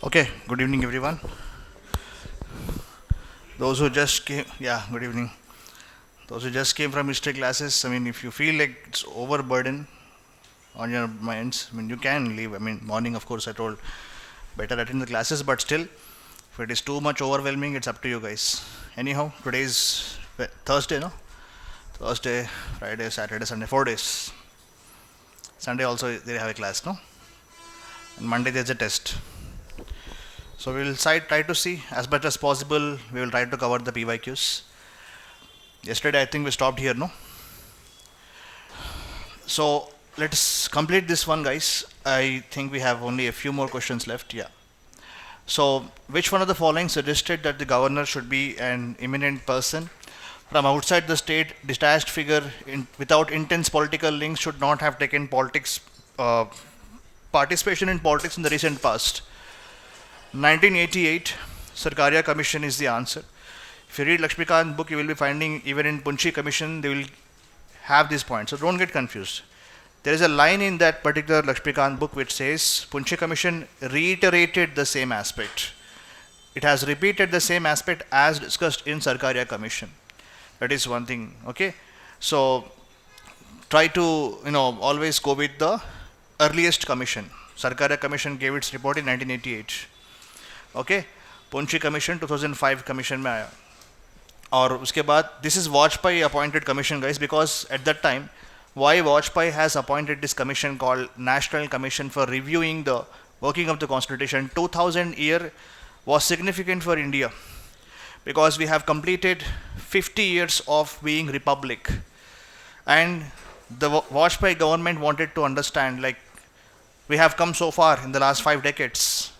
Okay, good evening everyone. Those who just came, yeah, good evening. Those who just came from history classes, I mean, if you feel like it's overburden on your minds, I mean, you can leave. I mean, morning, of course, I told better attend the classes, but still, if it is too much overwhelming, it's up to you guys. Anyhow, today is Thursday, no? Thursday, Friday, Saturday, Sunday, 4 days. Sunday also they have a class, no? And Monday there's a test. So we will try to see as much as possible. We will try to cover the PYQs. Yesterday I think we stopped here, no? So let's complete this one, guys. I think we have only a few more questions left. Yeah. So which one of the following suggested that the governor should be an eminent person from outside the state, detached figure without intense political links, should not have taken participation in politics in the recent past? 1988 Sarkaria Commission is the answer. If you read Lakshmikant's book, you will be finding even in Punchi Commission they will have this point. So don't get confused. There is a line in that particular Lakshmikant book which says Punchi Commission reiterated the same aspect. It has repeated the same aspect as discussed in Sarkaria Commission. That is one thing. Okay. So try to always go with the earliest commission. Sarkaria Commission gave its report in 1988. Okay, Punchi Commission 2005 commission में आया और उसके बाद this is Vajpayee appointed commission, guys, because at that time why Vajpayee has appointed this commission called National Commission for reviewing the working of the constitution. 2000 year was significant for India because we have completed 50 years of being republic, and the Vajpayee government wanted to understand, like, we have come so far in the last 5 decades.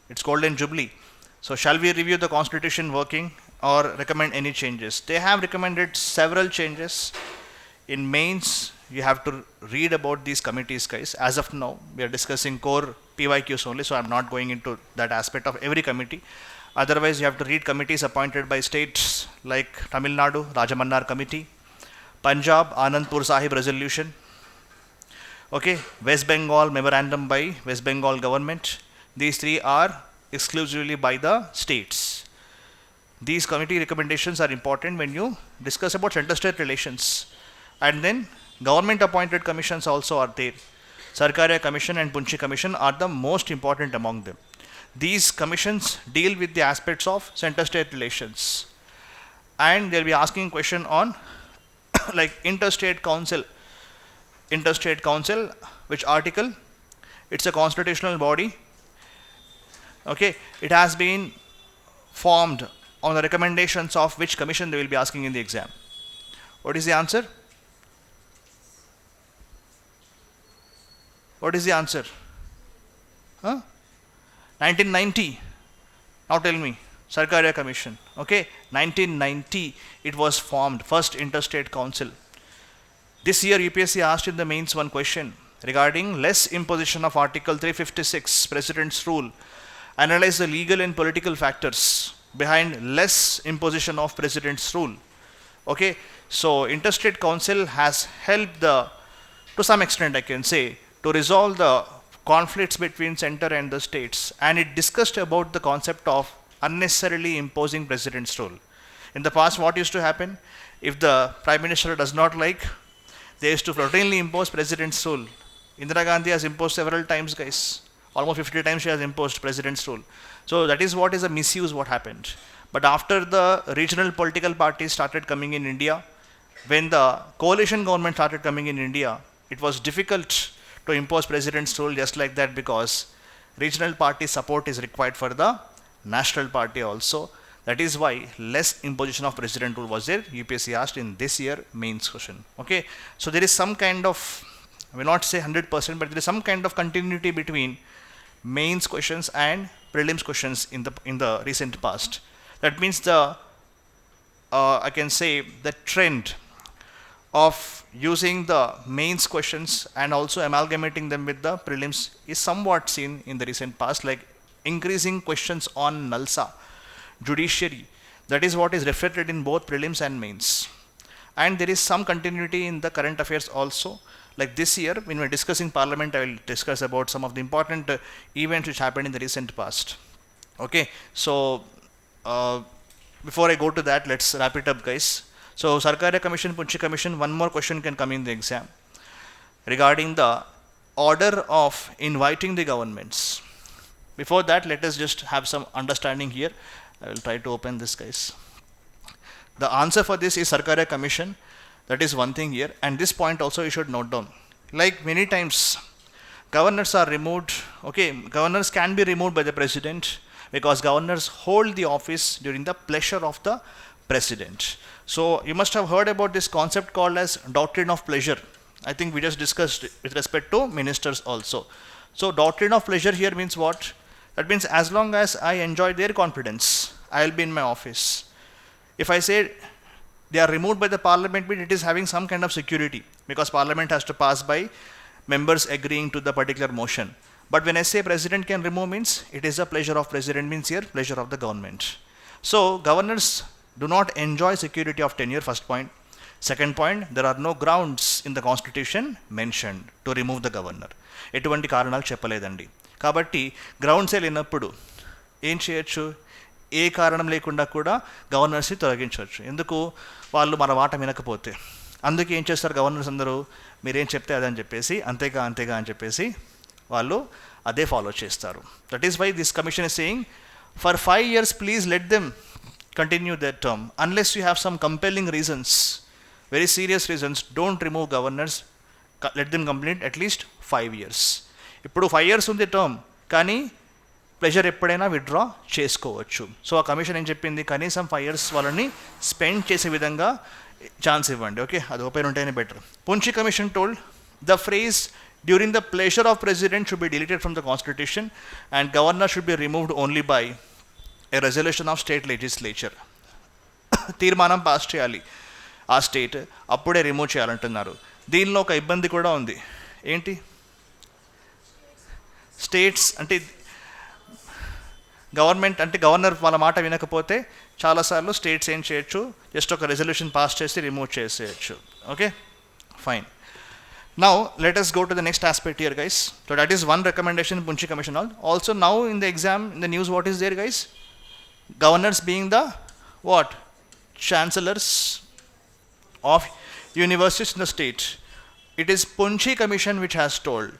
It's golden jubilee. So shall we review the constitution working or recommend any changes? They have recommended several changes. In mains, you have to read about these committees, guys. As of now, we are discussing core PYQs only, so I'm not going into that aspect of every committee. Otherwise, you have to read committees appointed by states like Tamil Nadu, Rajamannar Committee, Punjab, Anandpur Sahib Resolution. Okay, West Bengal, memorandum by West Bengal government. These three are exclusively by the states. These committee recommendations are important when you discuss about center-state relations. And then government appointed commissions also are there. Sarkaria Commission and Punchi Commission are the most important among them. These commissions deal with the aspects of center-state relations. And they'll be asking question on like interstate council. Interstate council, which article? It's a constitutional body. Okay, it has been formed on the recommendations of which commission they will be asking in the exam. What is the answer? What is the answer? 1990. Now tell me. Sarkaria Commission. Okay, 1990 it was formed, first interstate council. This year UPSC asked in the mains one question regarding less imposition of Article 356 President's Rule. Analyze the legal and political factors behind less imposition of President's Rule. Okay, so interstate council has helped to some extent, I can say, to resolve the conflicts between center and the states, and it discussed about the concept of unnecessarily imposing President's Rule. In the past, what used to happen? If the Prime Minister does not like, they used to routinely impose President's Rule. Indira Gandhi has imposed several times, guys. Almost 50 times she has imposed President's Rule. So that is what is a misuse what happened. But after the regional political parties started coming in India, when the coalition government started coming in India, it was difficult to impose President's Rule just like that, because regional party support is required for the national party also. That is why less imposition of President Rule was there. UPSC asked in this year mains question. Okay, so there is some kind of, I will not say 100%, but there is some kind of continuity between mains questions and prelims questions in the recent past. That means the I can say the trend of using the mains questions and also amalgamating them with the prelims is somewhat seen in the recent past, like increasing questions on Nalsa, judiciary. That is what is reflected in both prelims and mains. And there is some continuity in the current affairs also. Like this year, when we are discussing Parliament, I will discuss about some of the important events which happened in the recent past. Okay, so before I go to that, let's wrap it up, guys. So Sarkaria Commission, Punchi Commission, one more question can come in the exam regarding the order of inviting the governments. Before that, let us just have some understanding here. I will try to open this, guys. The answer for this is Sarkaria Commission. That is one thing here, and this point also you should note down. Like many times, governors are removed. Okay, governors can be removed by the president because governors hold the office during the pleasure of the president. So you must have heard about this concept called as doctrine of pleasure. I think we just discussed with respect to ministers also. So doctrine of pleasure here means what? That means as long as I enjoy their confidence, I will be in my office. If I say they are removed by the parliament, it is having some kind of security because parliament has to pass by members agreeing to the particular motion. But when I say president can remove means it is a pleasure of president means here pleasure of the government. So governors do not enjoy security of tenure, first point. Second point, there are no grounds in the constitution mentioned to remove the governor. ఎటువంటి కారణాలు చెప్పలేదండి. కాబట్టి గ్రౌండ్సే లేనప్పుడు ఏం చేయొచ్చు? ఏ కారణం లేకుండా కూడా గవర్నర్స్ని తొలగించవచ్చు. ఎందుకు? వాళ్ళు మన మాట వినకపోతే. అందుకే ఏం చేస్తారు గవర్నర్స్ అందరూ? మీరేం చెప్తే అదని చెప్పేసి అంతేగా అని చెప్పేసి వాళ్ళు అదే ఫాలో చేస్తారు. That is why this commission is saying for 5 years please let them continue their term unless you have some compelling reasons, very serious reasons, don't remove governors, let them complete at least 5 years. ఇప్పుడు 5 years ఉంది term, కానీ pleasure ఎప్పుడైనా withdraw చేసుకోవచ్చు. So ఆ commission ఏం చెప్పింది? కనీసం 5 years వాళ్ళని స్పెండ్ చేసే విధంగా ఛాన్స్ ఇవ్వండి. ఓకే, అది ఓపెన్ ఉంటేనే better. Punchhi commission told the phrase during the pleasure of president should be deleted from the constitution and governor should be removed only by A resolution of state legislature. తీర్మానం pass చేయాలి ఆ state, అప్పుడే remove చేయాలంటున్నారు. దీనిలో ఒక ఇబ్బంది కూడా ఉంది. ఏంటి? స్టేట్స్ అంటే గవర్నమెంట్ అంటే గవర్నర్ వాళ్ళ మాట వినకపోతే చాలాసార్లు స్టేట్స్ ఏం చేయొచ్చు? జస్ట్ ఒక రెజల్యూషన్ పాస్ చేసి రిమూవ్ చేసేయచ్చు. Okay, fine. Now let us go to the next aspect here, guys. So that is one recommendation in Punchi Commission. Also now in the exam, in the news, what is there, guys? Governors being the what? Chancellors of universities in the state. It is Punchi Commission which has told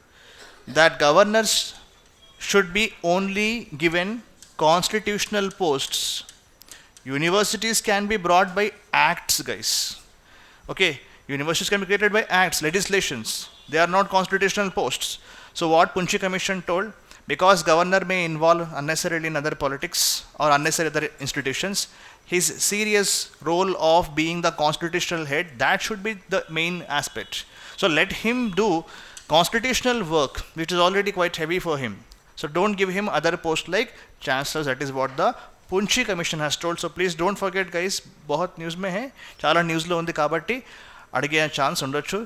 that governors should be only given constitutional posts. Universities can be brought by acts, guys. Okay, universities can be created by acts, legislations. They are not constitutional posts. So what Punchi Commission told, because governor may involve unnecessarily in other politics or unnecessary other institutions, his serious role of being the constitutional head, that should be the main aspect. So let him do constitutional work, which is already quite heavy for him. So don't give him other posts like chancellors. That is what the Punchi Commission has told. So please don't forget, guys. बहुत news में है, చాలా న్యూస్లో ఉంది కాబట్టి అడిగే chance ఉండొచ్చు.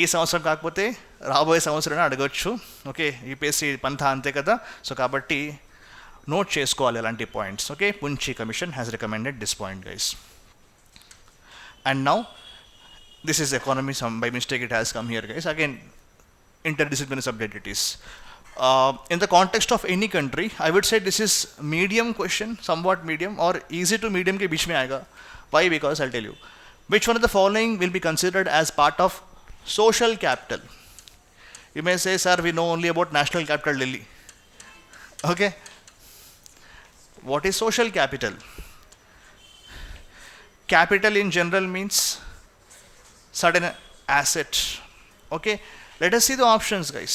ఈ సంవత్సరం కాకపోతే రాబోయే సంవత్సరం అడగొచ్చు. ఓకే, యూపీఎస్సీ పంథా అంతే కదా. సో కాబట్టి నోట్ చేసుకోవాలి అలాంటి points. Okay, Punchhi commission has recommended this point, guys. And now this is economy. Sum by mistake it has come here, guys. Again interdisciplinary subject it is. In the context of any country, I would say this is medium question, somewhat medium or easy to medium ke beech mein aayega. Why? Because I'll tell you. Which one of the following will be considered as part of social capital? You may say, sir, we know only about national capital Delhi. Okay. What is social capital? Capital in general means certain asset. Okay. Let us see the options, guys.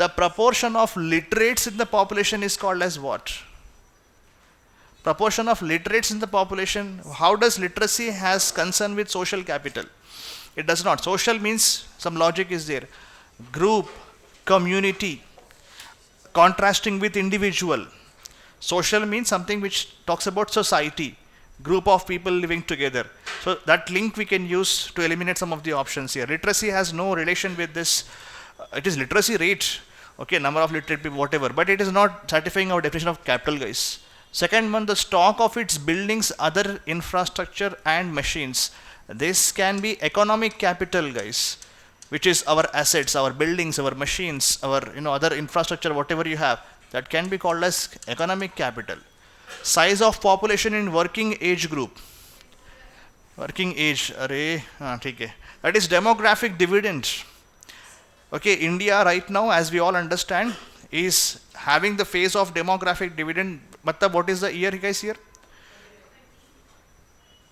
The proportion of literates in the population is called as what? Proportion of literates in the population. How does literacy has concern with social capital? It does not. Social means some logic is there. Group, community, contrasting with individual. Social means something which talks about society, group of people living together. So that link we can use to eliminate some of the options here. Literacy has no relation with this. It is literacy rate, okay, number of literate people, whatever, but it is not satisfying our definition of capital, guys. Second one, the stock of its buildings, other infrastructure and machines. This can be economic capital, guys, which is our assets, our buildings, our machines, our other infrastructure, whatever you have, that can be called as economic capital. Size of population in working age group. Working age, that is demographic dividend. Okay, India right now, as we all understand, is having the phase of demographic dividend. Matlab, what is the year, guys, here?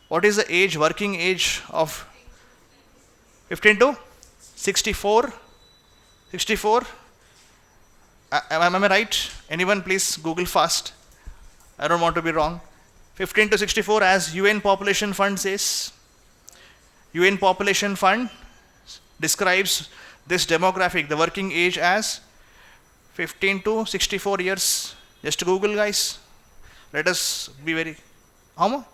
What is the age, working age of 15 to 64? 64? Am I right? Anyone please Google fast. I don't want to be wrong. 15 to 64 as UN Population Fund says. UN Population Fund describes this demographic, the working age, as 15 to 64 years. Just Google, guys. Let us be very... How much?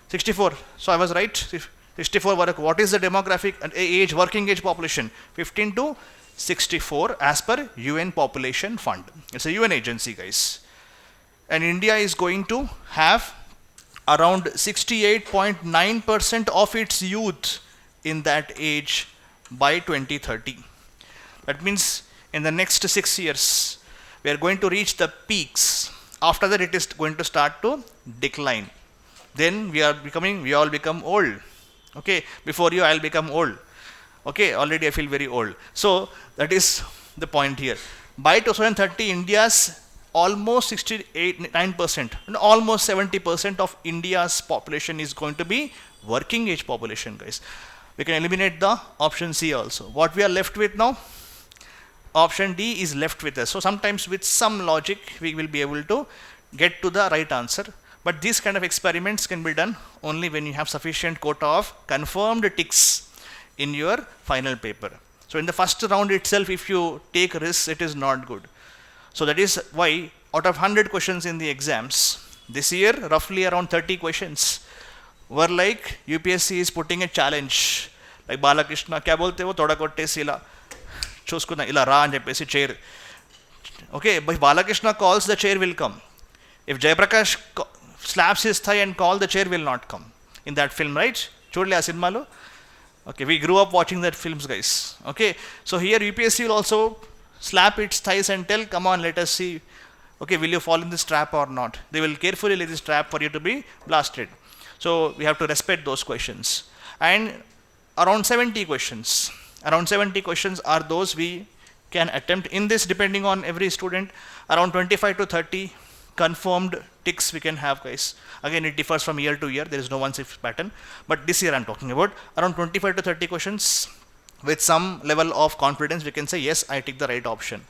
64. So I was right. 64. What is the demographic age, working age population? 15 to 64 as per UN Population Fund. It's a UN agency, guys. And India is going to have around 68.9% of its youth in that age by 2030. That means in the next 6 years, we are going to reach the peaks. After that, it is going to start to decline. Then we all become old. Okay, before you, I'll become old. Okay, already I feel very old. So that is the point here. By 2030, India's almost 69%, and almost 70% of India's population is going to be working age population, guys. We can eliminate the option C also. What we are left with now? Option D is left with us. So sometimes with some logic, we will be able to get to the right answer. But these kind of experiments can be done only when you have sufficient quota of confirmed ticks in your final paper. So in the first round itself, if you take risks, it is not good. So that is why out of 100 questions in the exams, this year roughly around 30 questions were like UPSC is putting a challenge. Like Balakrishna, kya bolte wo thoda kotte sila chuskunna ila ra ani cheppesi chair. Okay, but Balakrishna calls, the chair will come. If Jayaprakash slaps his thigh and calls, the chair will not come. In that film, right? Chodle a cinema. Okay, we grew up watching that films, guys. Okay, so here UPSC will also slap its thighs and tell, come on, let us see, okay, will you fall in this trap or not? They will carefully lay this trap for you to be blasted. So we have to respect those questions. And around 70 questions are those we can attempt in this, depending on every student. Around 25 to 30 confirmed ticks we can have, guys. Again, it differs from year to year. There is no one fixed pattern. But this year I'm talking about around 25 to 30 questions. With some level of confidence, we can say, yes, I take the right option.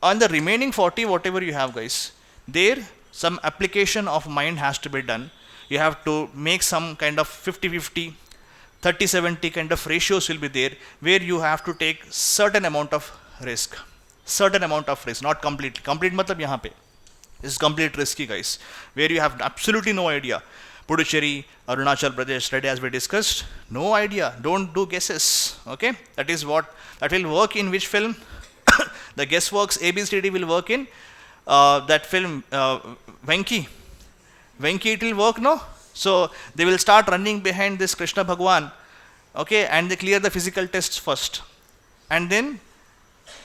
On the remaining 40, whatever you have, guys, there some application of mind has to be done. You have to make some kind of 50-50, 30-70 kind of ratios will be there, where you have to take certain amount of risk. Certain amount of risk, not completely. Complete matlab yahan pe. This is complete risky, guys, where you have absolutely no idea. Puducherry, Arunachal Pradesh, Reddy, as we discussed, no idea, don't do guesses, okay? That is what, that will work in which film? The guessworks ABCD will work in that film, Venki, it will work, no? So they will start running behind this Krishna Bhagwan, okay, and they clear the physical tests first, and then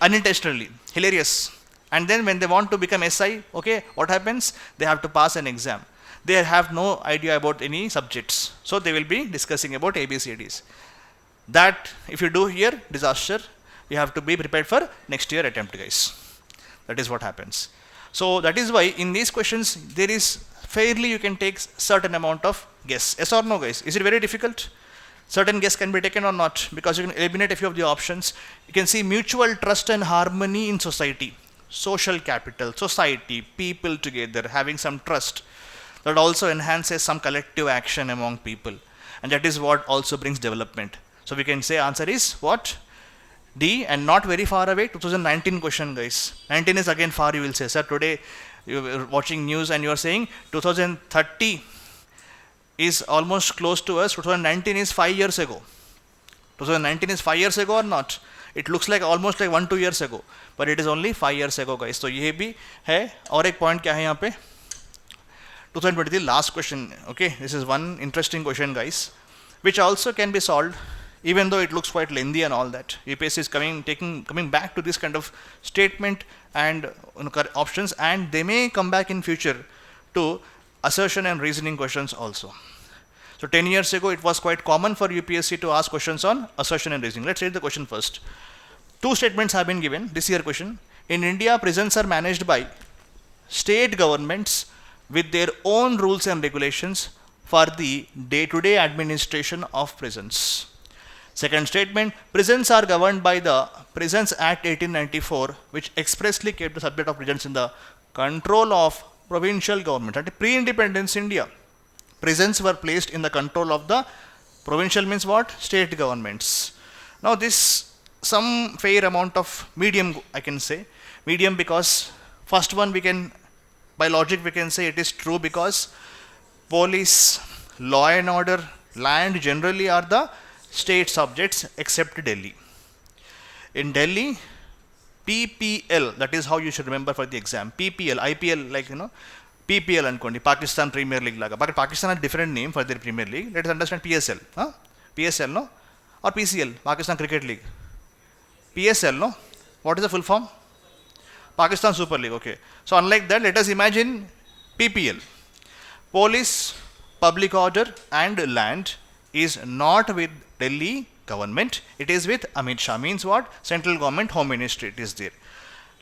unintentionally, hilarious, and then when they want to become SI, okay, what happens? They have to pass an exam. They have no idea about any subjects. So they will be discussing about ABCDs. That, if you do here, disaster, you have to be prepared for next year attempt, guys. That is what happens. So that is why in these questions, there is fairly you can take certain amount of guess. Yes or no, guys? Is it very difficult? Certain guess can be taken or not, because you can eliminate a few of the options. You can see mutual trust and harmony in society. Social capital, society, people together, having some trust. That also enhances some collective action among people, and that is what also brings development. So we can say answer is what? D, and not very far away. 2019 question, guys. 19 is again far, you will say. Sir, today you were watching news and you are saying 2030 is almost close to us. 2019 is 5 years ago. 2019 is 5 years ago or not? It looks like almost like 1-2 years ago, but it is only 5 years ago, guys. So ये भी है. और एक point क्या है यहाँ पे? 2023 last question. Okay, this is one interesting question, guys, which also can be solved, even though it looks quite lengthy and all that. UPSC is coming back to this kind of statement and options, and they may come back in future to assertion and reasoning questions also. So 10 years ago, it was quite common for UPSC to ask questions on assertion and reasoning. Let's read the question first. Two statements have been given, this year question. In India, prisons are managed by state governments with their own rules and regulations for the day-to-day administration of prisons. Second statement, prisons are governed by the Prisons Act 1894, which expressly kept the subject of prisons in the control of provincial government. At pre-independence India, prisons were placed in the control of the provincial means what? State governments. Now this some fair amount of medium, I can say. Medium because first one we can, by logic we can say it is true because police, law and order, land generally are the state subjects except Delhi. In Delhi, PPL, that is how you should remember for the exam. PPL, IPL, like PPL and Pakistan Premier League laga. But Pakistan has a different name for their Premier League. Let us understand PSL. PSL, no? Or PCL, Pakistan Cricket League. PSL, no? What is the full form? Pakistan Super League, okay. So unlike that, let us imagine PPL. Police, public order and land is not with Delhi government. It is with Amit Shah. Means what? Central government, Home Ministry, it is there.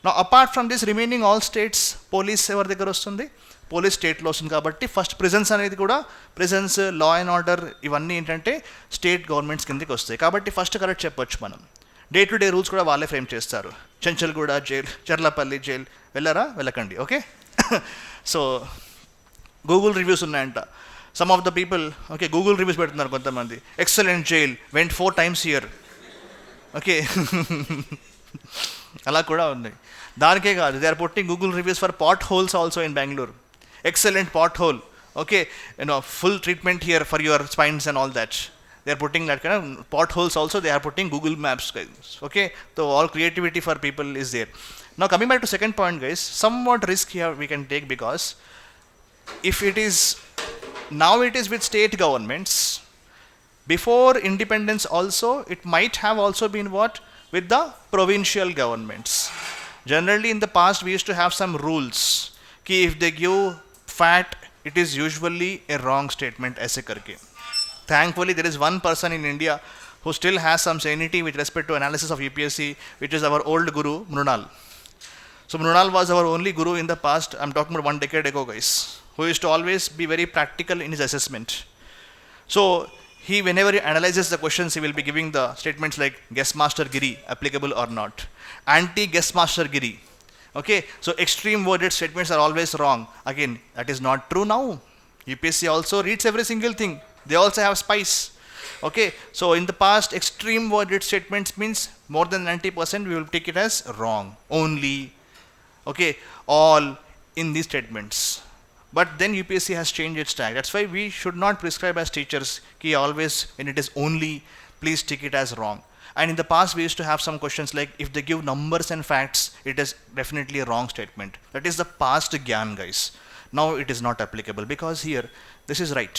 Now apart from this, remaining all states, police ever దగ్గర వస్తుంది, police స్టేట్లో వస్తుంది కాబట్టి first prisons అనేది కూడా prisons, law and order ఇవన్నీ ఏంటంటే state governments కిందకి వస్తాయి. కాబట్టి ఫస్ట్ కరెక్ట్ చెప్పొచ్చు మనం. డే టు డే రూల్స్ కూడా వాళ్ళే ఫ్రేమ్ చేస్తారు. చెంచల్గూడ జైల్, చర్లపల్లి జైల్, వెళ్ళకండి, ఓకే. సో గూగుల్ రివ్యూస్ ఉన్నాయంట. Some of the people, okay, Google reviews పెడుతున్నారు కొంతమంది. Excellent jail, went 4 times here, okay. అలా కూడా ఉన్నాయి. దానికే కాదు, they are putting Google reviews for pot holes also in Bengaluru. Excellent pot hole, okay, full treatment here for your spines and all that. They are putting that kind of potholes also, they are putting Google Maps, guys, okay. So all creativity for people is there. Now coming back to second point, guys, somewhat risk here we can take because if it is, now it is with state governments, before independence also it might have also been what? With the provincial governments. Generally in the past we used to have some rules ki if they give fat, it is usually a wrong statement aise karke. Thankfully, there is one person in India who still has some sanity with respect to analysis of UPSC, which is our old guru, Mrunal. So Mrunal was our only guru in the past. I'm talking about 1 decade ago, guys, who used to always be very practical in his assessment. So he, whenever he analyzes the questions, he will be giving the statements like guess master giri, applicable or not, anti guess master giri. Okay, so extreme worded statements are always wrong. Again, that is not true now. UPSC also reads every single thing. They also have spice. Okay, so in the past, extreme worded statements means more than 90% we will take it as wrong. Only, okay, all in these statements. But then UPSC has changed its tag. That's why we should not prescribe as teachers ki always when it is only, please take it as wrong. And in the past, we used to have some questions like if they give numbers and facts, it is definitely a wrong statement. That is the past gyan, guys. Now it is not applicable because here, this is right.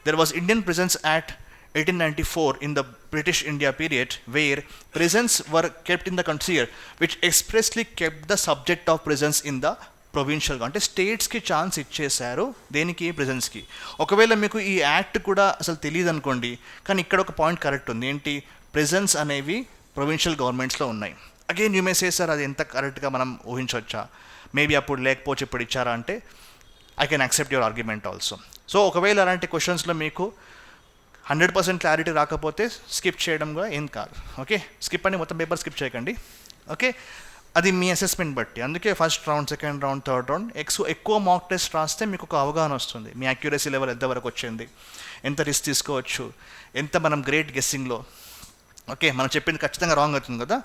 There was Indian Prisons Act 1894 in the British India period where prisons were kept in the country which expressly kept the subject of prisons in the provincial. అంటే స్టేట్స్కి chance ఇచ్చేశారు దేనికి? ప్రిజన్స్కి. ఒకవేళ మీకు ఈ act కూడా అసలు తెలియదు అనుకోండి, కానీ ఇక్కడ ఒక పాయింట్ కరెక్ట్ ఉంది. ఏంటి? ప్రిజన్స్ అనేవి ప్రొవిన్షియల్ గవర్నమెంట్స్లో ఉన్నాయి. Again you may say sir అది ఎంత కరెక్ట్గా మనం ఊహించవచ్చా? మేబీ అప్పుడు లేకపోతే ఇప్పుడు ఇచ్చారా అంటే I can accept your argument also. So ఒకవేళ అలాంటి క్వశ్చన్స్లో మీకు 100% క్లారిటీ రాకపోతే స్కిప్ చేయడం కూడా ఏం కాదు, ఓకే. స్కిప్ అని మొత్తం పేపర్ స్కిప్ చేయకండి, ఓకే. అది మీ అసెస్మెంట్ బట్టి. అందుకే first round, second round, third round ఎక్కువ మాక్ టెస్ట్ రాస్తే మీకు ఒక అవగాహన వస్తుంది. మీ యాక్యురసీ లెవెల్ ఎంతవరకు వచ్చింది, ఎంత రిస్క్ తీసుకోవచ్చు, ఎంత మనం గ్రేట్ గెస్సింగ్లో, ఓకే. మనం చెప్పింది ఖచ్చితంగా రాంగ్ అవుతుంది కదా.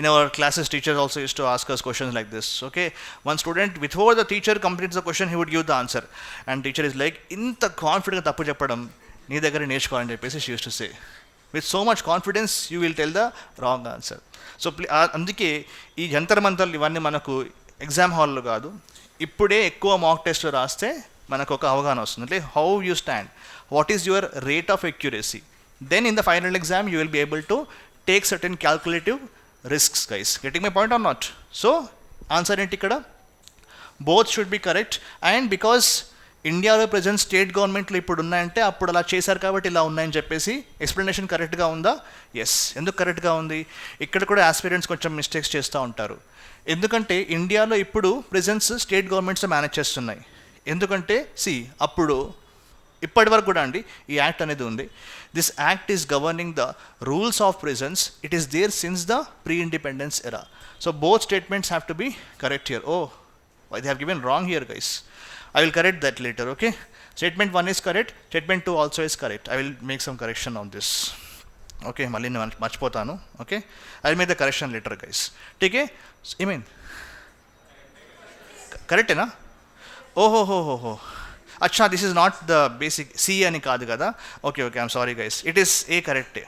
In our classes, teachers also used to ask us questions like this, okay. One student, before the teacher completes the question, he would give the answer. And teacher is like, inta confident tappu cheppadam nee daggara నేర్చుకోవాలని చెప్పేసి she used to say. With so much confidence, you will tell the wrong answer. So అందుకే ఈ జంతర్ మంతర్లు ఇవన్నీ మనకు exam హాల్లో కాదు, ఇప్పుడే ఎక్కువ మాక్ టెస్ట్ రాస్తే మనకు ఒక అవగాహన వస్తుంది. అంటే how you stand, what is your rate of accuracy. Then in the final exam, you will be able to take certain calculative risks, guys. Getting my point or not? So answer ఏంటి ఇక్కడ? Both should be correct. And because ఇండియాలో present state గవర్నమెంట్లు ఇప్పుడు ఉన్నాయంటే అప్పుడు అలా చేశారు కాబట్టి ఇలా ఉన్నాయని చెప్పేసి ఎక్స్ప్లెనేషన్ కరెక్ట్గా ఉందా? ఎస్. ఎందుకు కరెక్ట్గా ఉంది? ఇక్కడ కూడా ఆస్పిరెంట్స్ కొంచెం మిస్టేక్స్ చేస్తూ ఉంటారు. ఎందుకంటే ఇండియాలో ఇప్పుడు ప్రెజెంట్స్ స్టేట్ గవర్నమెంట్స్ మేనేజ్ చేస్తున్నాయి. ఎందుకంటే అప్పుడు ఇప్పటి వరకు కూడా అండి ఈ యాక్ట్ అనేది ఉంది. This act is governing the rules of prisons. It is there since the pre independence era. So both statements have to be correct here. They have given wrong here, guys. I will correct that later, okay? Statement 1 is correct, statement 2 also is correct. I will make some correction on this. Okay, mali ne marchipotanu, okay? I will make the correction later, guys. Okay? I mean, correct na? Oh. Acha, this is not the basic C ani kaadu kada. Okay, I'm sorry, guys. It is A correct.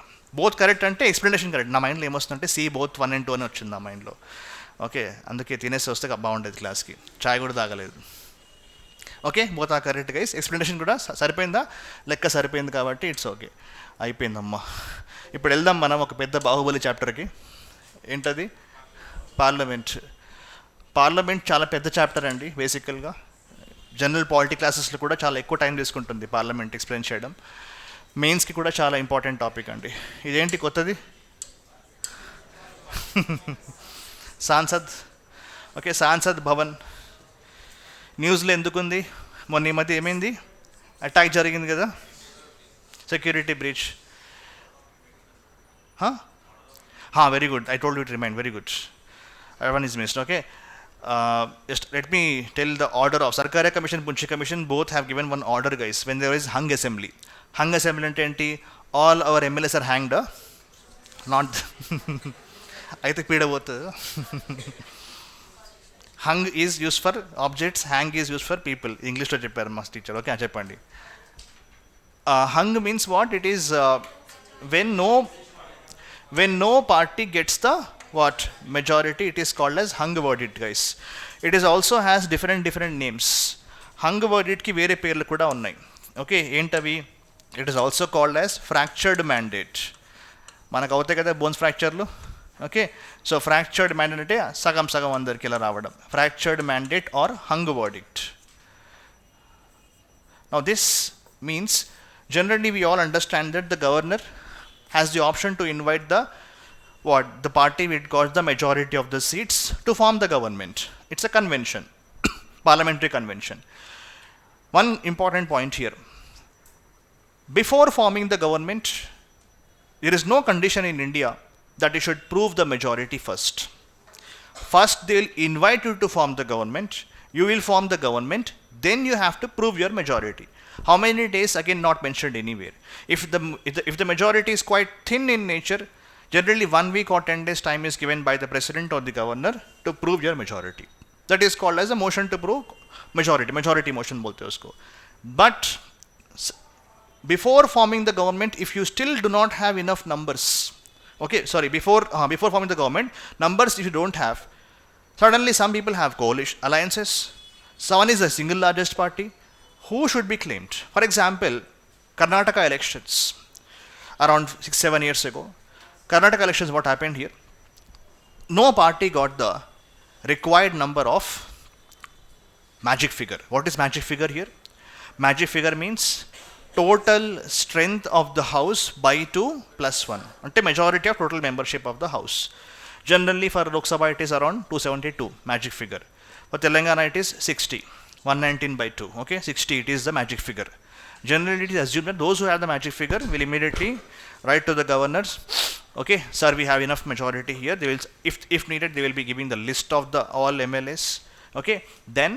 Both correct ante explanation correct. Na mind lo emostundante C both 1 and 2 ani vachindi na mind lo. Okay, అందుకే తినేసి వస్తే బాగుండేది క్లాస్కి, చాయ్ కూడా తాగలేదు. Okay, both are correct guys. Explanation కూడా సరిపోయిందా? లెక్క సరిపోయింది కాబట్టి ఇట్స్ ఓకే, అయిపోయిందమ్మా. ఇప్పుడు వెళ్దాం మనం ఒక పెద్ద బాహుబలి చాప్టర్కి. ఏంటది? పార్లమెంట్ చాలా పెద్ద చాప్టర్ అండి. బేసికల్గా జనరల్ పాలిటీ క్లాసెస్లో కూడా చాలా ఎక్కువ టైం తీసుకుంటుంది పార్లమెంట్ ఎక్స్ప్లెయిన్ చేయడం. మెయిన్స్కి కూడా చాలా ఇంపార్టెంట్ టాపిక్ అండి. ఇదేంటి కొత్తది? సాంసద్. ఓకే, సాంసద్ భవన్ న్యూస్లో ఎందుకుంది? మొన్న ఈ మధ్య ఏమైంది? అటాక్ జరిగింది కదా, security breach. Very good, I told you to remind. Very good, one is missed. Okay, just let me tell the order of Sarkaria Commission, Punchi Commission, both have given one order, guys. When there is hung assembly ante enti, all our MLAs are hanged, not అయితే పీడబోతుంది. Hung is use for objects, hang is use for people. ఇంగ్లీష్లో చెప్పారు మా teacher. Okay, చెప్పండి. Hung means what? It is when no party gets the majority, it is called as hung verdict, guys. It is also has different names. Hung verdict ki vere పేర్లు కూడా ఉన్నాయి. Okay, ఏంటవి? It is also called as fractured mandate. మనకు అవుతాయి కదా bones ఫ్రాక్చర్లు. Okay, so fractured mandate అంటే సగం అందరికి ఇలా రావడం. Fractured mandate or hung verdict. Now this means generally we all understand that the governor has the option to invite the party which got the majority of the seats to form the government. It's a convention, parliamentary convention. One important point here: before forming the government, there is no condition in India that you should prove the majority first. First, they will invite you to form the government. You will form the government. Then you have to prove your majority. How many days? Again, not mentioned anywhere. If the majority is quite thin in nature, generally 1 week or 10 days time is given by the president or the governor to prove your majority. That is called as a motion to prove majority. Majority motion bolte usko. But before forming the government, if you still do not have enough numbers, okay, sorry, before forming the government, numbers if you don't have, suddenly some people have coalition alliances. Someone is a single largest party. Who should be claimed? For example, Karnataka elections around 6-7 years ago. Karnataka elections, what happened here? No party got the required number of magic figure. What is magic figure here? Magic figure means total strength of the house by 2 + 1. Ante majority of total membership of the house. Generally for Lok Sabha it is around 272 magic figure. For Telangana it is 60. 119 by 2. Okay, 60 it is the magic figure. Generally it is assumed that those who have the magic figure will immediately write to the governors, okay, sir, we have enough majority here. They will, if needed, they will be giving the list of the all MLAs. Okay, then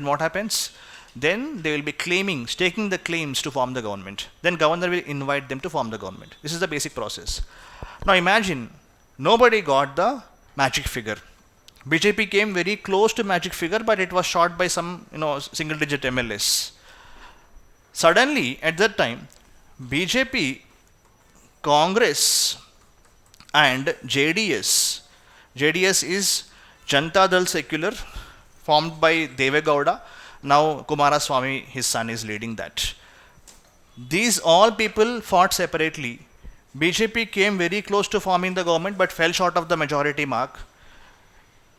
what happens? Then they will be staking the claims to form the government. Then governor will invite them to form the government. This is the basic process. Now imagine nobody got the magic figure. BJP came very close to magic figure, but it was short by some single digit MLAs. Suddenly at that time, BJP, Congress and JDS is Janata Dal Secular, formed by Devegowda. Now Kumaraswamy, his son, is leading that. These all people fought separately. BJP came very close to forming the government but fell short of the majority mark.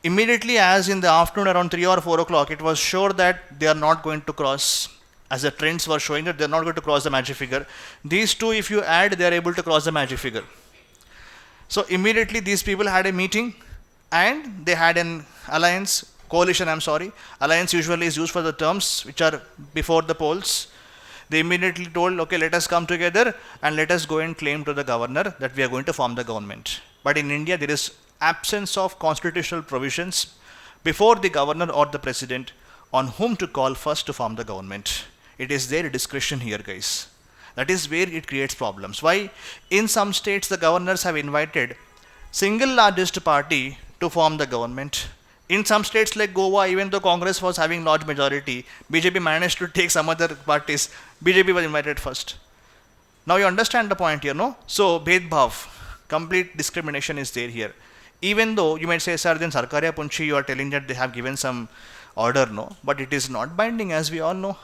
Immediately, as in the afternoon around 3 or 4 o'clock, it was sure that they are not going to cross, as the trends were showing that they are not going to cross the magic figure. These two, if you add, they are able to cross the magic figure. So immediately these people had a meeting and they had an alliance, coalition, I'm sorry. Alliance usually is used for the terms which are before the polls. They immediately told, okay, let us come together and let us go and claim to the governor that we are going to form the government. But in India, there is absence of constitutional provisions before the governor or the president on whom to call first to form the government. It is their discretion here, guys. That is where it creates problems. Why? In some states, the governors have invited single largest party to form the government. In some states like Goa, even though Congress was having large majority, BJP managed to take some other parties. BJP was invited first. Now you understand the point here, no? So, Bhedbhav, complete discrimination is there here. Even though you might say, sir, then Sarkarya Punchi, you are telling that they have given some order, no? But it is not binding, as we all know.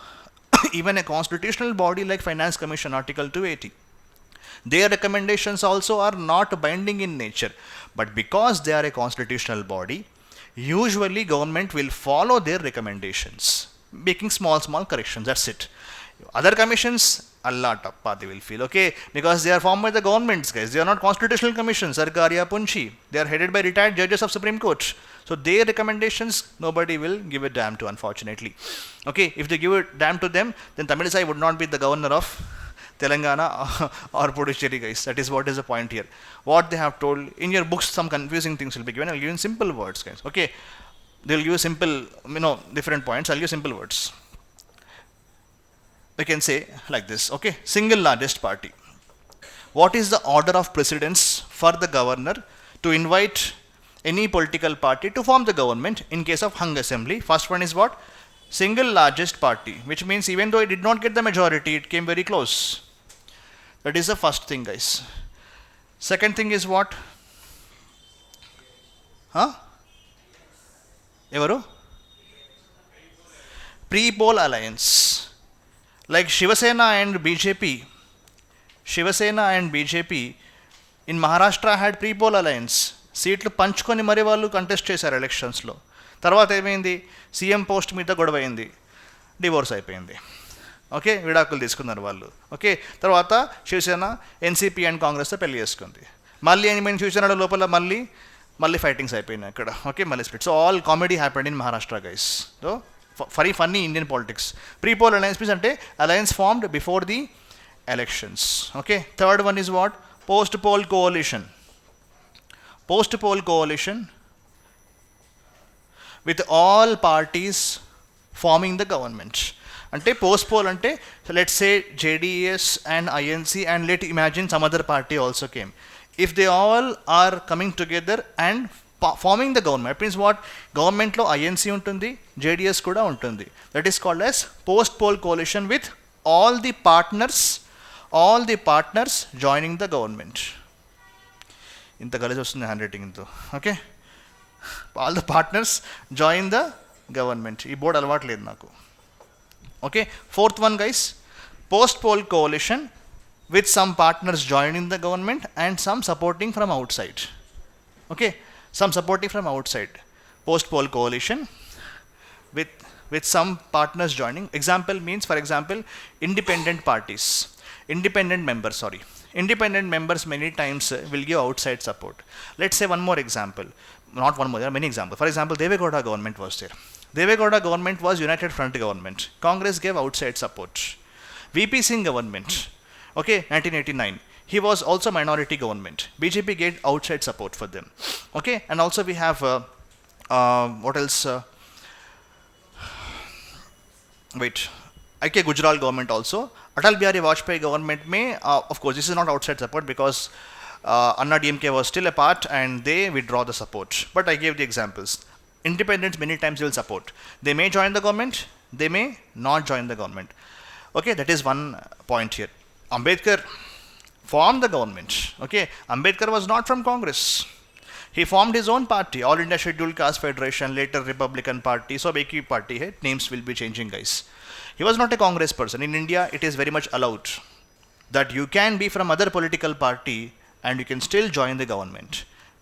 Even a constitutional body like Finance Commission, Article 280, their recommendations also are not binding in nature. But because they are a constitutional body, usually government will follow their recommendations, making small corrections. That's it. Other commissions, Allah tappa, they will feel, okay, because they are formed by the governments, guys. They are not constitutional commissions, Sarkarya Punchi. They are headed by retired judges of Supreme Court. So their recommendations, nobody will give a damn to, unfortunately. Okay, if they give a damn to them, then Tamil Sai would not be the governor of Telangana or Puducherry, guys. That is what is the point here. What they have told in your books, some confusing things will be given. I'll give you simple words, guys. Okay, they'll give you simple, different points. I'll give simple words. We can say like this. Okay, single largest party. What is the order of precedence for the governor to invite any political party to form the government in case of hung assembly? First one is what? Single largest party, which means even though it did not get the majority, it came very close. That is the first thing, guys. Second thing is what? Evaru? Pre-poll alliance. Like Shiva Sena and BJP in Maharashtra had pre-poll alliance. సీట్లు పంచుకొని మరి వాళ్ళు contest చేశారు ఎలక్షన్స్లో. తర్వాత ఏమైంది? CM post మీద గొడవ అయింది, డివోర్స్ అయిపోయింది. ఓకే, విడాకులు తీసుకున్నారు వాళ్ళు. ఓకే, తర్వాత శివసేన ఎన్సీపీ అండ్ కాంగ్రెస్తో పెళ్లి చేసుకుంది. మళ్ళీ ఏమైనా శివసేన లోపల మళ్ళీ ఫైటింగ్స్ అయిపోయినాయి అక్కడ. ఓకే, మళ్ళీ split. So all comedy happened in Maharashtra, guys. So funny Indian politics. Pre poll alliance means అంటే alliance formed before the elections. Okay, third one is what? Post poll coalition. Post poll coalition with all parties forming the government. Ante post poll ante, so let's say JDS and INC, and let's imagine some other party also came. If they all are coming together and forming the government, it means what? Government lo INC untundi, JDS kuda untundi. That is called as post poll coalition with all the partners joining the government. ఇంత కలిసి వస్తుంది hand రైటింగ్తో. Okay, all the partners join the government. ఈ board అలవాటు లేదు నాకు. Okay, fourth one, guys, post poll coalition with some partners joining the government and some supporting from outside. Okay, some supporting from outside. Post poll coalition with some partners joining. Example means, for example, independent members many times will give outside support. Let's say one more example. Not one more, there are many examples. For example, Devegowda government was there. Devegowda government was United Front government. Congress gave outside support. VP Singh government, okay, 1989. He was also minority government. BJP gave outside support for them. Okay, and also we have, what else? IK Gujarat government also. Atal Bihari Vajpayee government may, of course, this is not outside support because Anna DMK was still a part and they withdraw the support. But I gave the examples. Independents many times will support. They may join the government, they may not join the government. Okay, that is one point here. Ambedkar formed the government. Okay, Ambedkar was not from Congress. He formed his own party, All India Scheduled Caste Federation, later Republican Party. So, Beki party hai, names will be changing, guys. He was not a Congress person. In India, it is very much allowed that you can be from other political party and you can still join the government.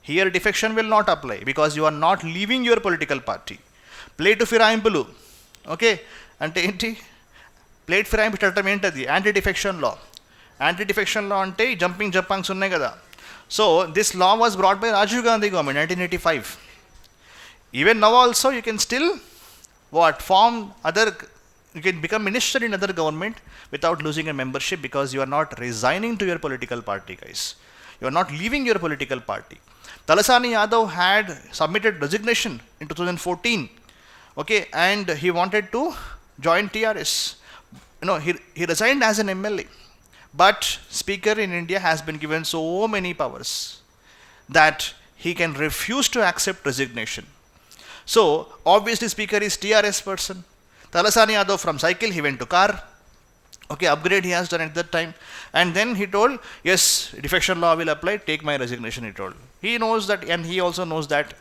Here defection will not apply because you are not leaving your political party. Plate firainpulu. Okay? Ante enti? Plate firainpu చట్టం ఏంటది? Anti defection law. Anti defection law ante jumping jappangs unnai kada. So this law was brought by Rajiv Gandhi government 1985. Even now also you can still form other, you can become minister in other government without losing a membership because you are not resigning to your political party, guys. You are not leaving your political party. Talasani Yadav had submitted resignation in 2014, okay, and he wanted to join TRS. He resigned as an MLA, but Speaker in India has been given so many powers that he can refuse to accept resignation. So obviously Speaker is TRS person. Talasani Yadav from cycle he went to car. Okay, upgrade he has done at that time, and then he told, yes, defection law will apply, take my resignation, he told. He knows that, and he also knows that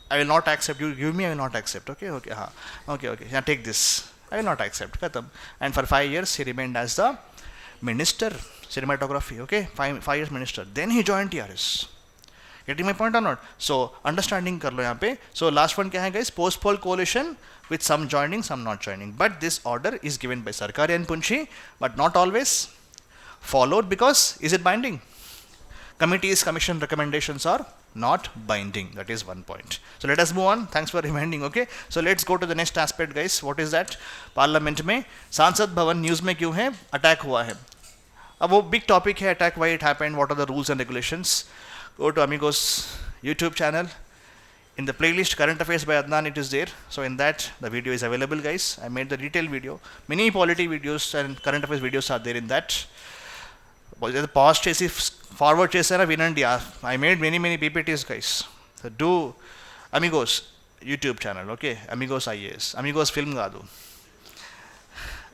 I will not accept, you give me, I will not accept. Okay, yeah, take this, I will not accept. Katam. And for 5 years he remained as the minister, cinematography, okay, 5 years minister. Then he joined TRS. Getting my point or not? So understanding kar lo yahan pe. So last one kya hai guys? Post-poll coalition with some joining, some not joining. But this order is given by Sarkari and Punchi, but not always followed because is it binding? Committees, commission recommendations are not binding. That is one point. So let us move on. Thanks for reminding. Okay. So let's go to the next aspect, guys. What is that? Parliament में सांसद भवन news में क्यों है? Attack हुआ है. अब वो big topic है attack, why it happened, what are the rules and regulations. Go to Amigos YouTube channel. In the playlist Current Affairs by Adnan, it is there. So in that the video is available, guys. I made the detailed video. Many polity videos and current affairs videos are there in that. Pause chesi forward chesara vinandi. I made many PPTs, guys. So do Amigos YouTube channel, okay? Amigos IAS. Amigos film gaadu.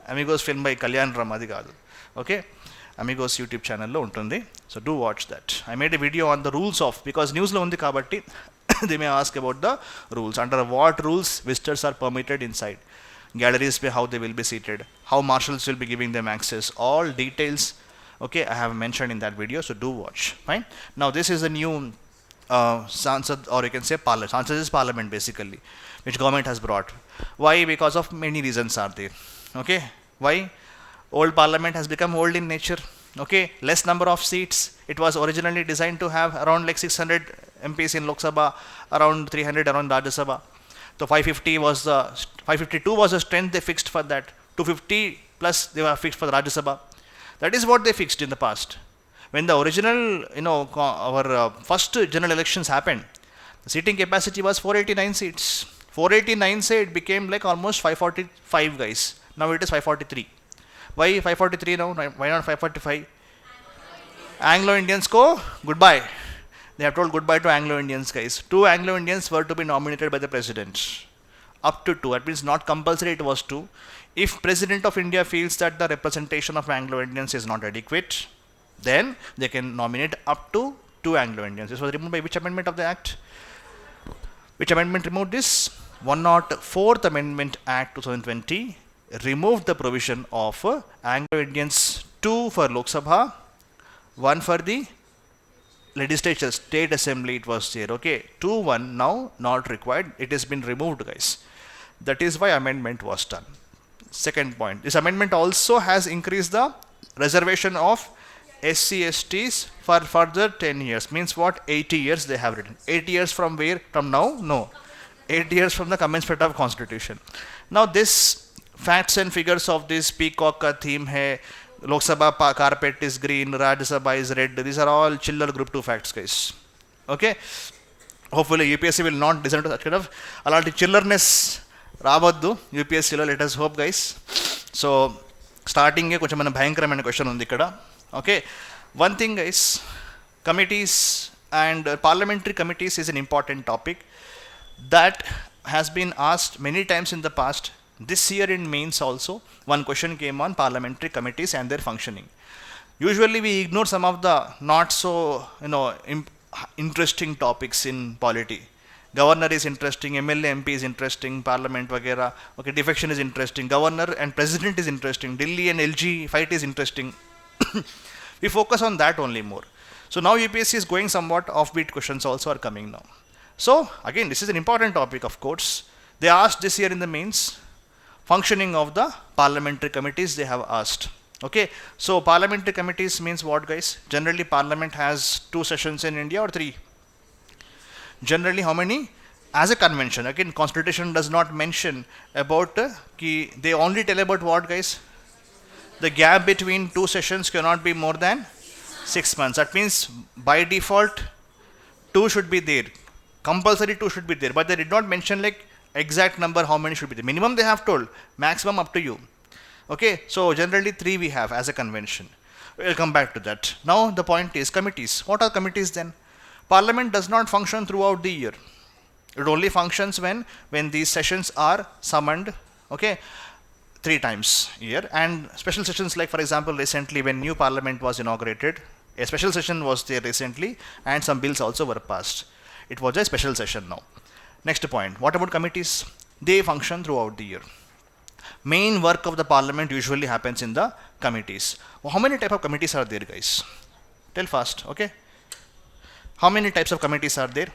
Amigos film by Kalyan Ramadi gaadu. Okay? Amigos YouTube channel lo untundi. So do watch that. I made a video on the rules of, because news lo undi kabatti they may ask about the rules. Under what rules visitors are permitted inside galleries, how they will be seated, how marshals will be giving them access, all details, okay, I have mentioned in that video. So do watch. Fine. Now this is a new Sansad, or you can say Parliament. Sansad is Parliament basically, which government has brought. Why? Because of many reasons are there. Okay. Why? Old Parliament has become old in nature. Okay, less number of seats. It was originally designed to have around like 600 MPs in Lok Sabha, around 300 around Rajya Sabha. So 552 was the strength they fixed for that. 250 plus they were fixed for the Rajya Sabha. That is what they fixed in the past. When the original, our first general elections happened, the seating capacity was 489 seats. 489 say it became like almost 545, guys. Now it is 543. Why 543 now? Why not 545? Anglo-Indians ko goodbye. They have told goodbye to Anglo-Indians, guys. 2 Anglo-Indians were to be nominated by the president. Up to 2. That means not compulsory, it was 2. If President of India feels that the representation of Anglo-Indians is not adequate, then they can nominate up to 2 Anglo-Indians. This was removed by which amendment of the Act? Which amendment removed this? 104th Amendment Act 2020 removed the provision of Anglo-Indians, 2 for Lok Sabha, 1 for the legislature, state assembly it was there. Okay, 2-1 now not required. It has been removed, guys. That is why amendment was done. Second point, this amendment also has increased the reservation of SC/STs for further 10 years. Means what? 80 years they have written. 80 years from where? From now? No. 8 years from the commencement of constitution. Now this facts and figures of this peacock ka theme hai, Lok Sabha carpet is green, Rajya Sabha is red. These are all chiller group 2 facts, guys. Okay. Hopefully UPSC will not descend to that kind of alanti chillerness రావద్దు యూపీఎస్సీలో. Let us hope, guys. So స్టార్టింగే కొంచెం మన భయంకరమైన question ఉంది ఇక్కడ. Okay, one thing, guys, committees and parliamentary committees is an important topic that has been asked many times in the past. This year in mains also one question came on parliamentary committees and their functioning. Usually we ignore some of the not so interesting topics in polity. Governor is interesting, MLA MP is interesting, parliament वगैरह. Okay, defection is interesting, governor and president is interesting, Delhi and LG fight is interesting. We focus on that only more. So now UPSC is going somewhat offbeat questions also are coming now. So again, this is an important topic, of course. They asked this year in the mains, functioning of the parliamentary committees they have asked. Okay, so parliamentary committees means what, guys? Generally parliament has 2 sessions in India or 3? Generally how many? As a convention. Again, constitution does not mention about, they only tell about what, guys? The gap between 2 sessions cannot be more than 6 months. That means by default 2 should be there. Compulsory 2 should be there. But they did not mention like exact number how many should be there. Minimum they have told. Maximum up to you. Okay. So generally 3 we have as a convention. We'll come back to that. Now the point is committees. What are committees then? Parliament does not function throughout the year. It only functions when these sessions are summoned. Okay. 3 times a year, and special sessions, like for example recently when new parliament was inaugurated, a special session was there recently and some bills also were passed. It was a special session now. Next point, what about committees? They function throughout the year. Main work of the parliament usually happens in the committees. Well, how many type of committees are there, guys? Tell fast. Okay, how many types of committees are there?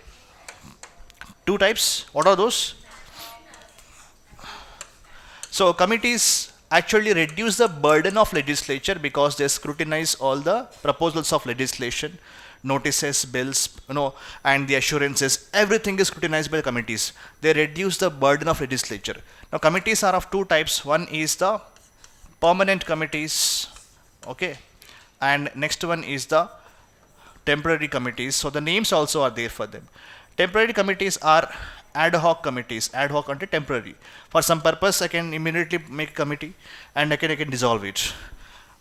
2 types. What are those? So committees actually reduce the burden of legislature because they scrutinize all the proposals of legislation, notices, bills, and the assurances. Everything is scrutinized by the committees. They reduce the burden of legislature. Now committees are of 2 types. One is the permanent committees, okay, and next one is the temporary committees. So the names also are there for them. Temporary committees are ad hoc committees. Ad hoc until temporary. For some purpose, I can immediately make a committee and I can dissolve it.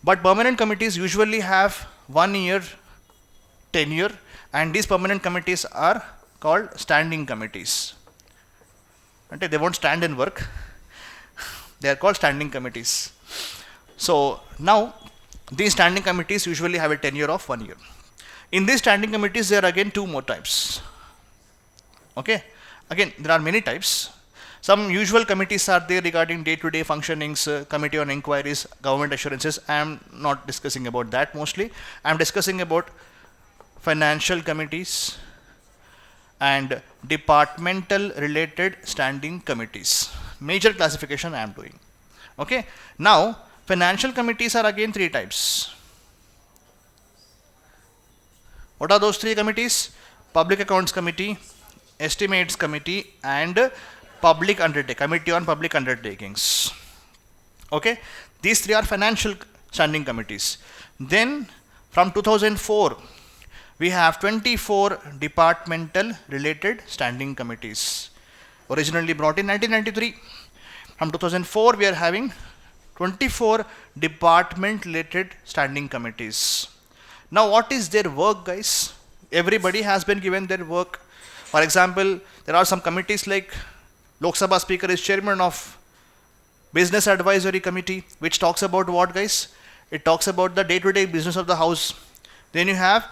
But permanent committees usually have 1 year tenure, and these permanent committees are called standing committees. Okay, they won't stand and work. They are called standing committees. So now these standing committees usually have a tenure of 1 year. In these standing committees, there are again 2 more types. Okay. Again, there are many types. Some usual committees are there regarding day-to-day functionings, committee on inquiries, government assurances. I am not discussing about that mostly. I am discussing about financial committees and departmental related standing committees. Major classification I am doing. Okay. Now, financial committees are again 3 types. What are those 3 committees? Public Accounts Committee, Estimates Committee, and Committee on Public Undertakings. Okay, these 3 are financial standing committees. Then from 2004, we have 24 departmental related standing committees. Originally brought in 1993. From 2004, we are having 24 department related standing committees. Now, what is their work, guys? Everybody has been given their work. For example, there are some committees like Lok Sabha Speaker is chairman of Business Advisory Committee, which talks about what, guys? It talks about the day-to-day business of the house. Then you have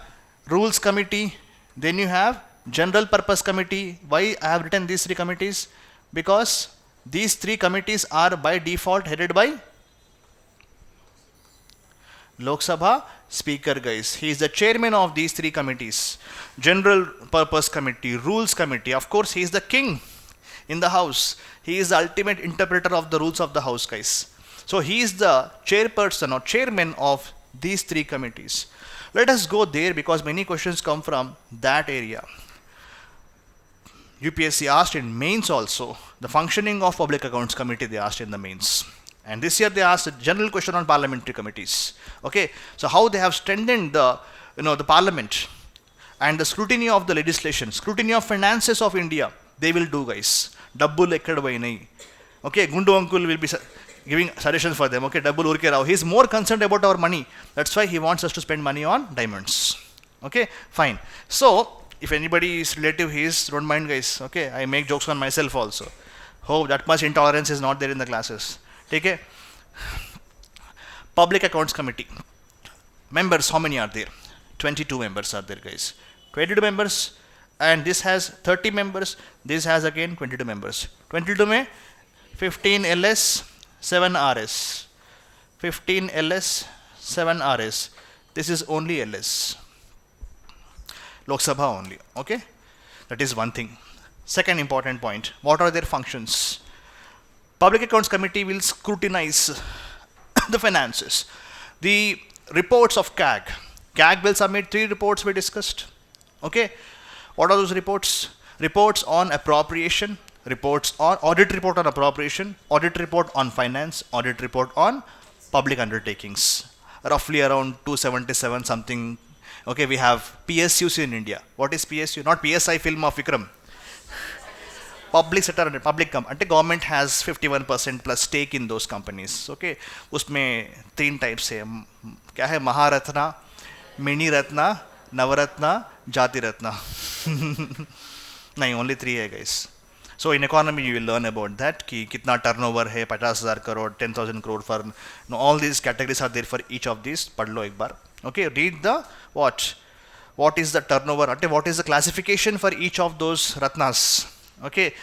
Rules Committee. Then you have General Purpose Committee. Why I have written these 3 committees? Because these 3 committees are by default headed by Lok Sabha Speaker, guys. He is the chairman of these 3 committees. General Purpose Committee, Rules Committee. Of course, he is the king in the house. He is the ultimate interpreter of the rules of the house, guys. So he is the chairperson or chairman of these 3 committees. Let us go there because many questions come from that area. UPSC asked in mains also the functioning of Public Accounts Committee. They asked in the mains. And this year they asked a general question on parliamentary committees. Okay, so how they have strengthened the parliament and the scrutiny of the legislation, scrutiny of finances of India, they will do, guys. Dabbul ekkada vainai. Okay, Gundu uncle will be giving suggestions for them. Okay, Dabbul urke rao. He is more concerned about our money. That's why he wants us to spend money on diamonds. Okay, fine. So if anybody is relative, don't mind, guys. Okay, I make jokes on myself also. Hope that much intolerance is not there in the classes. Okay. Public Accounts Committee. Members, how many are there? 22 members are there, guys. 22 members, and this has 30 members. This has again 22 members. 22 में 15 LS, 7 RS. 15 LS, 7 RS. This is only LS. Lok Sabha only. Okay, that is one thing. Second important point, what are their functions? Public Accounts Committee will scrutinize the finances. The reports of CAG. CAG will submit 3 reports we discussed. Okay, what are those reports? Reports on appropriation, reports on audit report on appropriation, audit report on finance, audit report on public undertakings. Roughly around 277 something. Okay, we have PSUs in India. What is PSU? Not PSI film of Vikram. Public sector and public company. Government has 51% plus stake in those companies. Okay, उसमें 3 types है. क्या है? Maharatna, mini Ratna, Navratna, जाति रत्ना. नहीं, only 3 है guys. So in economy you will learn about that कि कितना turnover है, 50,000 crore, 10,000 crore for, all these categories are there for each of these. पढ़ लो एक बार. Okay, read the what is the turnover, what is the classification for each of those ratnas. Okay,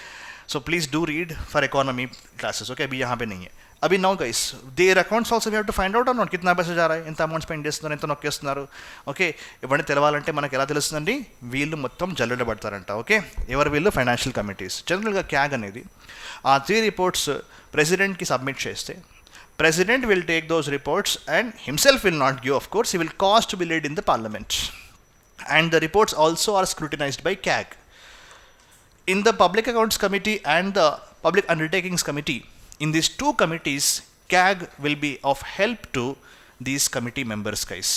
so please do read for economy classes. Okay, अभी यहाँ पे नहीं है. अभी now guys, their accounts also we have to find out or not. कितना पैसा जा रहा है, ఎంత అమౌంట్ స్పెండ్ చేస్తున్నారు, ఎంత నొక్కేస్తున్నారు. ఓకే, ఇవన్నీ తెలవాలంటే మనకు ఎలా తెలుస్తుందండి? వీళ్ళు మొత్తం జల్లెడ పడతారంట. ఓకే, ఎవరు వీళ్ళు? Financial committees. జనరల్గా క్యాగ్ అనేది ఆ 3 రిపోర్ట్స్ ప్రెసిడెంట్కి సబ్మిట్ చేస్తే president will take those reports and himself will not give, of course he will cast to be laid in the parliament. And the reports also are scrutinized by CAG. In the Public Accounts Committee and the Public Undertakings Committee, in these 2 committees, CAG will be of help to these committee members, guys.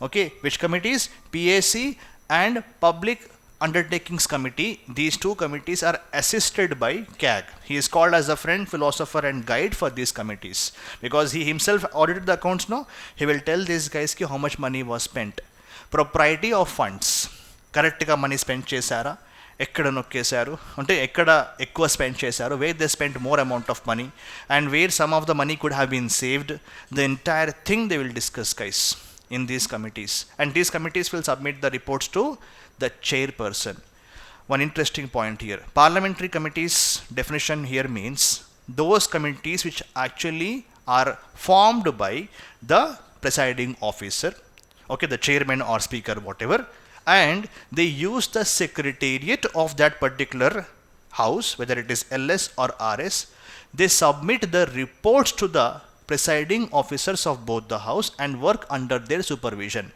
Okay, which committees? PAC and Public Undertakings Committee. These 2 committees are assisted by CAG. He is called as a friend, philosopher and guide for these committees because he himself audited the accounts. No, he will tell these guys ki how much money was spent. Propriety of funds. Correct ga money spent chesara. ఎక్కడ నొక్కేశారు అంటే ఎక్కడ ఎక్కువ spend చేశారు, where they spend more amount of money and where some of the money could have been saved. The entire thing they will discuss guys in these committees, and these committees will submit the reports to the chairperson. One interesting point here, parliamentary committees definition here means those committees which actually are formed by the presiding officer, okay, the chairman or speaker, whatever, and they use the secretariat of that particular house, whether it is LS or RS. They submit the reports to the presiding officers of both the house and work under their supervision.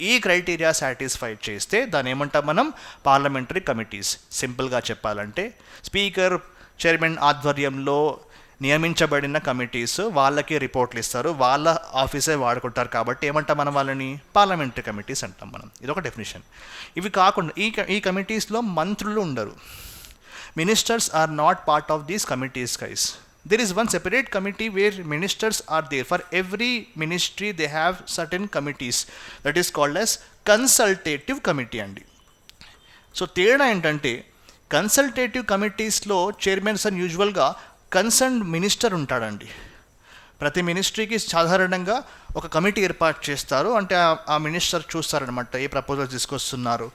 ఈ criteria satisfy చేస్తే దాని ఏమంటాం మనం? Parliamentary committees. సింపుల్గా చెప్పాలంటే speaker, chairman ఆధ్వర్యంలో నియమించబడిన committees వాళ్ళకి రిపోర్ట్లు ఇస్తారు, వాళ్ళ ఆఫీసే వాడుకుంటారు కాబట్టి ఏమంటాం మనం వాళ్ళని? పార్లమెంటరీ కమిటీస్ అంటాం మనం. ఇదొక డెఫినేషన్. ఇవి కాకుండా ఈ కమిటీస్లో మంత్రులు ఉండరు. Ministers are not part of these committees guys. There is one separate committee where ministers are there. For every ministry they have certain committees that is called as consultative committee andi. So తేడా ఏంటంటే consultative కమిటీస్లో chairmans అని యూజువల్గా concerned minister ఉంటాడండి. ప్రతి మినిస్ట్రీకి సాధారణంగా ఒక committee ఏర్పాటు చేస్తారు. అంటే ఆ మినిస్టర్ చూస్తారనమాట, ఏ ప్రపోజల్ తీసుకొస్తున్నారు,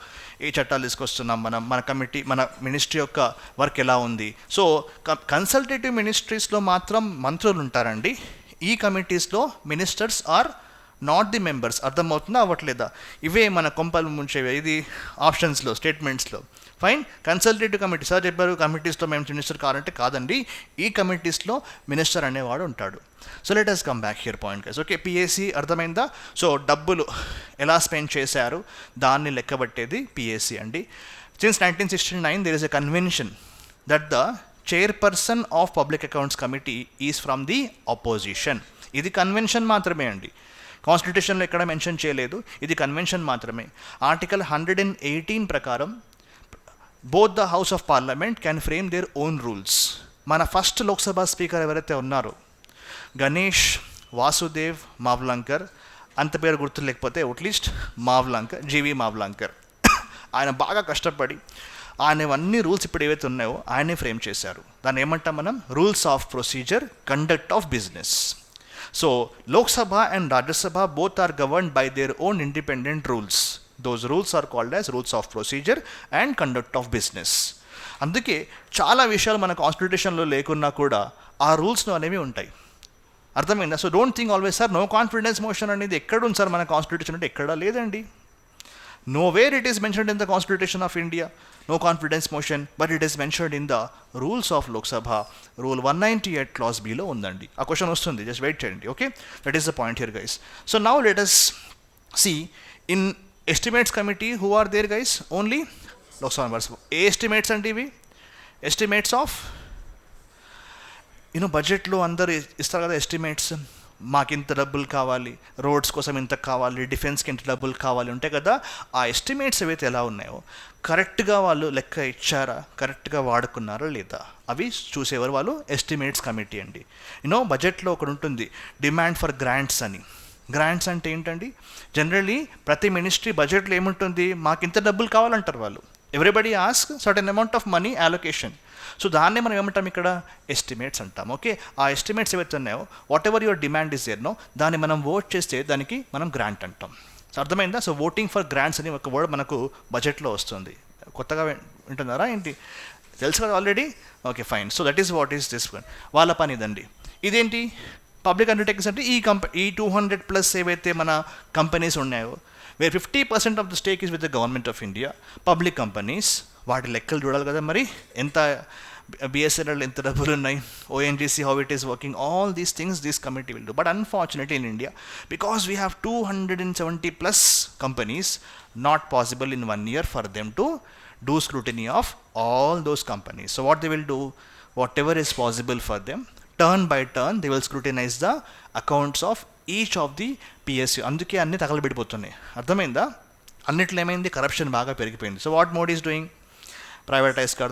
ఏ చట్టాలు తీసుకొస్తున్నాం, మన కమిటీ, మన మినిస్ట్రీ యొక్క వర్క్ ఎలా ఉంది. సో కన్సల్టేటివ్ మినిస్ట్రీస్లో మాత్రం మంత్రులు ఉంటారండి. ఈ కమిటీస్లో ministers are not the members. అర్థమవుతుందా? అవ్వట్లేదా? ఇవే మన కొంపలు ముంచేవి ఇది ఆప్షన్స్లో, స్టేట్మెంట్స్లో. ఫైన్. కన్సల్టేటివ్ కమిటీ సార్ చెప్పారు కమిటీస్లో మేము మినిస్టర్ కావాలంటే కాదండి, ఈ కమిటీస్లో మినిస్టర్ అనేవాడు ఉంటాడు. So let us come back here point guys. Okay, PSC అర్థమైందా? సో డబ్బులు ఎలా స్పెండ్ చేశారు దాన్ని లెక్కబట్టేది పిఎస్సి అండి. Since 1969 there is a convention that the chairperson of Public Accounts Committee is from the opposition. ఇది కన్వెన్షన్ మాత్రమే అండి, కాన్స్టిట్యూషన్లో ఎక్కడ మెన్షన్ చేయలేదు, ఇది కన్వెన్షన్ మాత్రమే. ఆర్టికల్ 118 ప్రకారం both the House of Parliament can frame their own rules. మన ఫస్ట్ లోక్సభ స్పీకర్ ఎవరైతే ఉన్నారో గణేష్ వాసుదేవ్ మావ్లంకర్, అంత పేరు గుర్తు లేకపోతే అట్లీస్ట్ మావ్లంకర్, జీవి మావ్లంకర్, ఆయన బాగా కష్టపడి ఆయనవన్నీ రూల్స్ ఇప్పుడు ఏవైతే ఉన్నాయో ఆయనే ఫ్రేమ్ చేశారు. దాన్ని ఏమంటాం మనం? Rules of procedure, conduct of business. So Lok Sabha and Rajya Sabha both are governed by their own independent rules. Those rules are called as rules of procedure and conduct of business. అందుకే చాలా విషయాలు మన కాన్స్టిట్యూషన్లో లేకున్నా కూడా ఆ రూల్స్లో అనేవి ఉంటాయి. అర్థమైందా? So don't think always sir no confidence motion అనేది ఎక్కడ ఉంది సార్ మన కాన్స్టిట్యూషన్ అంటే ఎక్కడా లేదండి. Nowhere it is mentioned in the Constitution of India, no confidence motion, but it is mentioned in the rules of Lok Sabha, Rule 198 Clause B lo undandi. A question vastundi, just wait cheyandi, okay? That is the point here, guys. So now let us see in estimates committee who are there, guys? Only Lok Sabha members. Estimates and TV, estimates of, బడ్జెట్లో అందరు ఇస్తారు కదా estimates, మాకు ఇంత డబ్బులు కావాలి, roads కోసం ఇంత కావాలి, డిఫెన్స్కి ఇంత డబ్బులు కావాలి ఉంటాయి కదా. ఆ ఎస్టిమేట్స్ ఏవైతే ఎలా ఉన్నాయో కరెక్ట్గా వాళ్ళు లెక్క ఇచ్చారా, కరెక్ట్గా వాడుకున్నారా లేదా, అవి చూసేవారు వాళ్ళు ఎస్టిమేట్స్ కమిటీ అండి. బడ్జెట్లో ఒకటి ఉంటుంది డిమాండ్ ఫర్ గ్రాంట్స్ అని. గ్రాంట్స్ అంటే ఏంటండి? జనరల్లీ ప్రతి మినిస్ట్రీ బడ్జెట్లో ఏముంటుంది, మాకు ఇంత డబ్బులు కావాలంటారు వాళ్ళు. Everybody ask certain amount of money allocation. So దాన్నే మనం ఏమంటాం ఇక్కడ, ఎస్టిమేట్స్ అంటాం. ఓకే, ఆ ఎస్టిమేట్స్ ఏవైతే ఉన్నాయో whatever your demand is there no, దాన్ని మనం ఓట్ చేస్తే దానికి మనం గ్రాంట్ అంటాం. సో అర్థమైందా? సో ఓటింగ్ ఫర్ గ్రాంట్స్ అని ఒక వర్డ్ మనకు బడ్జెట్లో వస్తుంది. కొత్తగా వింటున్నారా ఏంటి? తెలుసు కదా already. Okay fine. So that is what is this one. వాళ్ళ పని ఇదండి. ఇదేంటి పబ్లిక్ అండర్టేకింగ్స్ అంటే ఈ 200+ ఏవైతే మన కంపెనీస్ ఉన్నాయో, where 50% of the stake is with the government of India, public companies, వాటి లెక్కలు చూడాలి కదా మరి. ఎంత BSNL ఎంత డబ్బులు ఉన్నాయి, ONGC how it is working, all these things this committee will do. But unfortunately in India, because we have 270+ companies, not possible in 1 year for them to do scrutiny of all those companies. So what they will do, whatever is possible for them, turn by turn they will scrutinize the accounts of each of the PSU. అందుకే అన్ని తగలబెట్టిపోతున్నాయి. అర్థమైందా? అన్నిట్లో ఏమైంది, corruption బాగా పెరిగిపోయింది. So what Modi is doing, privatise कर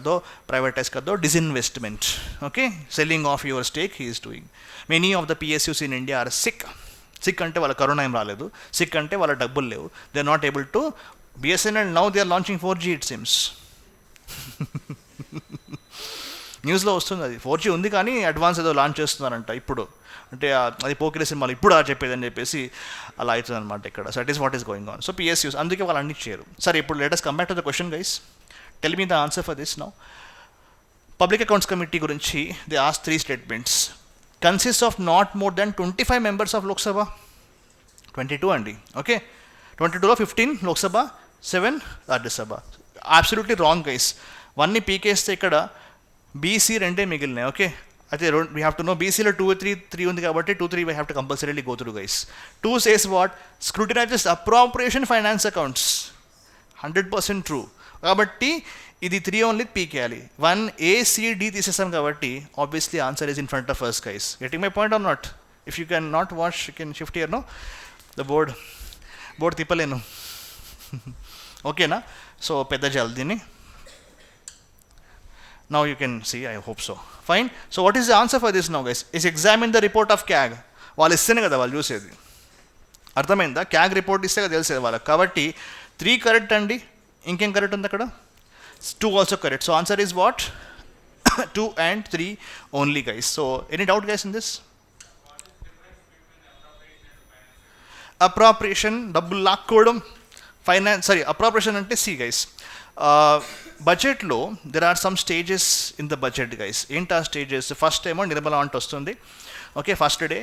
दो, disinvestment, okay, selling off your stake he is doing. Many of the PSUs in India are sick అంటే వాళ్ళ కరోనా ఏం రాలేదు, సిక్ అంటే వాళ్ళ డబ్బులు లేవు, they are not able to. BSNL now they are launching 4G it seems. న్యూస్లో వస్తుంది అది 4G ఉంది కానీ అడ్వాన్స్ ఏదో లాంచ్ చేస్తున్నారంట ఇప్పుడు. అంటే అది పోకిరి సినిమాలు ఇప్పుడు చెప్పేదని చెప్పేసి అలా అవుతుంది అనమాట ఇక్కడ. So that is what is going on. So PSUs అందుకే వాళ్ళు అన్ని చేయరు. సరే, ఇప్పుడు let us come back to the question, guys. Tell me the answer for this now. Public Accounts Committee gurinchi they asked 3 statements. Consists of not more than 25 members of Lok Sabha. 22 andi. Okay, 22 lo 15 Lok Sabha, 7 Rajya Sabha. Absolutely wrong, guys. One ni pీకేస్తే ఇక్కడ BC రెండే మిగిలినాయి. Okay, అయితే we have to know BC లో 2 3 ఉంది కాబట్టి 2 3 we have to compulsorily go through, guys. 2 says what, scrutinizes appropriation finance accounts. 100% true. కాబట్టి ఇది 3 only పీకేయాలి. 1 A C D తీసేసాం కాబట్టి obviously answer is in front of us, guys. Getting my point or not? If you can not watch, you can shift here, no? The board తిప్పలేను. ఓకేనా? So పెద్ద జల్దీని now you can see, I hope so. Fine. So what is the answer for this now, guys? Is examine the report of CAG. వాళ్ళు ఇస్తేనే కదా వాళ్ళు చూసేది. అర్థమైందా? CAG report ఇస్తే కదా తెలిసేది వాళ్ళకి. కాబట్టి 3 కరెక్ట్ అండి. ఇంకేం కరెక్ట్ ఉంది అక్కడ? 2 also correct. So answer is what? 2 and 3 only, guys. So any doubt, guys, in this? Appropriation డబ్బులు లాక్కోవడం, ఫైనాన్స్, సారీ, అప్రాప్రియేషన్ అంటే సి, గైస్, బడ్జెట్లో there are some stages in the budget, guys. ఏంటి ఆ స్టేజెస్? ఫస్ట్ ఏమో నిర్మలా అంటూ వస్తుంది. Okay, first day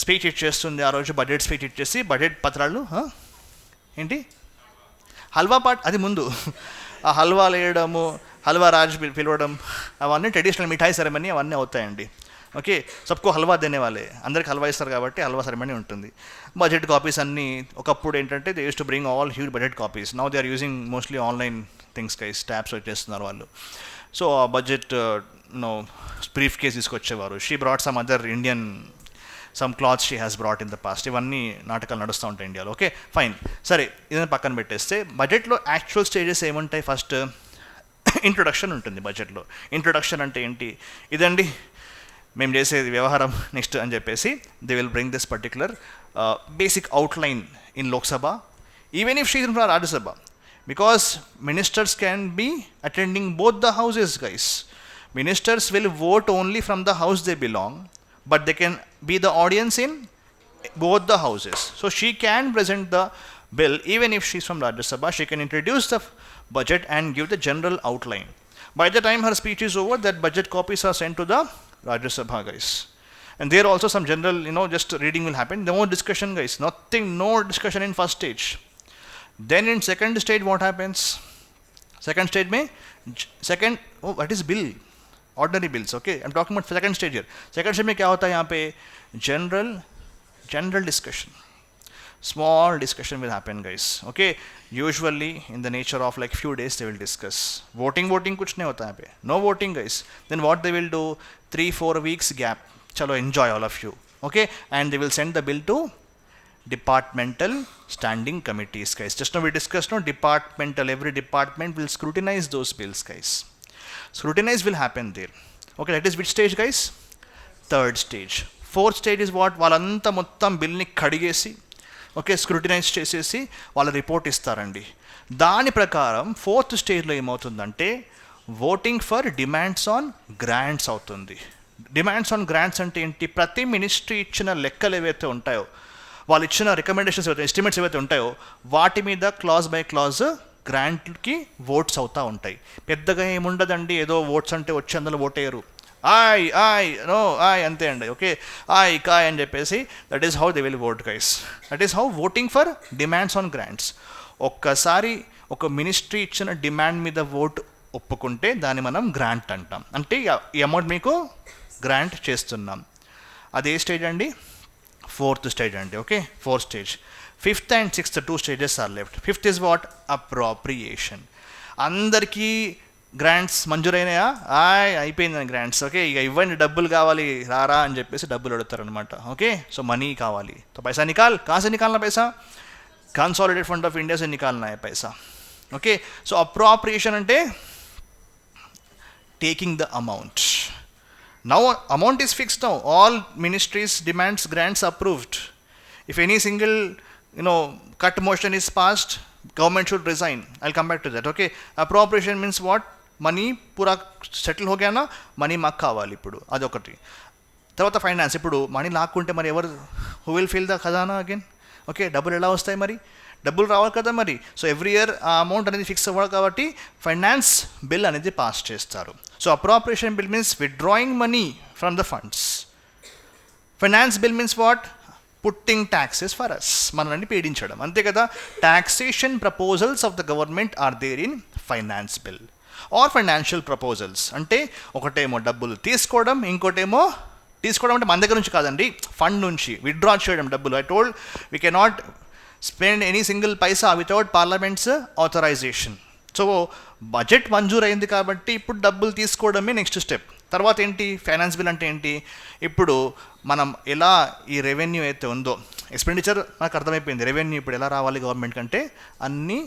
speech ఇచ్చేస్తుంది. ఆ రోజు బడ్జెట్ స్పీచ్ ఇచ్చేసి బడ్జెట్ పత్రాలు ఏంటి హల్వా పాట్, అది ముందు ఆ హల్వాలు వేయడము, హల్వా రాజ్ పిలవడం, అవన్నీ ట్రెడిషనల్ మిఠాయి సెరమనీ అవన్నీ అవుతాయండి. ఓకే, సబ్కో హల్వా దేనే వాళ్ళే, అందరికి హల్వా ఇస్తారు కాబట్టి హల్వా సెరమనీ ఉంటుంది. బడ్జెట్ కాపీస్ అన్నీ ఒకప్పుడు ఏంటంటే they use to bring all huge budget copies. Now they are using mostly online things, guys. Tabs వచ్చేస్తున్నారు వాళ్ళు. సో ఆ బడ్జెట్ బ్రీఫ్ కేస్ తీసుకొచ్చేవారు. She brought some other Indian some clothes she has brought in the past. ఇవన్నీ నాటకాలు నడుస్తూ ఉంటాయి ఇండియాలో. Okay fine. సరే, ఇదని పక్కన పెట్టేస్తే బడ్జెట్లో యాక్చువల్ స్టేజెస్ ఏముంటాయి? ఫస్ట్ ఇంట్రొడక్షన్ ఉంటుంది బడ్జెట్లో. ఇంట్రొడక్షన్ అంటే ఏంటి? ఇదండి మేము చేసేది వ్యవహారం నెక్స్ట్ అని చెప్పేసి they will bring this particular basic outline in Lok Sabha, even if she is from Rajya Sabha, because ministers can be attending both the houses, guys. Ministers will vote only from the house they belong, but they can be the audience in both the houses. So she can present the bill even if she's from Rajya Sabha. She can introduce the budget and give the general outline. By the time her speech is over, that budget copies are sent to the Rajya Sabha, guys. And there also some general, just reading will happen. No discussion, guys. Nothing, no discussion in first stage. Then in second stage what happens? Second stage में what is bill? Ordinary bills. Okay, I'm talking about second stage here. Second stage में क्या होता है यहाँ पे? General discussion. Small discussion will happen, guys. Okay, usually in the nature of like few days they will discuss. Voting कुछ नहीं होता यहाँ पे. No voting, guys. Then what they will do? 3-4 weeks gap. Chalo, enjoy all of you. Okay, and they will send the bill to departmental standing committees, guys. Just now we discussed, no, departmental. Every department will scrutinize those bills, guys. Scrutinize will happen there. Okay, that is which stage, guys? Third stage. Fourth stage is what? వాళ్ళంతా మొత్తం బిల్ని కడిగేసి okay scrutinise చేసేసి వాళ్ళ report ఇస్తారండి. దాని ప్రకారం fourth స్టేజ్లో ఏమవుతుందంటే voting for demands on grants అవుతుంది. డిమాండ్స్ ఆన్ గ్రాంట్స్ అంటే ఏంటి? ప్రతి మినిస్ట్రీ ఇచ్చిన లెక్కలు ఏవైతే ఉంటాయో, వాళ్ళు ఇచ్చిన రికమెండేషన్స్ ఏవైతే ఎస్టిమేట్స్ ఏవైతే ఉంటాయో వాటి మీద క్లాజ్ బై క్లాజ్ గ్రాంట్కి ఓట్స్ అవుతూ ఉంటాయి. పెద్దగా ఏముండదండి, ఏదో ఓట్స్ అంటే వచ్చి అందులో ఓట్ అయ్యారు, అంతే అండి. ఓకే, కాయ్ అని చెప్పేసి that is how they will vote, guys. That is how voting for demands on grants. ఒక్కసారి ఒక మినిస్ట్రీ ఇచ్చిన డిమాండ్ మీద ఓట్ ఒప్పుకుంటే దాన్ని మనం గ్రాంట్ అంటాం. అంటే ఈ అమౌంట్ మీకు గ్రాంట్ చేస్తున్నాం. అది ఏ స్టేజ్ అండి? ఫోర్త్ స్టేజ్ అండి. Okay, fourth stage. Fifth and sixth 2 stages are left. Fifth is what? Appropriation. అందరికీ గ్రాంట్స్ మంజూరైనాయా? అయిపోయింది గ్రాంట్స్. ఓకే, ఇక ఇవ్వండి, డబ్బులు కావాలి, రారా అని చెప్పేసి డబ్బులు అడుగుతారనమాట. ఓకే, సో మనీ కావాలి. तो पैसा निकाल, कहाँ से निकालना पैसा? कंसोलिडेटेड फंड ऑफ इंडिया से निकालना है पैसा. ओके, సో అప్రాప్రియేషన్ అంటే taking the amount. Now amount is fixed now. All ministries demands grants approved. If any single cut motion is passed, government should resign. I'll come back to that. Okay, appropriation means what? Money pura settle ho gaya na, money maak kavali ippudu, adokati. Tarvata finance, ippudu money laakunte mari evaru, who will fill the khazana again? Okay, double ela vastayi mari, డబ్బులు రావాలి కదా మరి. So every year ఆ amount అనేది fix అవ్వాలి కాబట్టి finance bill అనేది pass చేస్తారు. So appropriation bill means withdrawing money from the funds. Finance bill means what? Putting taxes for us, మనల్ని పీడించడం, అంతే కదా. Taxation proposals of the government are there in finance bill or financial proposals. అంటే ఒకటేమో డబ్బులు తీసుకోవడం, ఇంకోటేమో తీసుకోవడం అంటే మన దగ్గర నుంచి కాదండి, ఫండ్ నుంచి విత్డ్రా చేయడం డబ్బులు. I told we cannot spend any single paisa without parliament's authorization. So budget మంజూరు అయింది కాబట్టి ఇప్పుడు డబ్బులు తీసుకోవడమే నెక్స్ట్ స్టెప్. తర్వాత ఏంటి? ఫైనాన్స్ బిల్ అంటే ఏంటి? ఇప్పుడు మనం ఎలా ఈ రెవెన్యూ అయితే ఉందో, ఎక్స్పెండిచర్ మనకు అర్థమైపోయింది, రెవెన్యూ ఇప్పుడు ఎలా రావాలి గవర్నమెంట్ కంటే అన్ని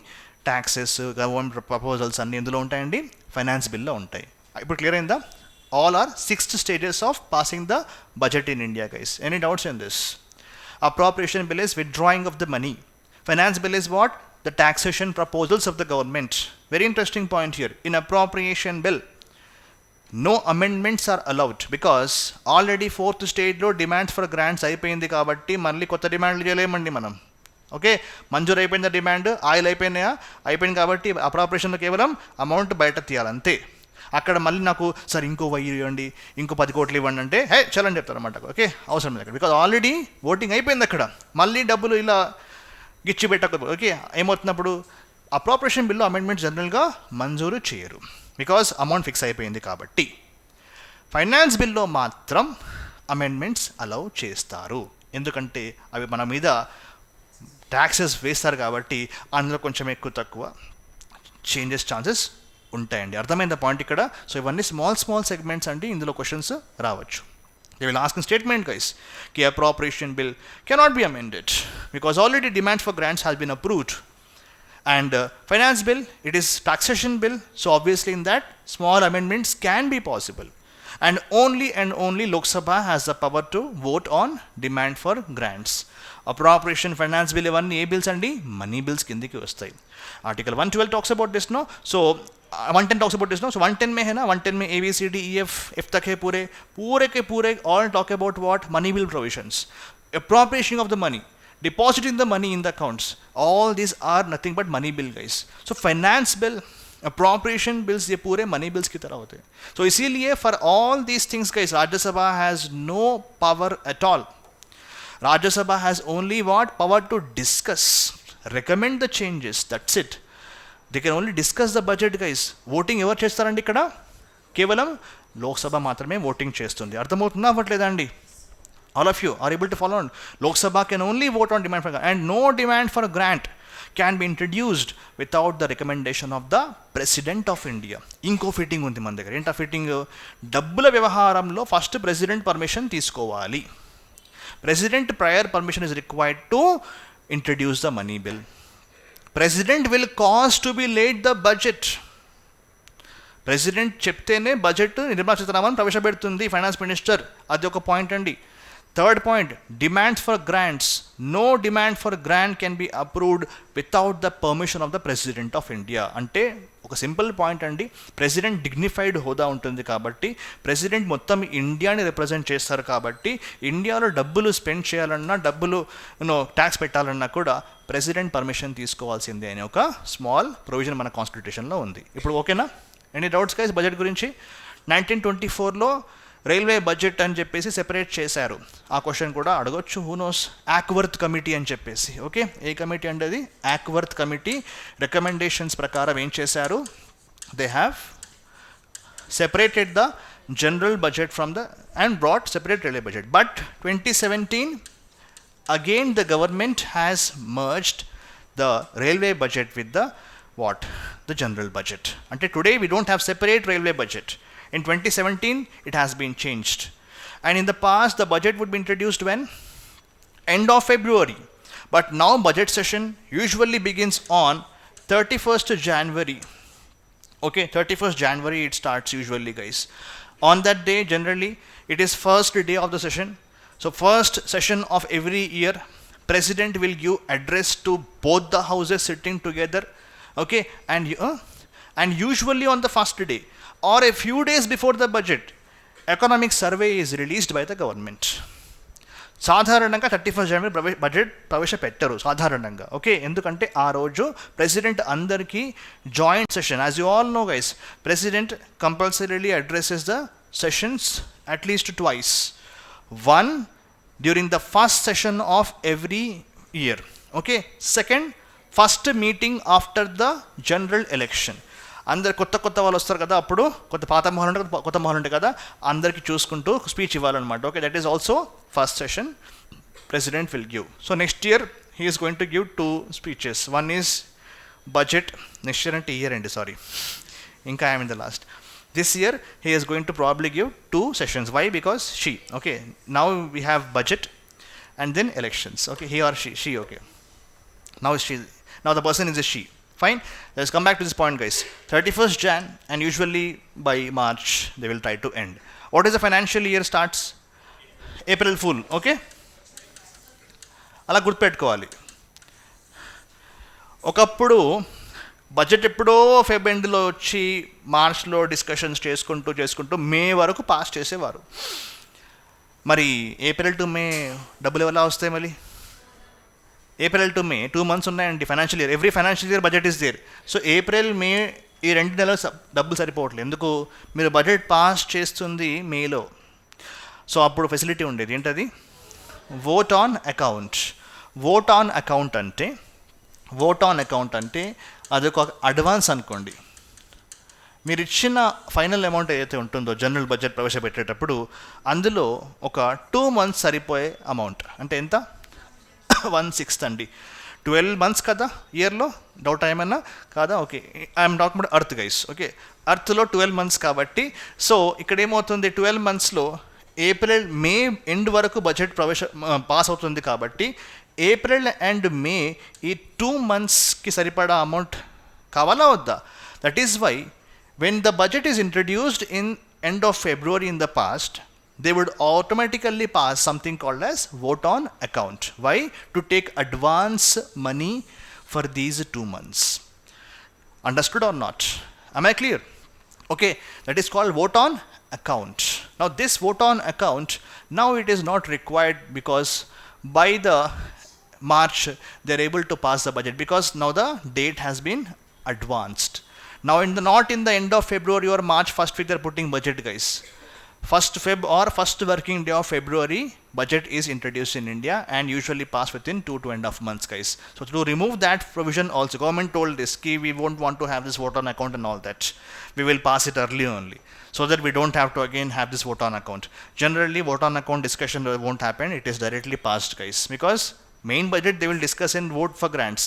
ట్యాక్సెస్, గవర్నమెంట్ ప్రపోజల్స్ అన్నీ ఎందులో ఉంటాయండి? ఫైనాన్స్ బిల్లో ఉంటాయి. ఇప్పుడు క్లియర్ అయిందా? All are 6 stages of passing the budget in India, guys. Any doubts in this? Appropriation bill is withdrawing of the money. Finance bill is what? The taxation proposals of the government. Very interesting point here. In appropriation bill, no amendments are allowed because already fourth stage lo demands for grants అయిపోయింది కాబట్టి మళ్ళీ కొత్త డిమాండ్లు చేయలేమండి మనం. Okay, మంజూరు అయిపోయింది demand, oil అయిపోయింది కాబట్టి అప్రాప్రియేషన్లో కేవలం అమౌంట్ బయట తీయాలంతే. అక్కడ మళ్ళీ నాకు సార్ ఇంకో 1000 ఇవ్వండి, ఇంకో 10 కోట్లు ఇవ్వండి అంటే చలని చెప్తారన్నమాట. ఓకే, అవసరం లేదు అక్కడ, బికాజ్ ఆల్రెడీ ఓటింగ్ అయిపోయింది అక్కడ. మళ్ళీ డబ్బులు ఇలా గిచ్చి పెట్టకపోతే ఓకే ఏమవుతున్నప్పుడు అప్రాప్రియేషన్ బిల్లు అమెండ్మెంట్ జనరల్గా మంజూరు చేయరు, బికాజ్ అమౌంట్ ఫిక్స్ అయిపోయింది కాబట్టి. ఫైనాన్స్ బిల్లో మాత్రం అమెండ్మెంట్స్ అలౌ చేస్తారు, ఎందుకంటే అవి మన మీద ట్యాక్సెస్ వేస్తారు కాబట్టి అందులో కొంచెం ఎక్కువ తక్కువ చేంజెస్ ఛాన్సెస్ ఉంటాయండి. అర్థమైంది పాయింట్ ఇక్కడ. సో ఇవన్నీ స్మాల్ సెగ్మెంట్స్ అండి, ఇందులో క్వశ్చన్స్ రావచ్చు. They will ask in statement, guys, కి appropriation bill cannot be amended because already demands for grants has been approved. And finance bill, it is taxation bill, so obviously in that small amendments can be possible. And only Lok Sabha has the power to vote on demand for grants. Appropriation, finance bill ivanni A bills andi? Money bills కిందికి వస్తాయి. Article 112 talks about this, no? So 110 talks about this, no? So 110 में है ना, 110 में A, B, C, D, E, F तक है पूरे के पूरे all talk about what? Money bill provisions. Appropriation of the money, depositing the money in the accounts, all these are nothing but money bill, guys. So finance bill, appropriation bills, ये पूरे money bills की तरह होते हैं. So इसीलिए for all these things, guys, Rajya Sabha has no power at all. Rajya Sabha has only what? Power to discuss, recommend the changes. That's it. They can only discuss the budget, guys. Voting ఎవరు చేస్తారండి ఇక్కడ? కేవలం లోక్సభ మాత్రమే voting చేస్తుంది. అర్థమవుతుందా అవ్వట్లేదా అండి? All of you are able to follow on. Lok Sabha can only vote on demand for grant, and no demand for a grant can be introduced without the recommendation of the President of India. ఇంకో fitting ఉంది మన దగ్గర. ఏంటా fitting? డబ్బుల వ్యవహారంలో first president permission తీసుకోవాలి. President prior permission is required to introduce the money bill. President will cause to be laid the budget. President చెప్తేనే budget Nirmala Sitharaman ప్రవేశపెడుతుంది ఫైనాన్స్ మినిస్టర్. అది ఒక పాయింట్ అండి. Third point, demands for grants. No demand for grant can be approved without the permission of the President of India. అంటే ఒక simple point అండి. President dignified హోదా ఉంటుంది కాబట్టి, ప్రెసిడెంట్ మొత్తం ఇండియాని రిప్రజెంట్ చేస్తారు కాబట్టి, ఇండియాలో డబ్బులు స్పెండ్ చేయాలన్నా, డబ్బులు ట్యాక్స్ పెట్టాలన్నా కూడా ప్రెసిడెంట్ పర్మిషన్ తీసుకోవాల్సిందే అనే ఒక స్మాల్ ప్రొవిజన్ మన కాన్స్టిట్యూషన్లో ఉంది. ఇప్పుడు ఓకేనా? ఎనీ డౌట్స్ గైస్ బడ్జెట్ గురించి? 1924లో రైల్వే బడ్జెట్ అని చెప్పేసి సెపరేట్ చేశారు. ఆ క్వశ్చన్ కూడా అడగొచ్చు. Who knows? యాక్వర్త్ కమిటీ అని చెప్పేసి. ఓకే, ఏ కమిటీ అంటే అది? యాక్వర్త్ కమిటీ రికమెండేషన్స్ ప్రకారం ఏం చేశారు? They have separated the general budget from the and brought separate railway budget. But 2017 again the government has merged the railway budget with the what? The general budget. Until today we don't have separate railway budget. In 2017 it has been changed. And in the past the budget would be introduced when? End of February. But now budget session usually begins on 31st January. Okay, 31st January it starts usually, guys. On that day generally it is first day of the session. So first session of every year, president will give address to both the houses sitting together. Okay, and usually on the first day or a few days before the budget, economic survey is released by the government. సాధారణంగా 31st జనవరి budget ప్రవేశపెట్టరు సాధారణంగా. Okay, ఎందుకంటే ఆ రోజు president అందరికీ joint session. As you all know guys, president compulsorily addresses the sessions at least twice. One during the first session of every year. Okay, second first meeting after the general election. అందరు కొత్త వాళ్ళు వస్తారు కదా, అప్పుడు పాత మొహాలు ఉంటాయి కదా, అందరికీ చూసుకుంటూ స్పీచ్ ఇవ్వాలన్నమాట. Okay, that is also first session president will give. So next year he is going to give 2 speeches. One is budget. Next year అంటే ఇయర్ అండి, సారీ, ఇంకా I'm in the last. This year he is going to probably give 2 sessions. Why? Because she. Okay, now we have budget and then elections. Okay, he or she. Okay, now the person is a she. Fine, let's come back to this point, guys. 31st Jan and usually by March they will try to end. What is the financial year starts? April Fool. Okay, అలా గుర్తుపెట్టుకోవాలి. ఒకప్పుడు budget ఎప్పుడో Feb ఎండ్లో వచ్చి మార్చ్లో discussions చేసుకుంటూ మే వరకు pass చేసేవారు. మరి ఏప్రిల్ టు మే డబ్బులు ఎలా వస్తాయి? మళ్ళీ ఏప్రిల్ టు మే 2 months ఉన్నాయండి financial year. Every financial year budget is there. So April May ఈ 2 నెలలు డబ్బులు సరిపోవట్లేదు. ఎందుకు? మీరు బడ్జెట్ పాస్ చేస్తుంది మేలో. సో అప్పుడు ఫెసిలిటీ ఉండేది. ఏంటది? Vote on account. Vote on account అంటే అదొక అడ్వాన్స్ అనుకోండి. మీరు ఇచ్చిన ఫైనల్ అమౌంట్ ఏదైతే ఉంటుందో జనరల్ బడ్జెట్ ప్రవేశపెట్టేటప్పుడు అందులో ఒక 2 months సరిపోయే అమౌంట్. అంటే ఎంత? 1/6 అండి. 12 months కదా ఇయర్లో. డౌట్ ఏమన్నా కాదా? ఓకే, ఐఎమ్ టాకింగ్ అబౌట్ అర్త్ గైస్. ఓకే, అర్త్లో 12 months కాబట్టి, సో ఇక్కడ ఏమవుతుంది? 12 monthsలో ఏప్రిల్ మే ఎండ్ వరకు బడ్జెట్ పాస్ అవుతుంది కాబట్టి ఏప్రిల్ అండ్ మే ఈ 2 monthsకి సరిపడా అమౌంట్ కావాలా వద్దా? That is why when the budget is introduced in end of February in the past, they would automatically pass something called as vote on account. Why? To take advance money for these 2 months. Understood or not? Am I clear? Okay, that is called vote on account. Now this vote on account, now it is not required because by the March they are able to pass the budget because now the date has been advanced. Now not in the end of February or March first week they are putting budget, guys. 1st Feb or first working day of February, budget is introduced in India and usually passed within 2.5 months, guys. So to remove that provision also, government told this, we won't want to have this vote on account and all that. We will pass it early only, so that we don't have to again have this vote on account. Generally, vote on account discussion won't happen. It is directly passed, guys, because main budget they will discuss and vote for grants.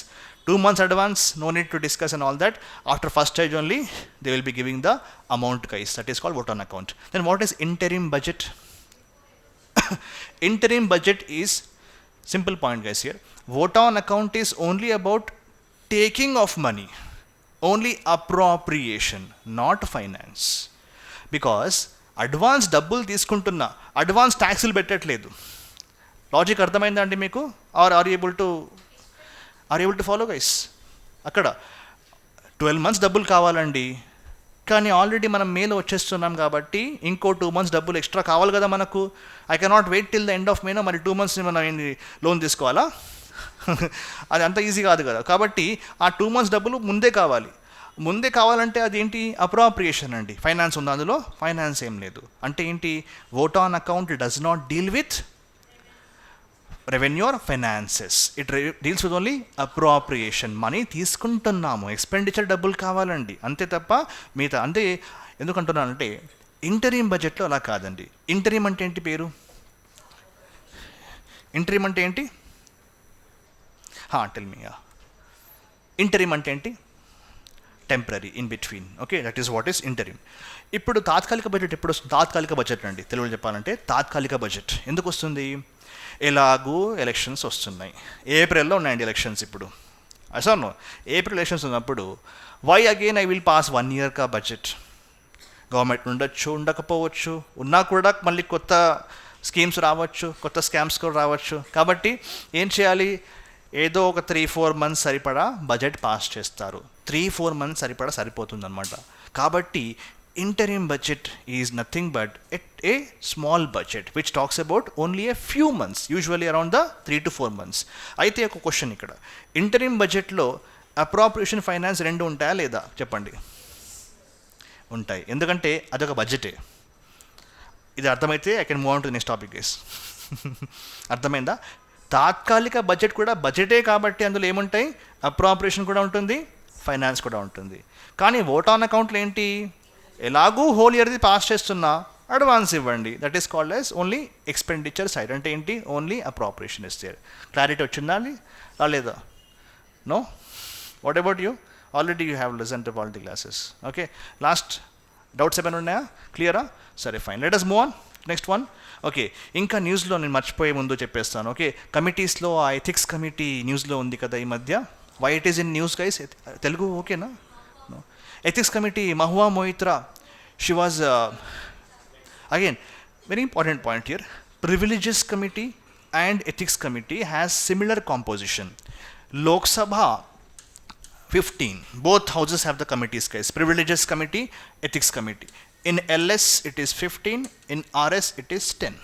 2 months advance, no need to discuss and all that. After first stage only, they will be giving the amount, guys. That is called vote on account. Then what is interim budget? Interim budget is simple point, guys. Here, vote on account is only about taking of money, only appropriation, not finance. Because advance డబ్బులు తీసుకుంటున్నా, advance ట్యాక్స్లు పెట్టట్లేదు. Logic అర్థమైందా అండి మీకు? Are are able to follow, guys? అక్కడ 12 months డబ్బులు కావాలండి, కానీ ఆల్రెడీ మనం మేలో వచ్చేస్తున్నాం కాబట్టి ఇంకో 2 months డబ్బులు ఎక్స్ట్రా కావాలి కదా మనకు. I cannot wait till the end of May no, మరి 2 months మనం లోన్ తీసుకోవాలా? అది అంత ఈజీ కాదు కదా. కాబట్టి ఆ 2 months డబ్బులు ముందే కావాలి. ముందే కావాలంటే అది ఏంటి? అప్రాప్రియేషన్ అండి. ఫైనాన్స్ ఉంది అందులో? ఫైనాన్స్ ఏం లేదు. అంటే ఏంటి? vote on account does not deal with revenue or finances. It deals with only appropriation. Money తీసుకుంటున్నాము, ఎక్స్పెండిచర్ డబ్బులు కావాలండి, అంతే తప్ప మిగతా అంతే. ఎందుకంటున్నానంటే ఇంటరీం బడ్జెట్లో అలా కాదండి. ఇంటరీం అంటే ఏంటి పేరు? ఇంటరీం అంటే ఏంటి? Tell me. ఇంటరీం అంటే ఏంటి? Temporary, in between. Okay, that is what is interim. ఇప్పుడు తాత్కాలిక బడ్జెట్ ఎప్పుడు వస్తుంది? తాత్కాలిక బడ్జెట్ అండి, తెలుగులో చెప్పాలంటే తాత్కాలిక బడ్జెట్ ఎందుకు వస్తుంది? ఎలాగూ ఎలక్షన్స్ వస్తున్నాయి. ఏప్రిల్లో ఉన్నాయండి ఎలక్షన్స్ ఇప్పుడు. అసలు ఏప్రిల్ ఎలక్షన్స్ ఉన్నప్పుడు why again I will pass 1 year కా బడ్జెట్? గవర్నమెంట్ ఉండొచ్చు, ఉండకపోవచ్చు, ఉన్నా కూడా మళ్ళీ కొత్త స్కీమ్స్ రావచ్చు, కొత్త స్కామ్స్ కూడా రావచ్చు. కాబట్టి ఏం చేయాలి? ఏదో ఒక 3-4 months సరిపడా బడ్జెట్ పాస్ చేస్తారు. 3-4 months సరిపడా సరిపోతుందన్నమాట. కాబట్టి interim budget is nothing but a small budget which talks about only a few months, usually around the 3 to 4 months. అయితే ఒక క్వశ్చన్ ఇక్కడ, ఇంటరిమ్ బడ్జెట్లో అప్రాప్రియేషన్, ఫైనాన్స్ రెండు ఉంటాయా లేదా? చెప్పండి. ఉంటాయి, ఎందుకంటే అదొక బడ్జెటే. ఇది అర్థమైతే I can move on to next topic, guys. అర్థమైందా? తాత్కాలిక బడ్జెట్ కూడా బడ్జెటే కాబట్టి అందులో ఏముంటాయి? అప్రాప్రియేషన్ కూడా ఉంటుంది, ఫైనాన్స్ కూడా ఉంటుంది. కానీ ఓట్ ఆన్ అకౌంట్లో ఏంటి? ఎలాగూ హోల్ ఇయర్ది పాస్ చేస్తున్నా, అడ్వాన్స్ ఇవ్వండి. That is called as only expenditure side. అంటే ఏంటి? Only appropriation is there. Clarity వచ్చిందా అండి? రాలేదా? No? What about you? Already you have listen to polity classes. Okay, last doubts ఏమైనా ఉన్నాయా? క్లియరా? సరే, fine. Let us move on next one. Okay, ఇంకా న్యూస్లో నేను మర్చిపోయే ముందు చెప్పేస్తాను. ఓకే, కమిటీస్లో ఆ ఎథిక్స్ కమిటీ న్యూస్లో ఉంది కదా ఈ మధ్య. Why it is in news, guys? Telugu ఓకేనా? Ethics committee, Mahua Moitra, she was, again, very important point here. Privileges committee and ethics committee has similar composition. Lok Sabha, 15. Both houses have the committees, guys. Privileges committee, ethics committee. In LS, it is 15. In RS, it is 10.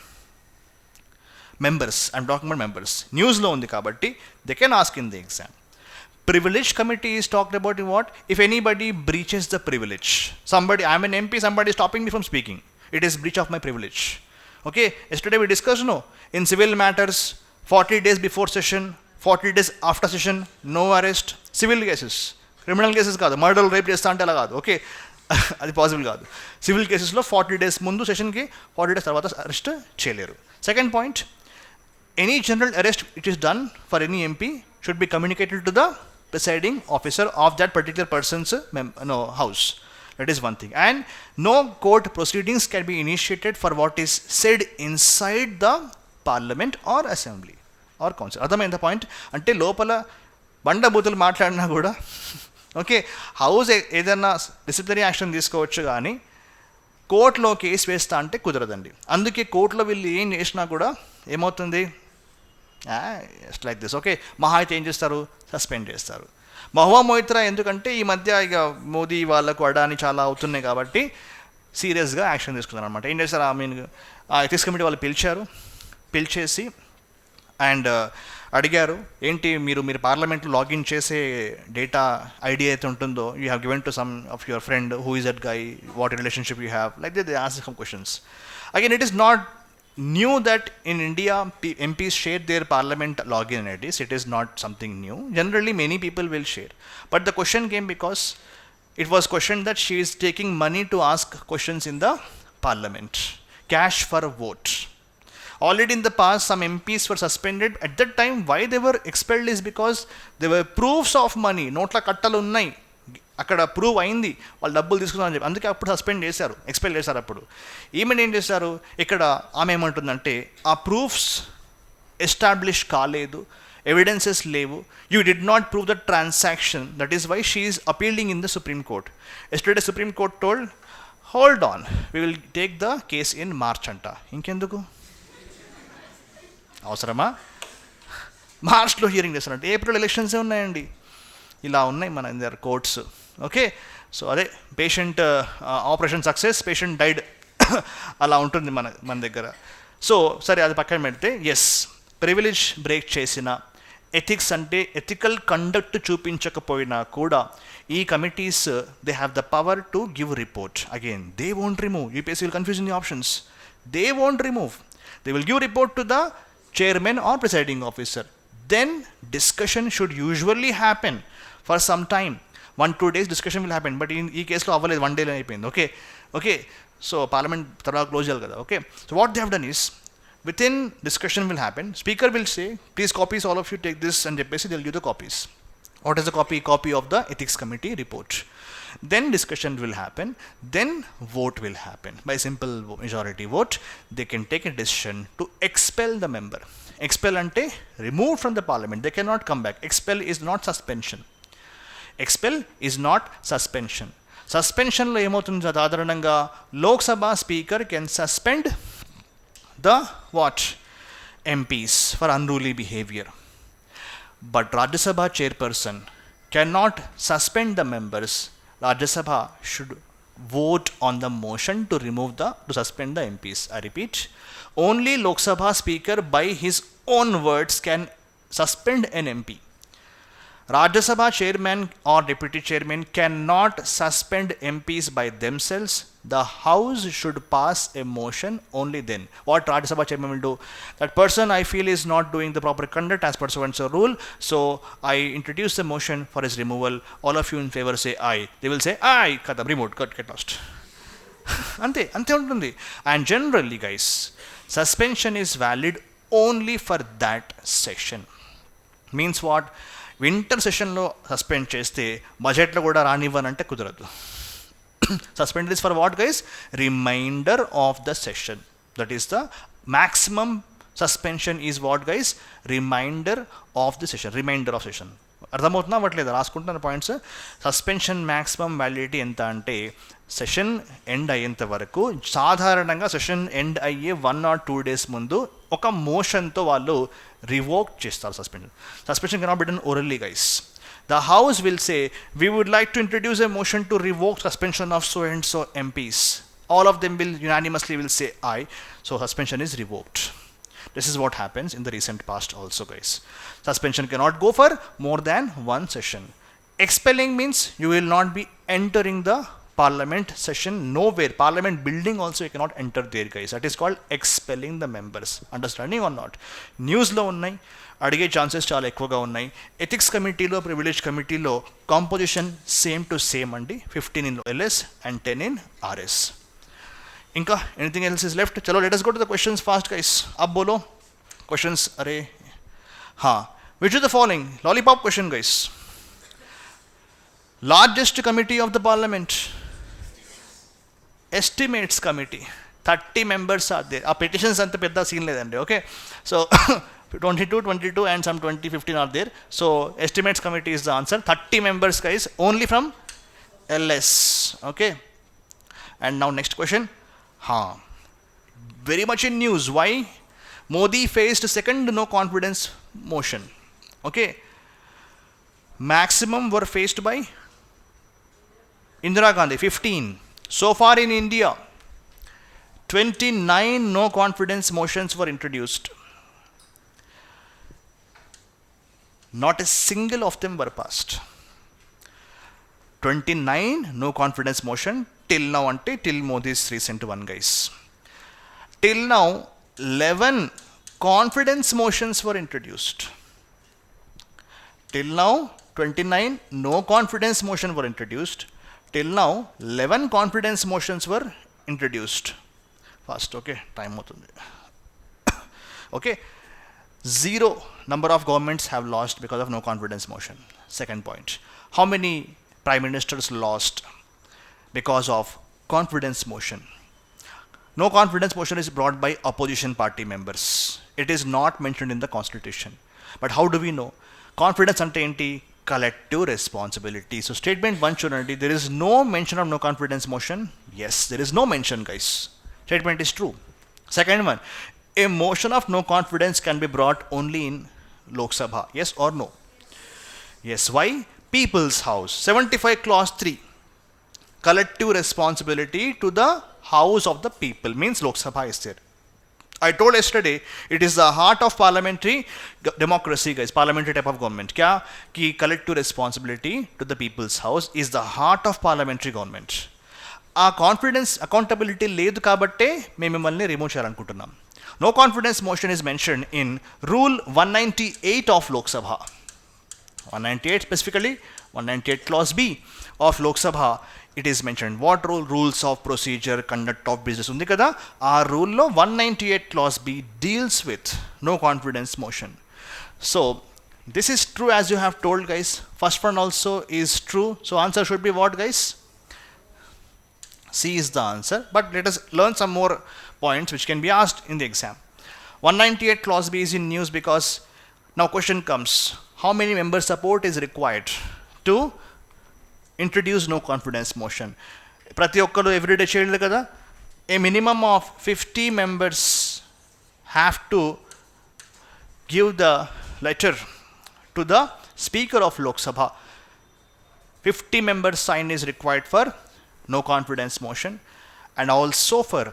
Members, I'm talking about members. News lo undi kabatti, they can ask in the exam. Privilege committee is talked about in what? If anybody breaches the privilege. Somebody, I'm an MP, somebody is stopping me from speaking. It is breach of my privilege. Okay, yesterday we discussed, no? In civil matters, 40 days before session, 40 days after session, no arrest. Civil cases. Criminal cases కాదు, murder, rape చేస్తా అంటే అలా కాదు. Okay, అది possible కాదు. Civil కేసెస్లో 40 days ముందు సెషన్కి, 40 days తర్వాత అరెస్ట్ చేయలేరు. Second point, any general arrest it is done for any MP should be communicated to the presiding officer of that particular person's house. That is one thing. And no court proceedings can be initiated for what is said inside the parliament or assembly or council. అర్థమైందా point? అంటే లోపల బండబూతులు మాట్లాడినా కూడా okay, house ఏదైనా disciplinary action తీసుకోవచ్చు, కానీ కోర్టులో case వేస్తా అంటే కుదరదండి. అందుకే కోర్టులో వీళ్ళు ఏం చేసినా కూడా ఏమవుతుంది? Just like this. ఓకే, మహా అయితే ఏం చేస్తారు? సస్పెండ్ చేస్తారు. మహువా మొయిత్రా ఎందుకంటే ఈ మధ్య ఇక మోదీ వాళ్ళకు అడాని చాలా అవుతున్నాయి కాబట్టి సీరియస్గా యాక్షన్ తీసుకున్నారు అనమాట. ఏం చేస్తారు? ఎథిక్స్ కమిటీ వాళ్ళు పిలిచేసి అండ్ అడిగారు, ఏంటి మీరు పార్లమెంట్లో లాగిన్ చేసే డేటా ఐడి అయితే ఉంటుందో you have given to some of your friend, who is that guy, what relationship you have, like they ask some questions. Again it is not new that in India MPs share their parliament login IDs. It is not something new. Generally many people will share, but the question came because it was questioned that she is taking money to ask questions in the parliament, cash for a vote. Already in the past some MPs were suspended. At that time why they were expelled is because there were proofs of money, నోట్ల కట్టలు ఉన్నాయి, అక్కడ prove అయింది వాళ్ళు డబ్బులు తీసుకున్నారని చెప్పి, అందుకే అప్పుడు ఎక్స్పెల్ చేశారు. అప్పుడు ఈమెను ఏం చేశారు, ఇక్కడ ఆమె ఏమంటుందంటే ఆ ప్రూఫ్స్ ఎస్టాబ్లిష్ కాలేదు, ఎవిడెన్సెస్ లేవు, you did not prove the transaction, that is why she is appealing in the Supreme Court. Yesterday Supreme Court told hold on, we will take the case in March అంట. ఇంకెందుకు అవసరమా, మార్చ్లో hearing చేస్తారంటే, April ఎలక్షన్సే ఉన్నాయండి. ఇలా ఉన్నాయి మన దగ్గర కోర్ట్స్. ఓకే, సో అదే patient operation success, patient died అలా ఉంటుంది మన దగ్గర. సో సరే అది పక్కన పెడితే, ఎస్ ప్రివిలేజ్ బ్రేక్ చేసిన, ఎథిక్స్ అంటే ఎథికల్ కండక్ట్ చూపించకపోయినా కూడా ఈ committees they have the power to give report. Again they won't remove, UPSC will confuse in the options, they won't remove, they will give report to the chairman or presiding officer. Then discussion should usually happen for some time. 1-2 days discussion will happen, but in case lo avvaled 1 day lo ayipindi. Okay, so parliament tarvata close cheyali kada. Okay, so what they have done is, within discussion will happen, speaker will say please copies, all of you take this and cheppesi they'll give the copies. What is the copy of the ethics committee report. Then discussion will happen, then vote will happen. By simple majority vote they can take a decision to expel the member. Expel ante remove from the parliament, they cannot come back. Expel is not suspension. Suspension lo emotundi sadharananga Lok Sabha speaker can suspend the what MPs for unruly behavior, but Rajya Sabha chairperson cannot suspend the members. Rajya Sabha should vote on the motion to suspend the MPs. I repeat, only Lok Sabha speaker by his own words can suspend an MP. Rajya Sabha chairman or deputy chairman cannot suspend MPs by themselves. The house should pass a motion only then. What Rajya Sabha chairman will do? That person I feel is not doing the proper conduct as per so and so rule, so I introduce the motion for his removal. All of you in favor say aye. They will say aye. Kadam removed. Get lost. ante untundi. And generally guys, suspension is valid only for that session. Means what? Winter సెషన్లో suspend చేస్తే బడ్జెట్లో కూడా రానివ్వనంటే కుదరదు. Suspend is for what guys? Reminder of the session. That is the maximum suspension is what guys? Reminder of the session. Remainder of session. అర్థమవుతుందా అవ్వట్లేదు? రాసుకుంటున్న points. Suspension maximum validity ఎంత అంటే సెషన్ ఎండ్ అయ్యేంత వరకు. సాధారణంగా సెషన్ ఎండ్ అయ్యే 1 or 2 days ముందు ఒక మోషన్తో వాళ్ళు రివోక్ చేస్తారు suspension. Suspension cannot be done orally guys. The house will say we would like to introduce a motion to revoke suspension of so and so MPs. All of them will unanimously will say aye, so suspension is revoked. This is what happens in the recent past also guys. Suspension cannot go for more than one session. Expelling means you will not be entering the parliament session nowhere. Parliament building also you cannot enter there guys. That is called expelling the members. Understanding or not? News lo unnai అడిగే chances చాలా ఎక్కువగా ఉన్నాయి. Ethics కమిటీలో, privilege కమిటీలో composition same to same అండి. 15 in LS and 10 in RS. ఇంకా anything else is left? చలో let us go to the questions fast guys. अब बोलो questions. अरे हाँ, which of the following, lollipop question guys, largest committee of the parliament? Estimates committee. 30 members are there. ఆ petitions అంత పెద్ద scene లేదండి. Okay, so 22 and some 15 are there. So estimates committee is the answer. 30 members guys, only from LS. Okay, and now next question. Very much in news. Why? Modi faced second no confidence motion. Okay, maximum were faced by Indira Gandhi, 15. So far in India 29 no confidence motions were introduced. Not a single of them were passed. 29 no confidence motion till now ante till Modi's recent one, guys. Till now 11 confidence motions were introduced. Till now 29 no confidence motion were introduced. Till now 11 confidence motions were introduced. Fast, okay, time avutundi. Okay, 0 number of governments have lost because of no confidence motion. Second point, how many prime ministers lost because of confidence motion? No confidence motion is brought by opposition party members. It is not mentioned in the constitution. But how do we know? Confidence ante enti? Collective responsibility. So statement 1 chudandi, there is no mention of no confidence motion. Yes, there is no mention, guys. Statement is true. Second one, a motion of no confidence can be brought only in Lok Sabha. Yes or no? Yes. Why? People's House. 75 clause 3. Collective responsibility to the house of the people means Lok Sabha is there. I told yesterday, it is the heart of parliamentary democracy, guys. Parliamentary type of government. Kya? Ki collective responsibility to the people's house is the heart of parliamentary government. ఆ confidence accountability లేదు కాబట్టే మేము మిమ్మల్ని remove చేయాలనుకుంటున్నాం. No confidence motion is mentioned in Rule 198 of Lok Sabha. 198 specifically, 198 clause B of Lok Sabha, it is mentioned. What rule? Rules of procedure, conduct of business undi kada. Our rule lo 198 clause B deals with no confidence motion. So this is true as you have told, guys. First one also is true. So answer should be what, guys? C is the answer. But let us learn some more points which can be asked in the exam. 198 clause B is in news because now question comes, how many member support is required to introduce no confidence motion? Prati okkaru everyday cheyaladu kada. A minimum of 50 members have to give the letter to the Speaker of Lok Sabha. 50 members sign is required for no confidence motion, and also for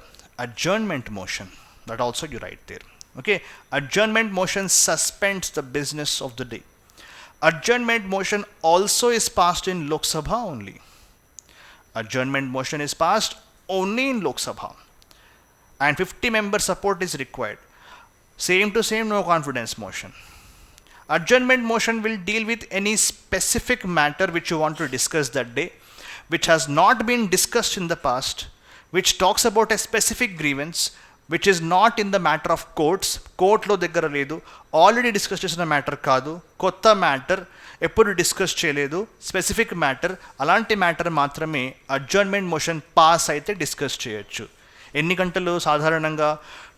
adjournment motion. That also you write there. Okay, adjournment motion suspends the business of the day. Adjournment motion also is passed in Lok Sabha only. Adjournment motion is passed only in Lok Sabha, and 50 member support is required. Same to same no confidence motion. Adjournment motion will deal with any specific matter which you want to discuss that day, which has not been discussed in the past, which talks about a specific grievance, which is not in the matter of courts. Court lo daggara ledu, already discussed chesina matter kaadu, kotta matter eppudu discuss cheyaledu, specific matter, alanti matter maatrame adjournment motion pass aithe discuss cheyochu. Enni gantalu sadharananga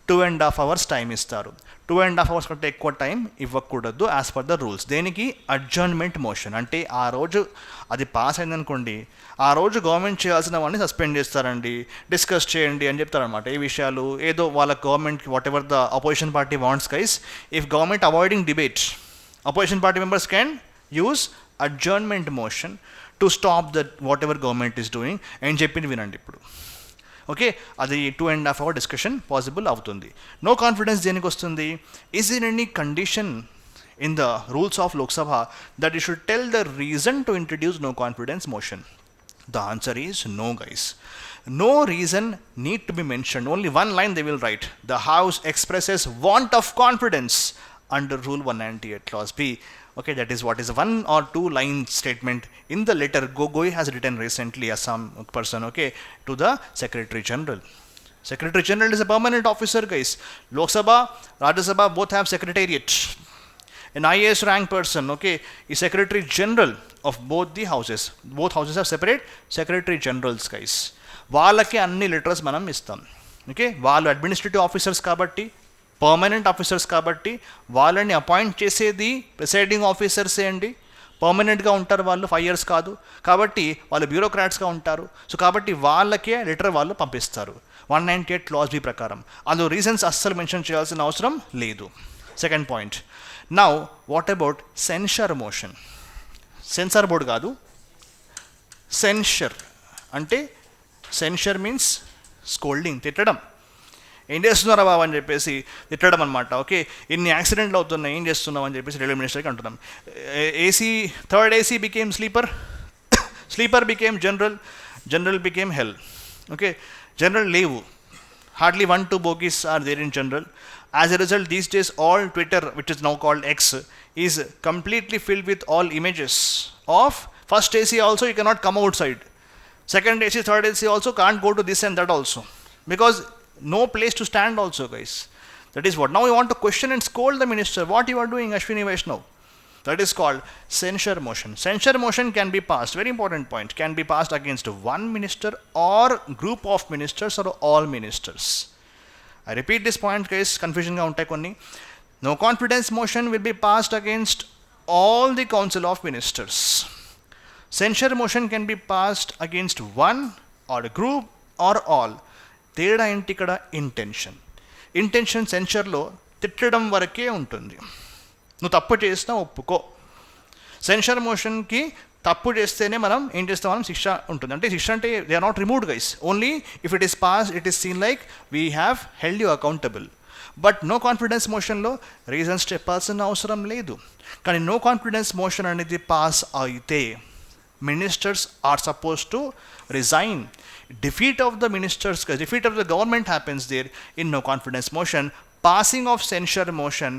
2.5 hours time ఇస్తారు. 2.5 hours కంటే ఎక్కువ time ఇవ్వకూడదు as per the rules. దేనికి? Adjournment motion. అంటే ఆ రోజు అది pass అయిందనుకోండి, ఆ రోజు గవర్నమెంట్ చేయాల్సిన వాడిని సస్పెండ్ చేస్తారండి, డిస్కస్ చేయండి అని చెప్తారనమాట. ఏ విషయాలు ఏదో వాళ్ళ government whatever the opposition party wants, guys. If government avoiding debate, opposition party members can use adjournment motion to stop the whatever government is doing అని చెప్పింది వినండి ఇప్పుడు. ఓకే, అది 2.5 hour డిస్కషన్ పాసిబుల్ అవుతుంది. No confidence దేనికి వస్తుంది? Is in any condition in the rules of Lok Sabha that you should tell the reason to introduce no confidence motion? The answer is no, guys. No reason need to be mentioned. Only one line they will write. The House expresses want of confidence under Rule 198 Clause B. Okay, that is what is 1 or 2 line statement in the letter Gogoi has written recently as some person, okay, to the Secretary General. Secretary General is a permanent officer, guys. Lok Sabha, Rajya Sabha both have secretariat. An IAS rank person, okay, is Secretary General of both the houses. Both houses have separate Secretary Generals, guys. వాళ్ళకి అన్ని letters మనం ఇస్తాం. Okay, వాళ్ళు administrative officers కాబట్టి, permanent officers కాబట్టి, వాళ్ళని appoint చేసేది presiding ఆఫీసర్సే అండి. పర్మనెంట్గా ఉంటారు వాళ్ళు, 5 years కాదు. కాబట్టి వాళ్ళు బ్యూరోక్రాట్స్గా ఉంటారు. సో కాబట్టి వాళ్ళకే లెటర్ వాళ్ళు పంపిస్తారు 198 Clause B ప్రకారం. అందులో రీజన్స్ అస్సలు మెన్షన్ చేయాల్సిన అవసరం లేదు. Second point. Now what about censure motion? Censor board కాదు, సెన్షర్ అంటే సెన్షర్ మీన్స్ స్కోల్డింగ్, తిట్టడం. ఏం చేస్తున్నారా బాబు అని చెప్పేసి తిట్టడం అనమాట. ఓకే, ఇన్ని యాక్సిడెంట్లు అవుతున్నాయి, ఏం చేస్తున్నావు అని చెప్పేసి రైల్వే మినిస్టర్కి అంటున్నాం. AC, third AC became sleeper, sleeper became general, general became hell. Okay, general లేవు, hardly 1-2 bogies are there in general. As a result, these days all Twitter, which is now called X, is completely filled with all images of first AC also you cannot come outside, second AC, third AC also can't go to this and that also, because no place to stand also, guys. That is what. Now you want to question and scold the minister. What you are doing, Ashwini Vaishnav? That is called censure motion. Censure motion can be passed, very important point, can be passed against one minister or group of ministers or all ministers. I repeat this point, guys, confusion ga untai konni. No confidence motion will be passed against all the council of ministers. Censure motion can be passed against one or a group or all. తేడా ఏంటి ఇక్కడ? Intention. Intention సెన్షర్లో తిట్టడం వరకే ఉంటుంది. నువ్వు తప్పు చేసినా ఒప్పుకో. సెన్షర్ మోషన్కి తప్పు చేస్తేనే మనం ఏం చేస్తాం, మనం శిక్ష ఉంటుంది. అంటే శిక్ష అంటే they are not removed, guys. Only if it is pass it is seen like we have held you accountable. But no confidence మోషన్లో రీజన్స్ చెప్పాల్సిన అవసరం లేదు. కానీ నో కాన్ఫిడెన్స్ మోషన్ అనేది పాస్ అయితే ministers are suppose to resign. Defeat of the ministers, defeat of the government happens there in no confidence motion. Passing of censure motion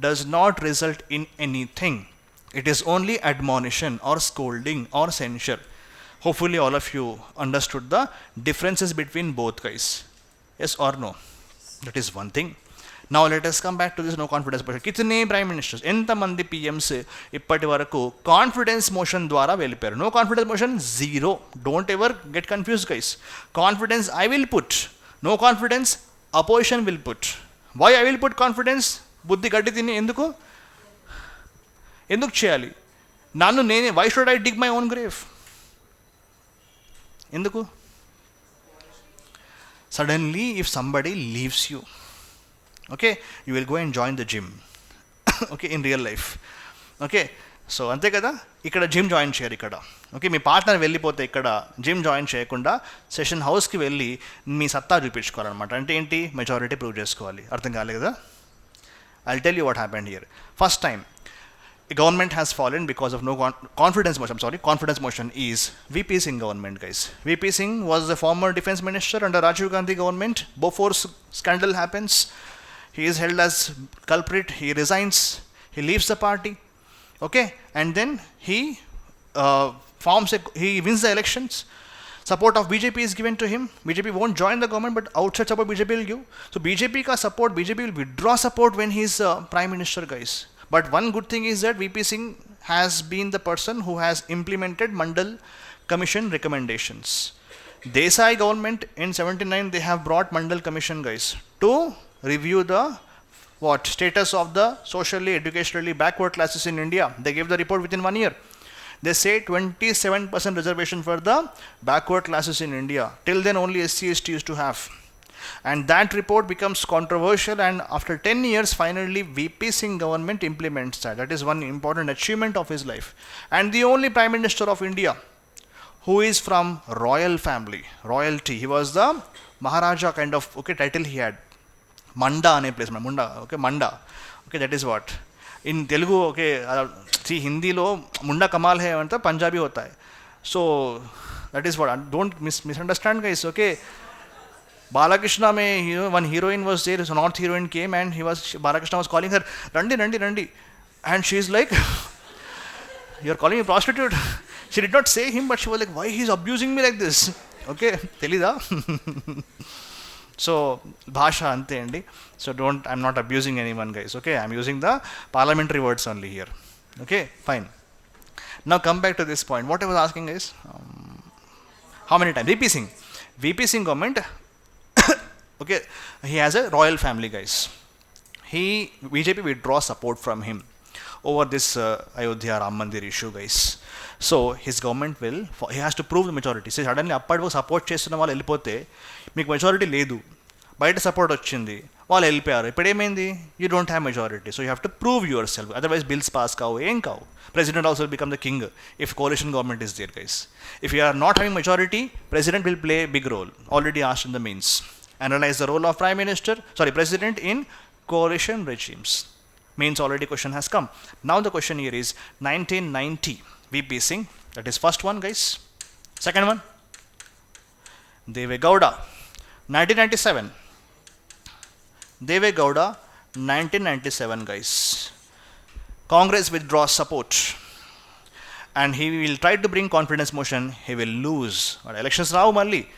does not result in anything. It is only admonition or scolding or censure. Hopefully all of you understood the differences between both, guys. Yes or no? That is one thing. Now let us come back to this no confidence motion. Kitne prime ministers, enta mandi PMs ippati varaku confidence motion dwara velliparu. No confidence motion, zero. Don't ever get confused, guys. Confidence I will put, no confidence opposition will put. Why I will put confidence? Buddhi gaddi tini enduku cheyali? Nannu nene, why should I dig my own grave? Enduku? Suddenly if somebody leaves you, okay, you will go and join the gym. Okay, in real life. Okay, so అంతే కదా, ఇక్కడ gym join చేయరు ఇక్కడ. Okay, మీ partner వెళ్ళిపోతే ఇక్కడ gym join చేయకుండా session హౌస్కి వెళ్ళి మీ సత్తా చూపించుకోవాలన్నమాట. అంటే ఏంటి? మెజారిటీ ప్రూవ్ చేసుకోవాలి. అర్థం కాలేదు కదా? I'll tell you what happened here. First time the government has fallen because of no confidence motion. Confidence motion is VP Singh government, guys. VP Singh was the former defense minister under Rajiv Gandhi government. Bofors scandal happens. He is held as culprit. He resigns. He leaves the party. Okay, and then he he wins the elections. Support of BJP is given to him. BJP won't join the government, but outside support BJP will give. So BJP ka support, BJP will withdraw support when he is prime minister, guys. But one good thing is that VP Singh has been the person who has implemented Mandal Commission recommendations. Desai government in 79 they have brought Mandal Commission, guys, to review the status of the socially, educationally backward classes in India. They gave the report within 1 year. They say 27% reservation for the backward classes in India. Till then only SC/ST used to have. And that report becomes controversial, and after 10 years finally VP Singh government implements that. That is one important achievement of his life. And the only Prime Minister of India who is from royal family, royalty. He was the Maharaja kind of title he had. Manda ane place, Munda, Manda. Okay, that is what. In Telugu, see, Hindi lo Munda Kamal hai anta Punjabi hota hai. So that is what. Don't misunderstand, guys. Okay, Balakrishna mein one heroine was there. So North heroine came and Balakrishna was calling her Randi, and she is like, "You're calling me prostitute." She did not say him, but she was like, "Why he's abusing me like this?" Okay, telida. So bhasha ante andi. So I'm not abusing anyone, guys. Okay, I'm using the parliamentary words only here. Okay, fine. Now come back to this point. What I was asking is, how many times VP Singh government okay, he has a royal family, guys. BJP withdraws support from him over this Ayodhya Ram Mandir issue, guys. So his government he has to prove the majority. So suddenly అప్పటి support చేస్తున్న వాళ్ళు వెళ్ళిపోతే మీకు majority లేదు, బయట support వచ్చింది, వాళ్ళు వెళ్ళిపోయారు. ఇప్పుడు ఏమైంది? You don't have majority. So you have to prove yourself. Otherwise bills pass కావు, ఏం కావు. President also become the king if coalition government is there, guys. If you are not having majority, president will play big role. Already asked in the mains. Analyze the role of president in coalition regimes. Means already question has come. Now the question here is 1990 VP Singh. That is first one, guys. Second one, Deve Gowda. 1997. Deve Gowda, 1997, guys. Congress withdraws support. And he will try to bring confidence motion. He will lose. But elections rao malli.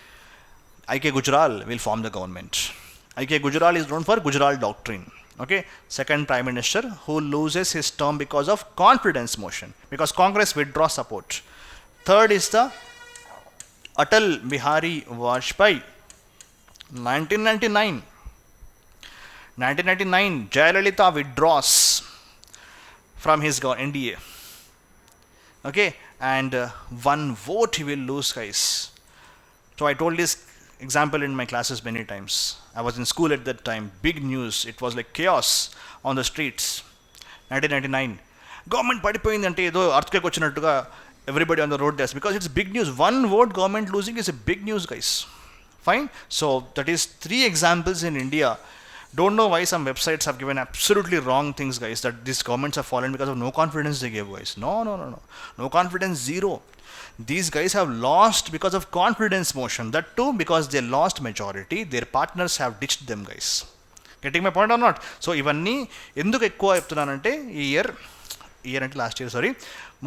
I.K. Gujral will form the government. I.K. Gujral is known for Gujral doctrine. Okay, second prime minister who loses his term because of confidence motion, because Congress withdraws support. Third is the Atal Bihari Vajpayee. 1999. 1999, Jayalalitha withdraws from his NDA. Okay, and one vote he will lose, guys. So I told this example in my classes many times. I was in school at that time. Big news. It was like chaos on the streets. 1999. Government padipoyindante edo earthquake vachinattuga everybody on the road there, because it's big news. One vote government losing is a big news, guys. Fine. So that is 3 examples in India. Don't know why some websites have given absolutely wrong things, guys, that these governments have fallen because of no confidence they gave, guys. No. No confidence, zero. These guys have lost because of confidence motion. That too because they lost majority. Their partners have ditched them, guys. Getting my point or not? So ఇవన్నీ ఎందుకు ఎక్కువ చెప్తున్నానంటే ఈ year అంటే last year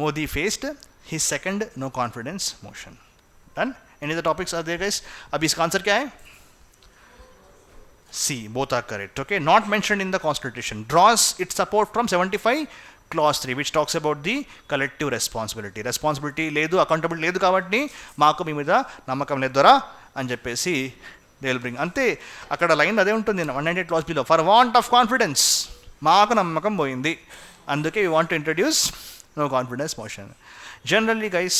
Modi faced his second no confidence motion. Done? Any other topics are there, guys? अब इसका answer क्या है? C. Both are correct. Okay. Not mentioned in the constitution. Draws its support from 75 clause 3, which talks about the collective responsibility. Responsibility ledu, accountability ledu kabatti maaku mee meeda namakam ledora ani cheppesi they will bring. Ante akkada line ade untundi 198 clause below. For want of confidence maaku namakam poyindi. Anduke we want to introduce no confidence motion. Generally, guys,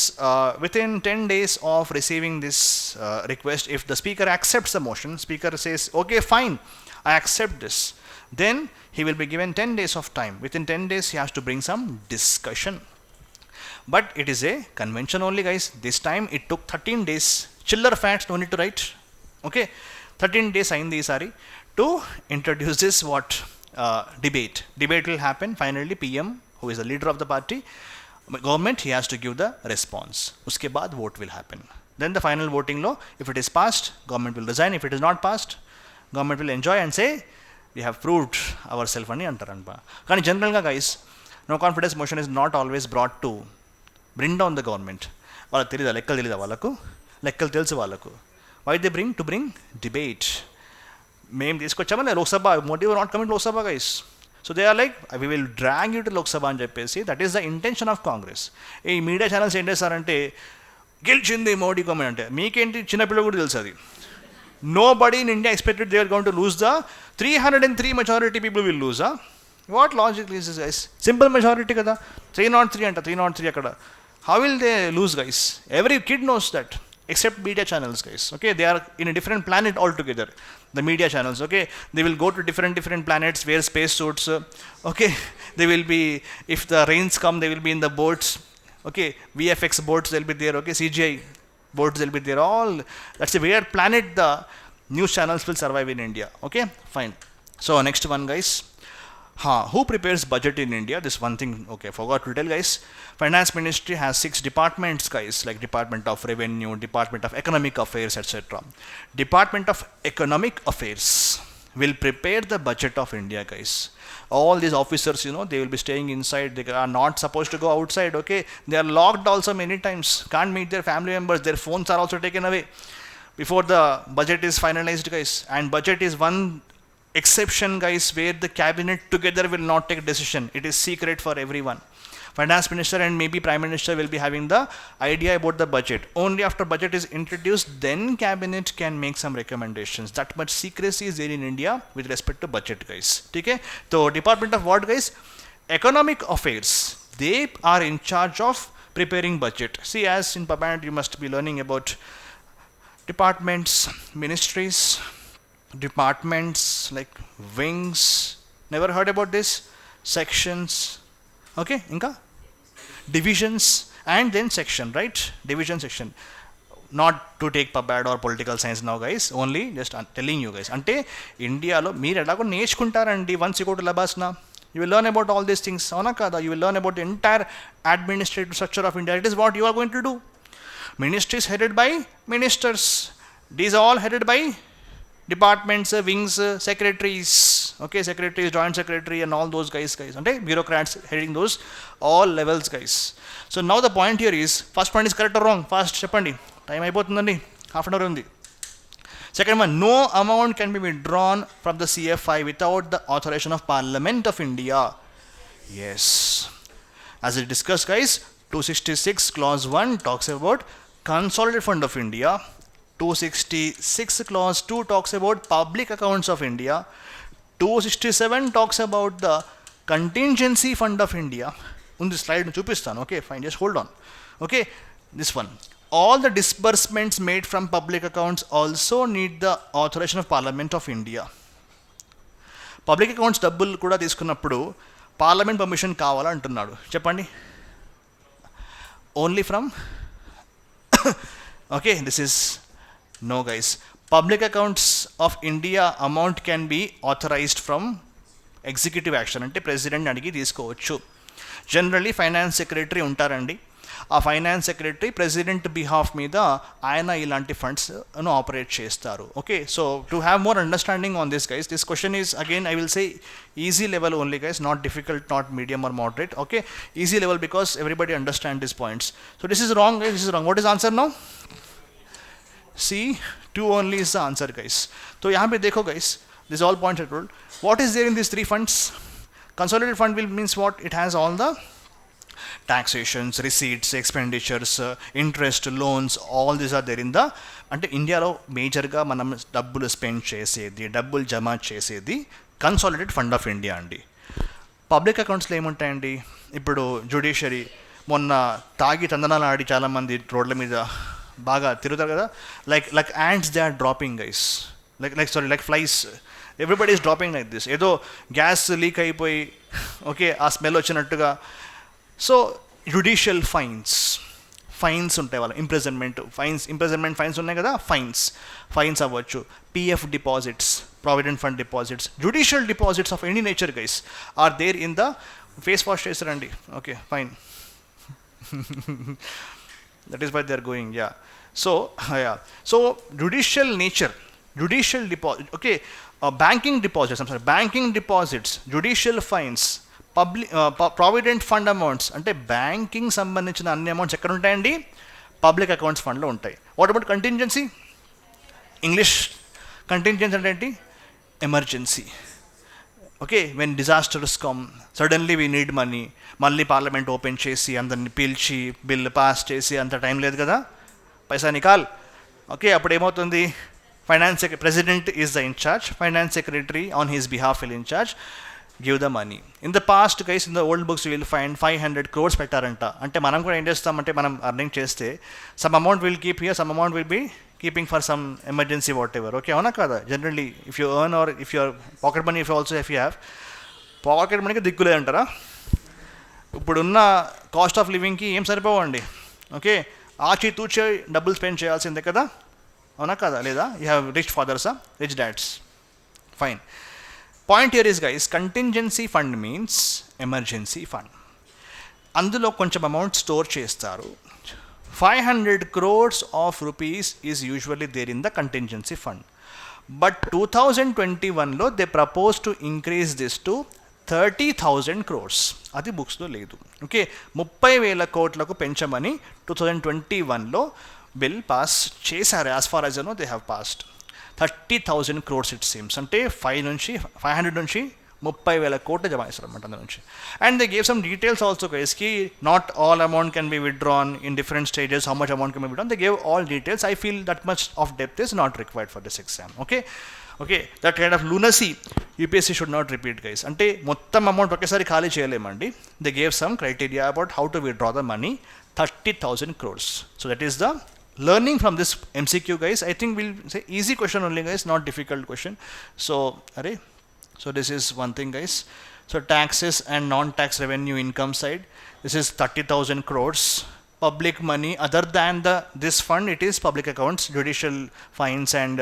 within 10 days of receiving this request, if the speaker accepts the motion, speaker says, okay, fine, I accept this, then he will be given 10 days of time. Within 10 days, he has to bring some discussion. But it is a convention only, guys. This time, it took 13 days. Chiller facts, no need to write. Okay, 13 days ayindi isari to introduce this debate. Debate will happen. Finally, PM, who is the leader of the party, government, he has to give the response. Uske baad vote will happen. Then the final voting law, if it is passed, government will resign. If it is not passed, government will enjoy and say, we have proved ourselves ani antaranpa. Kani general ga, guys, no confidence motion is not always brought to bring down the government. Valaku telida, lekkal telida valaku, lekkal telusu valaku. Why they bring? To bring debate. Mem tesukochama Lok Sabha, Modi were not coming to Lok Sabha, guys. So they are like, we will drag you to Lok Sabha and JPSC. That is the intention of Congress. Ee media channels em chestarante gelchindi Modi government ante meekenti chinna pilla kuda telusadi. Nobody in India expected they are going to lose the 303 majority. People will lose. What logic is this, guys? Simple majority kada. 303 anta 303 akada. How will they lose, guys? Every kid knows that, except media channels, guys. Okay, they are in a different planet altogether. The media channels, okay, they will go to different planets, wear space suits. Okay, they will be, if the rains come, they will be in the boats. Okay, VFX boats, they'll be there. Okay, CGI boats, they'll be there. All that's a weird planet. The news channels will survive in India. Okay, fine. So next one, guys. Who prepares budget in India? This one thing, okay, forgot to tell, guys. Finance Ministry has 6 departments, guys, like Department of Revenue, Department of Economic Affairs, etc. Department of Economic Affairs will prepare the budget of India, guys. All these officers, they will be staying inside. They are not supposed to go outside, okay. They are locked also many times. Can't meet their family members. Their phones are also taken away before the budget is finalized, guys. And budget is one exception, guys, where the cabinet together will not take decision. It is secret for everyone. Finance Minister and maybe Prime Minister will be having the idea about the budget. Only after budget is introduced, then cabinet can make some recommendations. That much secrecy is there in India with respect to budget, guys. Okay? So Department of what, guys? Economic Affairs. They are in charge of preparing budget. See, as in Papand, you must be learning about departments, ministries, departments like wings. Never heard about this? Sections. Okay, inka? Divisions and then section, right? Division, section. not to take pub ad or political science now guys, only just telling you guys. Ante India lo meer elago నేర్చుకుంటారండి once you go to labasna, you will learn about all these things, avuna kada, you will learn about the entire administrative structure of India. It is what you are going to do. Ministries headed by ministers, these are all headed by departments, wings, secretaries, okay, secretaries, joint secretary and all those guys, okay, bureaucrats heading those all levels guys. So now the point here is, first point is correct or wrong? Fast cheppandi, time అయిపోతుందండి, half an hour ఉంది. Second one, no amount can be withdrawn from the CFI without the authorization of Parliament of India. Yes, as we discussed guys, 266 clause 1 talks about Consolidated Fund of India. 266 clause 2 talks about Public Accounts of India. 267 talks about the Contingency Fund of India. On this slide చూపిస్తాను, okay, fine, just hold on. Okay, this one, all the disbursements made from public accounts also need the authorization of Parliament of India. Public accounts డబ్బులు కూడా తీసుకున్నప్పుడు parliament permission కావాలంటున్నాడు, చెప్పండి. Only from okay, this is no guys. Public accounts of India amount can be authorized from executive action, అంటే president అడిగి తీసుకోవచ్చు. Generally finance secretary ఉంటారండి, ఆ ఫైనాన్స్ సెక్రటరీ ప్రెసిడెంట్ బిహాఫ్ మీద ఆయన ఇలాంటి ఫండ్స్ ఆపరేట్ చేస్తారు. Okay, so to have more understanding on this guys, this question is again I will say easy level only guys, not difficult, not medium or moderate. Okay, easy level because everybody understand these points. So this is wrong guys, this is wrong. What is answer now? See, 2 only is the answer guys. So yahan pe dekho guys, this all points I told. What is there in these 3 funds? Consolidated fund will means what? It has all the taxations, receipts, expenditures, interest, loans, all these are there in the, అంటే ఇండియాలో మేజర్గా మనం డబ్బులు spend చేసేది, డబ్బులు జమ చేసేది consolidated fund of India అండి. పబ్లిక్ అకౌంట్స్లో ఏముంటాయండి, ఇప్పుడు జ్యుడిషియరీ మొన్న తాగి తందనాలు ఆడి చాలామంది రోడ్ల మీద బాగా తిరుగుతారు కదా, like ants they are dropping guys, like flies, everybody is dropping like this. ఏదో గ్యాస్ లీక్ అయిపోయి ఓకే ఆ స్మెల్ వచ్చినట్టుగా. సో జ్యుడిషియల్ ఫైన్స్ ఉంటాయి, వాళ్ళ ఇంప్రిజన్మెంట్ ఫైన్స్ ఉన్నాయి కదా, ఫైన్స్ అవ్వచ్చు. PF deposits, provident fund deposits, judicial deposits of any nature guys are there in the, face wash చేస్తారండి, okay fine, that is why they are going, yeah. So judicial nature, judicial deposit, okay, banking deposits, judicial fines, provident fund amounts, అంటే banking సంబంధించిన అన్ని amounts ఎక్కడ ఉంటాయండి, public accounts ఫండ్లో ఉంటాయి. What about contingency? English contingency అంటే ఏంటి? Emergency. Okay, when disasters come, suddenly we need money, మళ్ళీ పార్లమెంట్ ఓపెన్ చేసి అందరిని పిలిచి బిల్ పాస్ చేసి అంత టైం లేదు కదా, పైసా నికాల్. ఓకే, అప్పుడు ఏమవుతుంది, president is the incharge, finance secretary on his behalf will incharge, give the money. In the past guys, in the old books you will find 500 crores పెట్టారంట. అంటే మనం కూడా ఏం చేస్తామంటే, మనం అర్నింగ్ చేస్తే some amount will keep here, some amount will be keeping for some emergency whatever. Okay, అవునా కదా? Generally if you earn or if your pocket money, if you have pocket moneyకి దిక్కు లేదంటారా? ఇప్పుడున్న కాస్ట్ ఆఫ్ లివింగ్కి ఏం సరిపోవండి. Okay, ఆచి తూచే డబ్బులు spend చేయాల్సిందే కదా, అవునా కదా, లేదా? యూ హ్యావ్ రిచ్ ఫాదర్సా, rich dads, fine. Point here is guys, contingency fund means emergency fund. అందులో కొంచెం అమౌంట్ స్టోర్ చేస్తారు. 500 crores of rupees is usually there in the contingency fund. But 2021లో they proposed to increase this to 30,000 crores. అది బుక్స్లో లేదు. Okay, 30,000 కోట్లకు పెంచమని 2021లో bill pass చేశారు. As far as know they have passed 30,000 crores it seems. అంటే 500 నుంచి 30,000 కోట్లు జమ చేస్తారు అన్నమాట అందులో నుంచి. And they gave some details also guys, కి not all amount can be withdrawn in different stages, how much amount can be withdrawn, they gave all details. I feel that much of depth is not required for this exam. Okay, that kind of lunacy UPSC should not repeat guys. అంటే మొత్తం amount ఒకేసారి ఖాళీ చేయలేమండి. They gave some criteria about how to withdraw the money, 30,000 crores. So that is the learning from this MCQ guys. I think we'll say easy question only guys, not difficult question. So this is one thing guys. So taxes and non-tax revenue income side, this is 30,000 crores public money other than this fund. It is public accounts. Judicial fines and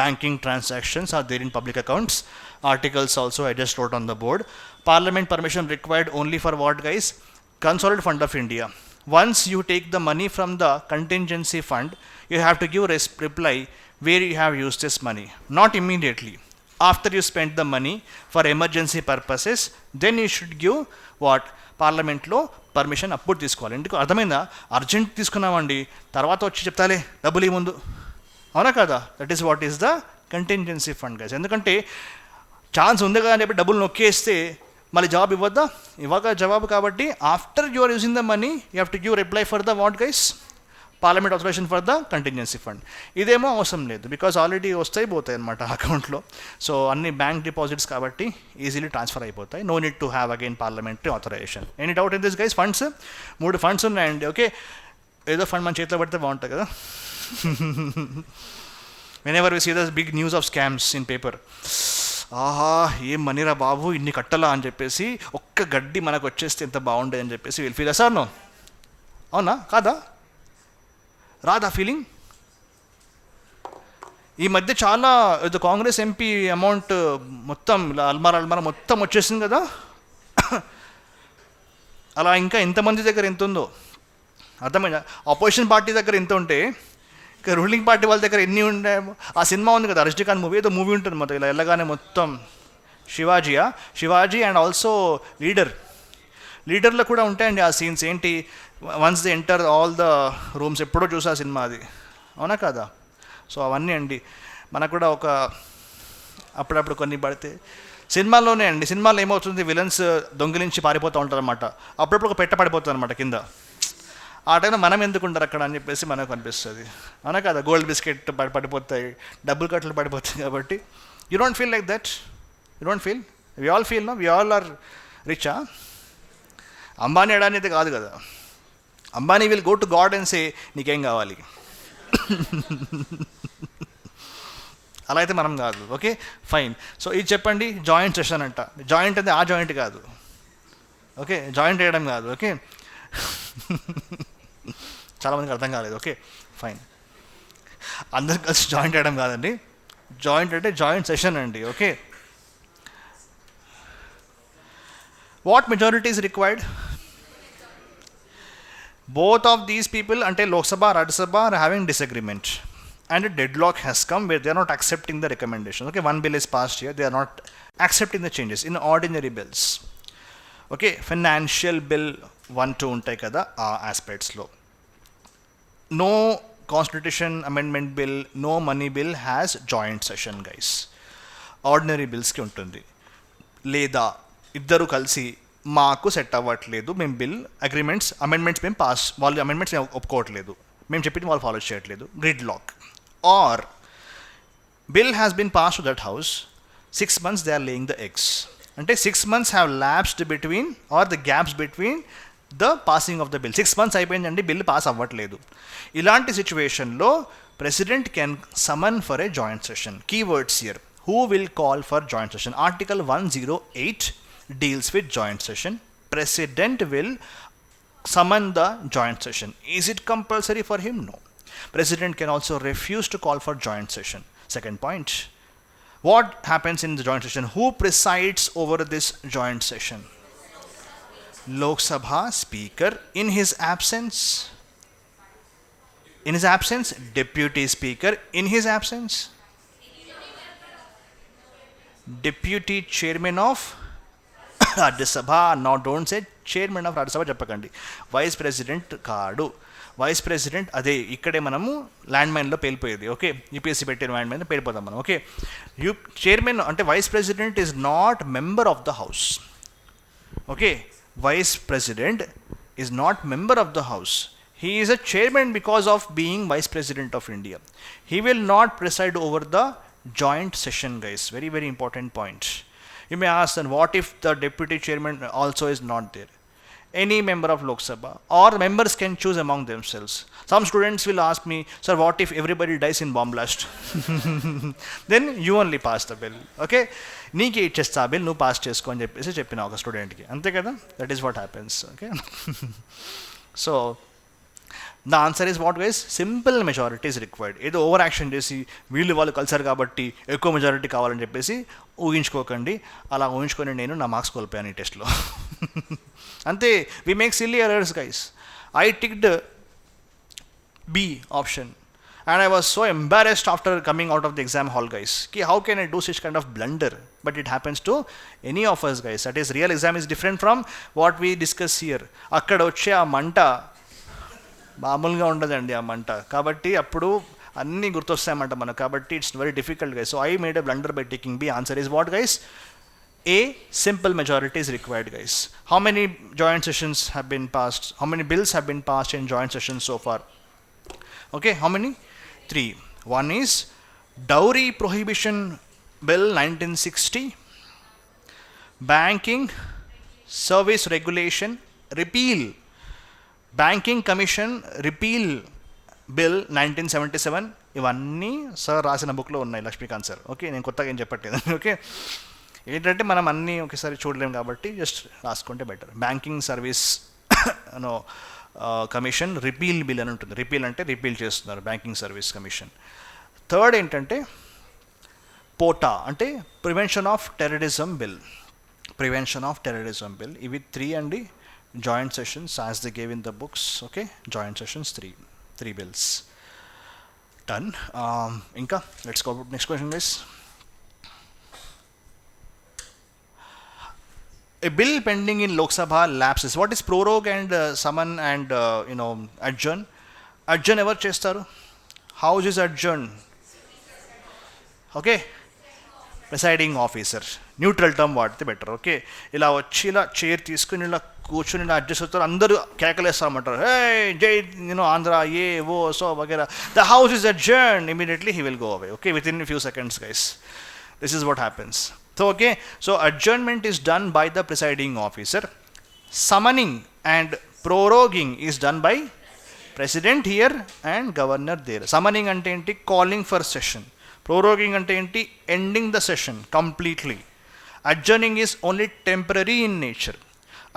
banking transactions are there in public accounts. Articles also I just wrote on the board. Parliament permission required only for what, guys? Consolidated Fund of India. Once you take the money from the contingency fund, you have to give reply where you have used this money. Not immediately. After you spend the money for emergency purposes, then you should give what? పార్లమెంట్లో permission అప్పుడు తీసుకోవాలి. ఎందుకు అర్థమైందా? Urgent తీసుకున్నామండి, తర్వాత వచ్చి చెప్తాలే డబ్బులు ఈ ముందు, అవునా కదా? That is what is the contingency fund guys. ఎందుకంటే ఛాన్స్ ఉంది కదా అని చెప్పి డబ్బులు నొక్కేస్తే మళ్ళీ జవాబు ఇవ్వద్దా? ఇవ్వక జవాబు. కాబట్టి after you are using the money you have to give reply for the what guys? Parliament authorisation for the contingency fund. ఇదేమో అవసరం లేదు, బికాజ్ ఆల్రెడీ వస్తాయి పోతాయి అనమాట అకౌంట్లో. సో అన్ని బ్యాంక్ డిపాజిట్స్ కాబట్టి ఈజీలీ ట్రాన్స్ఫర్ అయిపోతాయి. No need to have again parliamentary authorisation. Any doubt in this guys? Funds 3 funds ఉన్నాయండి. ఓకే, ఏదో ఫండ్ మన చేతిలో పడితే బాగుంటుంది కదా. whenever we see the big news of scams in paper, ఆహా ఏం మనీరా బాబు ఇన్ని కట్టలా అని చెప్పేసి ఒక్క గడ్డి మనకు వచ్చేస్తే ఎంత బాగుండే అని చెప్పేసి విల్ ఫీల్. సార్ నో, అవునా కాదా? రాదా ఫీలింగ్? ఈ మధ్య చాలా కాంగ్రెస్ ఎంపీ అమౌంట్ మొత్తం అల్మారా మొత్తం వచ్చేసింది కదా. అలా ఇంకా ఎంతమంది దగ్గర ఎంత ఉందో అర్థమైందా? ఆపోజిషన్ పార్టీ దగ్గర ఎంత ఉంటే ఇంకా రూలింగ్ పార్టీ వాళ్ళ దగ్గర ఎన్ని ఉంటాయో. ఆ సినిమా ఉంది కదా రజనీకాంత్ మూవీ, ఏదో మూవీ ఉంటుంది మొత్తం ఇలా వెళ్ళగానే మొత్తం శివాజీ అండ్ ఆల్సో లీడర్లో కూడా ఉంటాయండి ఆ సీన్స్. ఏంటి, once they enter all the rooms, ఎప్పుడో చూసా సినిమా అది, అవునా కదా? సో అవన్నీ అండి మనకు కూడా ఒక అప్పుడప్పుడు కొన్ని పడితే సినిమాల్లోనే అండి. సినిమాలో ఏమవుతుంది, విలన్స్ దొంగిలించి పారిపోతూ ఉంటారు అనమాట. అప్పుడప్పుడు ఒక పెట్ట పడిపోతుంది అనమాట కింద. ఆ టైంలో మనం ఎందుకు ఉంటారు అక్కడ అని చెప్పేసి మనకు అనిపిస్తుంది, అవునా కదా? గోల్డ్ బిస్కెట్ పడిపోతాయి, డబ్బులు కట్టలు పడిపోతాయి. కాబట్టి you don't feel like that. You don't feel. We all feel. No we all are రిచా? అంబానీ అడానీ అయితే కాదు కదా. Ambani will go to God and say నీకేం కావాలి. అలా అయితే మనం కాదు. Okay fine. సో ఇది చెప్పండి, జాయింట్ సెషన్ అంట. జాయింట్ అంటే ఆ జాయింట్ కాదు, ఓకే? జాయింట్ వేయడం కాదు, ఓకే? చాలామందికి అర్థం కాలేదు. Okay fine. అందరు కలిసి జాయింట్ వేయడం కాదండి. జాయింట్ అంటే జాయింట్ సెషన్ అండి. Okay, what majority is required? Both of these people, ante Lok Sabha, Rajya Sabha, are having disagreement, and a deadlock has come where they are not accepting the recommendation. Okay, one bill is passed here, they are not accepting the changes in ordinary bills. Okay, financial bill 1-2 untai kada aa aspects lo. No constitution amendment bill, no money bill has joint session guys. Ordinary bills ki untundi. Leda iddaru kalsi మాకు set అవ్వట్లేదు, మేము bill amendments మేము pass, వాళ్ళు amendments ఒప్పుకోవట్లేదు, మేము చెప్పింది వాళ్ళు follow చేయట్లేదు, gridlock. Or bill has been pass to that house, 6 months they are laying the eggs. అంటే 6 months have lapsed between or the gaps between the passing of the bill. 6 months అయిపోయిందండి, bill pass అవ్వట్లేదు. ఇలాంటి సిచ్యువేషన్లో president can summon for a joint session. Keywords here, who will call for joint session? Article 108 deals with joint session. President will summon the joint session. Is it compulsory for him? No. President can also refuse to call for joint session. Second point, what happens in the joint session? Who presides over this joint session? Lok Sabha Speaker. In his absence, Deputy Speaker. In his absence, Deputy Chairman of Rajya Sabha. No don't say chairman of Rajya Sabha చెప్పకండి. Vice president కాడు. Vice president అదే ఇక్కడే మనము land మైన్లో పేలిపోయేది. Okay, UPSC పెట్టిన land mine పేలిపోతాం మనం. ఓకే, చైర్మన్ అంటే vice president is not member of the house. Okay, vice president is not member of the house. He is a chairman because of being vice president of India. He will not preside over the joint session guys. Very very important point. You may ask, then what if the deputy chairman also is not there? Any member of Lok Sabha or members can choose among themselves. Some students will ask me, sir, what if everybody dies in bomb blast? Then you only pass the bill. Okay, నీకే ఇచ్చేస్తా bill, నువ్వు pass చేసుకో అని చెప్పేసి చెప్పిన ఒక స్టూడెంట్కి, అంతే కదా? That is what happens. Okay, so the answer is what guys, simple majority is required. ఏదో ఓవర్ యాక్షన్ చేసి వీళ్ళు వాళ్ళు కలిసారు కాబట్టి ఎక్కువ మెజారిటీ కావాలని చెప్పేసి ఊహించుకోకండి. అలా ఊహించుకొని నేను నా మార్క్స్ కోల్పోయాను ఈ టెస్ట్లో. అంతే, we make silly errors guys. I ticked B option and I was so embarrassed after coming out of the exam hall guys, ki how can I do such kind of blunder, but it happens to any of us guys. That is, real exam is different from what we discuss here. akkada వచ్చే ఆ మంట మామూలుగా ఉండదండి ఆ మంట. కాబట్టి అప్పుడు అన్నీ గుర్తొస్తాయన్నమాట మనకు. కాబట్టి it's very difficult guys. So I made a blunder by taking B. Answer is what guys, A, simple majority is required guys. How many joint sessions have been passed? How many bills have been passed in joint sessions so far? Okay, how many? 3. One is Dowry Prohibition Bill 1960, Banking Service Regulation Repeal, Banking Commission Repeal Bill 1977. ఇవన్నీ sir రాసిన బుక్లో ఉన్నాయి, Lakshmikanth sir. Okay, నేను కొత్తగా ఏం చెప్పట్లేదు. Okay, ఏంటంటే మనం అన్నీ ఒకేసారి చూడలేం కాబట్టి జస్ట్ రాసుకుంటే better. Banking service commission repeal bill అని ఉంటుంది. రిపీల్ అంటే రిపీల్ చేస్తున్నారు, బ్యాంకింగ్ సర్వీస్ కమిషన్. థర్డ్ ఏంటంటే పోటా అంటే prevention of terrorism bill. Prevention of terrorism bill. ఇవి 3 అండి joint sessions as they gave in the books. Okay, joint sessions 3 bills done. ఇంకా let's go next question guys. A bill pending in Lok Sabha lapses. What is prorogue and summon and adjourn? Adjourn ever chestaru? How is adjourn? Okay, presiding officer. Neutral term వాడితే better. Okay, ఇలా వచ్చి ఇలా chair తీసుకుని ఇలా కూర్చుని ఇలా adjust అవుతారు, అందరూ కేకలేస్తామంటారు, హే జై ఆంధ్ర ఏ ఓ సో వగేరా. The house is adjourn. Immediately he will go away. Okay, within few seconds guys. This is what happens. So okay, so adjournment is done by the presiding officer. Summoning and proroguing is done by president here and governor there. Summoning ante enti calling for session. Proroguing ante enti ending the session completely. Adjourning is only temporary in nature.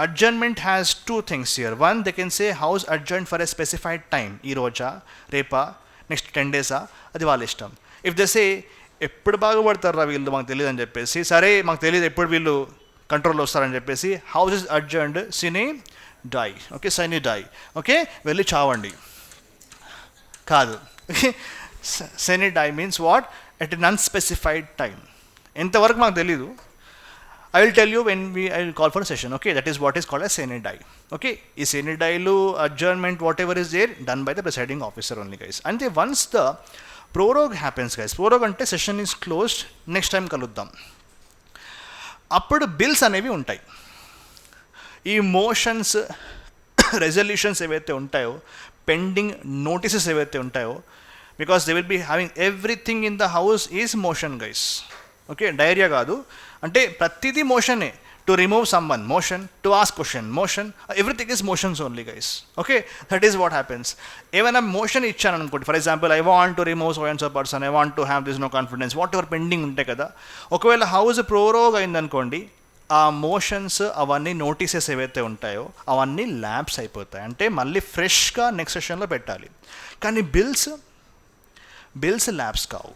Adjournment has 2 things here. One, they can say house adjourned for a specified time. Ee roja, repa, next 10 days adi vaalla ishtam. If they say ఎప్పుడు బాగుపడతారా వీళ్ళు మాకు తెలియదు అని చెప్పేసి, సరే మాకు తెలియదు ఎప్పుడు వీళ్ళు కంట్రోల్లో వస్తారని చెప్పేసి house is adjourned sine die. Okay, sine die. Okay, వెళ్ళి చావండి కాదు. Okay, sine die means what, at an unspecified time. ఎంతవరకు మాకు తెలీదు. I will tell you when I will call for session. Okay, that is what is called as sine die. Okay, ఈ sine డైలు adjournment whatever is there done by the presiding officer only guys. అంతే, once the prorogue happens guys. Prorogue అంటే session is closed, next time కలుద్దాం. అప్పుడు bills అనేవి ఉంటాయి. ఈ motions resolutions ఏవైతే ఉంటాయో, పెండింగ్ నోటీసెస్ ఏవైతే ఉంటాయో, because they will be having everything in the house is motion guys. Okay, diarrhoea కాదు, అంటే ప్రతిదీ మోషనే. To remove someone, motion. To ask question, motion. Everything is motions only guys. Okay, that is what happens. Even a motion ichchanu anukondi, for example, I want to remove so and so person, I want to have this no confidence, whatever pending unte kada. ఒకవేళ house prorogue అయింది అనుకోండి, ఆ motions అవన్నీ notices ఏవైతే ఉంటాయో అవన్నీ labs అయిపోతాయి. అంటే మళ్ళీ ఫ్రెష్గా నెక్స్ట్ సెషన్లో పెట్టాలి. కానీ బిల్స్ ల్యాబ్స్ కావు.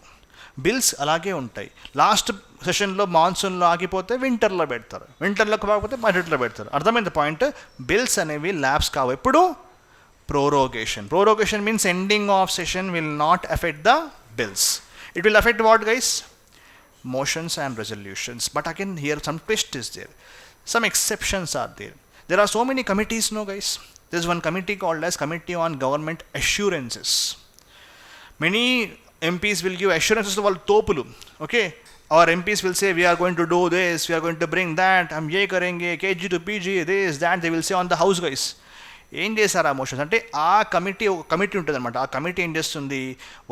బిల్స్ అలాగే ఉంటాయి. లాస్ట్ సెషన్లో మాన్సూన్లో ఆగిపోతే వింటర్లో పెడతారు, వింటర్లో కాకపోతే బడ్జెట్లో పెడతారు. అర్థమైంది పాయింట్. బిల్స్ అనేవి ల్యాబ్స్ కావు. ఎప్పుడు prorogation. Prorogation means ending of session will not affect the bills. It will affect what guys? Motions and resolutions. But again here some twist is there. Some exceptions are there. There are so many committees, no guys. There is one committee called as Committee on Government Assurances. Many MPs will give assurances to all topulu. Okay, our MPs will say we are going to do this, we are going to bring that, hum ye karenge, KG to PG, this, that, they will say on the house guys. ఏం చేశారు ఆ motions అంటే ఆ committee ఒక committee ఉంటుంది అనమాట. ఆ committee ఏం చేస్తుంది,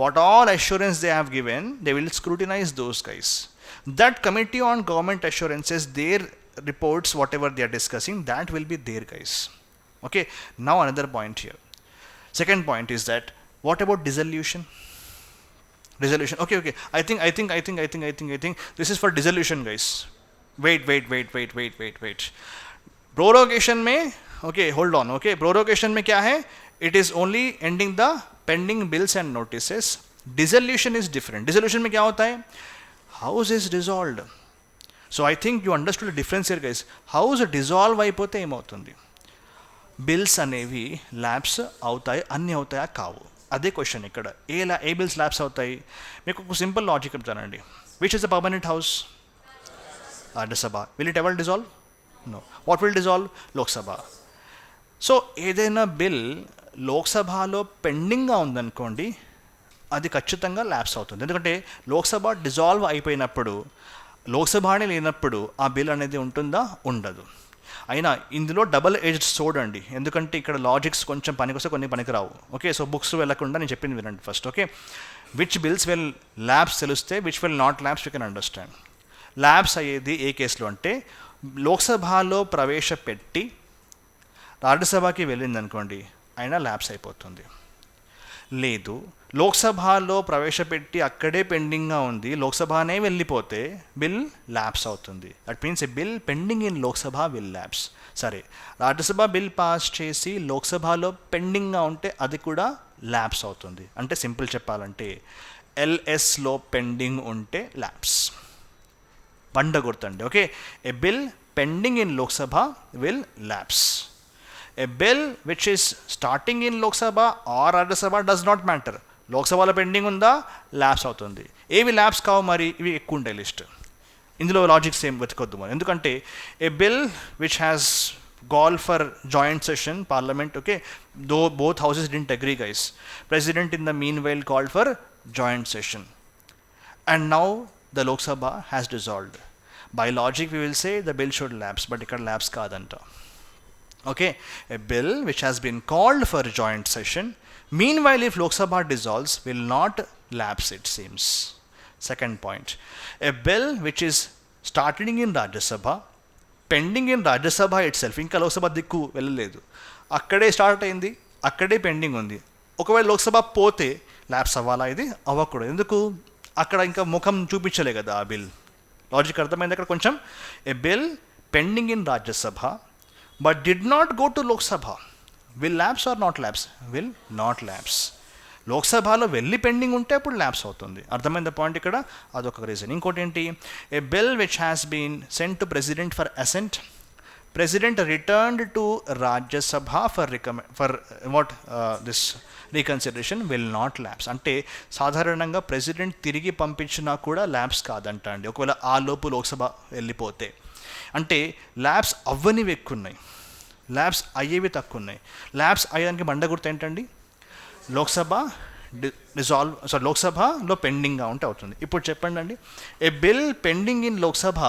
what all assurance they have given they will scrutinise those guys. That committee on government assurances their reports whatever they are discussing that will be there guys. Okay, now another point here. Second point is that what about dissolution. Okay, I think this is for dissolution guys. Wait. Prorogation में, okay, hold on. Okay, prorogation में क्या है, it is only ending the pending bills and notices. Dissolution is different. Dissolution में क्या होता है? House is dissolved. So I think you understood the difference here, guys. House dissolve అయిపోతే ఏమవుతుంది? Bills అనేవి ల్యాబ్స్ అవుతాయి, అన్నీ అవుతాయా? కావు. అదే క్వశ్చన్ ఇక్కడ. ఏ బిల్స్ ల్యాబ్స్ అవుతాయి? మీకు ఒక సింపుల్ లాజిక్ చెప్తానండి. Which is the permanent house? Rajya Sabha. Will it ever dissolve? No. What will dissolve? Lok Sabha. So ఏదైనా బిల్ లోక్సభలో పెండింగ్గా ఉందనుకోండి, అది ఖచ్చితంగా ల్యాబ్స్ అవుతుంది. ఎందుకంటే లోక్సభ డిజాల్వ్ అయిపోయినప్పుడు, లోక్సభనే లేనప్పుడు ఆ బిల్ అనేది ఉంటుందా? ఉండదు. అయినా ఇందులో డబుల్ ఏజ్డ్ సోడ్ అండి. ఎందుకంటే ఇక్కడ లాజిక్స్ కొంచెం పనికొస్తే కొన్ని పనికిరావు. ఓకే, సో బుక్స్ వెళ్ళకుండా నేను చెప్పింది వినండి first. Okay, which bills will lapse తెలిస్తే which will not lapse you can understand. Lapse అయ్యేది ఏ కేసులో అంటే, లోక్సభలో ప్రవేశపెట్టి రాజ్యసభకి వెళ్ళిందనుకోండి, అయినా ల్యాబ్స్ అయిపోతుంది. లేదు, లోక్సభలో ప్రవేశపెట్టి అక్కడే పెండింగ్గా ఉంది, లోక్సభనే వెళ్ళిపోతే బిల్ ల్యాబ్స్ అవుతుంది. That means A bill pending in Lok Sabha will labs. సరే, రాజ్యసభ బిల్ పాస్ చేసి లోక్సభలో పెండింగ్గా ఉంటే అది కూడా ల్యాబ్స్ అవుతుంది. అంటే సింపుల్ చెప్పాలంటే ఎల్ఎస్లో పెండింగ్ ఉంటే ల్యాబ్స్. బండ గుర్తండి. Okay, a bill pending in Lok Sabha will lapse. A bill which is starting in Lok Sabha or Rajya Sabha does not matter. లోక్సభలో పెండింగ్ ఉందా? ల్యాబ్స్ అవుతుంది. ఏవి ల్యాబ్స్ కావు మరి? ఇవి ఎక్కువ ఉంటాయి లిస్ట్. ఇందులో లాజిక్స్ ఏం వెతుకొద్దు మరి. ఎందుకంటే a bill which has gone for joint session parliament, okay, though both houses didn't agree, guys. President in the meanwhile called for joint session. And now the Lok Sabha has dissolved. By logic we will say the bill should lapse, but ikkada lapse kaadanta. Okay, a bill which has been called for joint session, meanwhile if Lok Sabha dissolves, will not lapse, it seems. Second point, a bill which is starting in Rajya Sabha, pending in Rajya Sabha itself, inka Lok Sabha dikku vellaledu, akkade start ayindi, akkade pending undi, ఒకవేళ లోక్సభ పోతే labs అవ్వాలా? ఇది అవ్వకూడదు. ఎందుకు? అక్కడ ఇంకా ముఖం చూపించలే కదా ఆ బిల్. లాజిక్ అర్థమైంది అక్కడ కొంచెం. A bill pending in Rajya Sabha but did not go to Lok Sabha will lapse or not lapse? Will not lapse. Lok Sabhalo velli pending unte appudu lapse avutundi. Ardhamainda point ikkada, adoka reason. Inkoti enti, a bill which has been sent to president for assent, president returned to Rajya Sabha for this reconsideration, will not lapse. అంటే సాధారణంగా president తిరిగి పంపించినా కూడా labs కాదంట అండి, ఒకవేళ ఆ లోపు లోక్సభ వెళ్ళిపోతే. అంటే ల్యాబ్స్ అవ్వనివి ఎక్కువ ఉన్నాయి, ల్యాబ్స్ అయ్యేవి తక్కువ ఉన్నాయి. ల్యాబ్స్ అయ్యేదానికి బండ గుర్తు ఏంటండి? లోక్సభ లోక్సభలో పెండింగ్గా ఉంటే అవుతుంది. ఇప్పుడు చెప్పండి అండి, a bill pending in Lok Sabha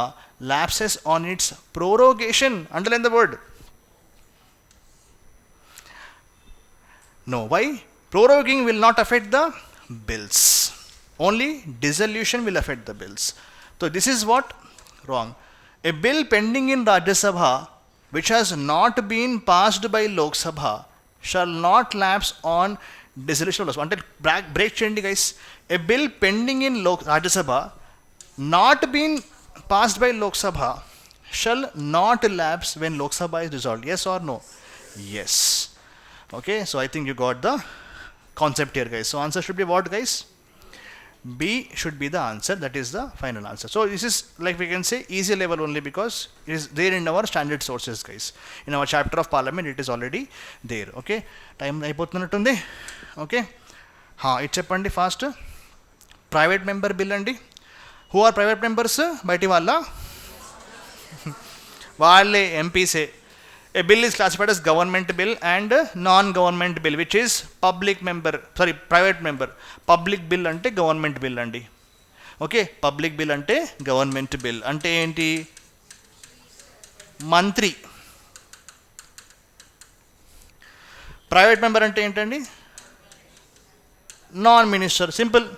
lapses on its prorogation. Underline the word. No, why? Proroguing will not affect the bills. Only dissolution will affect the bills. So this is what? Wrong. A bill pending in Rajya Sabha which has not been passed by Lok Sabha shall not lapse on dissolution of Lok Sabha. Until break change, guys. A bill pending in Rajya Sabha not been passed by Lok Sabha shall not lapse when Lok Sabha is dissolved. Yes or no? Yes. Okay, so I think you got the concept here, guys. So answer should be what, guys? B should be the answer. That is the final answer. So this is, like we can say, easy level only because it is there in our standard sources, guys. In our chapter of parliament it is already there. Okay, time అయిపోతున్నట్టుంది. Okay, ఇది చెప్పండి fast. Private member bill అండి. Who or private members? బయటి వాళ్ళే ఎంపీసే. A bill is classified as government bill and non-government bill, which is private member. Public bill ante government bill andi. Okay, public bill ante government bill. Ante enti? Mantri. Private member ante entandi? Non-minister. Simple.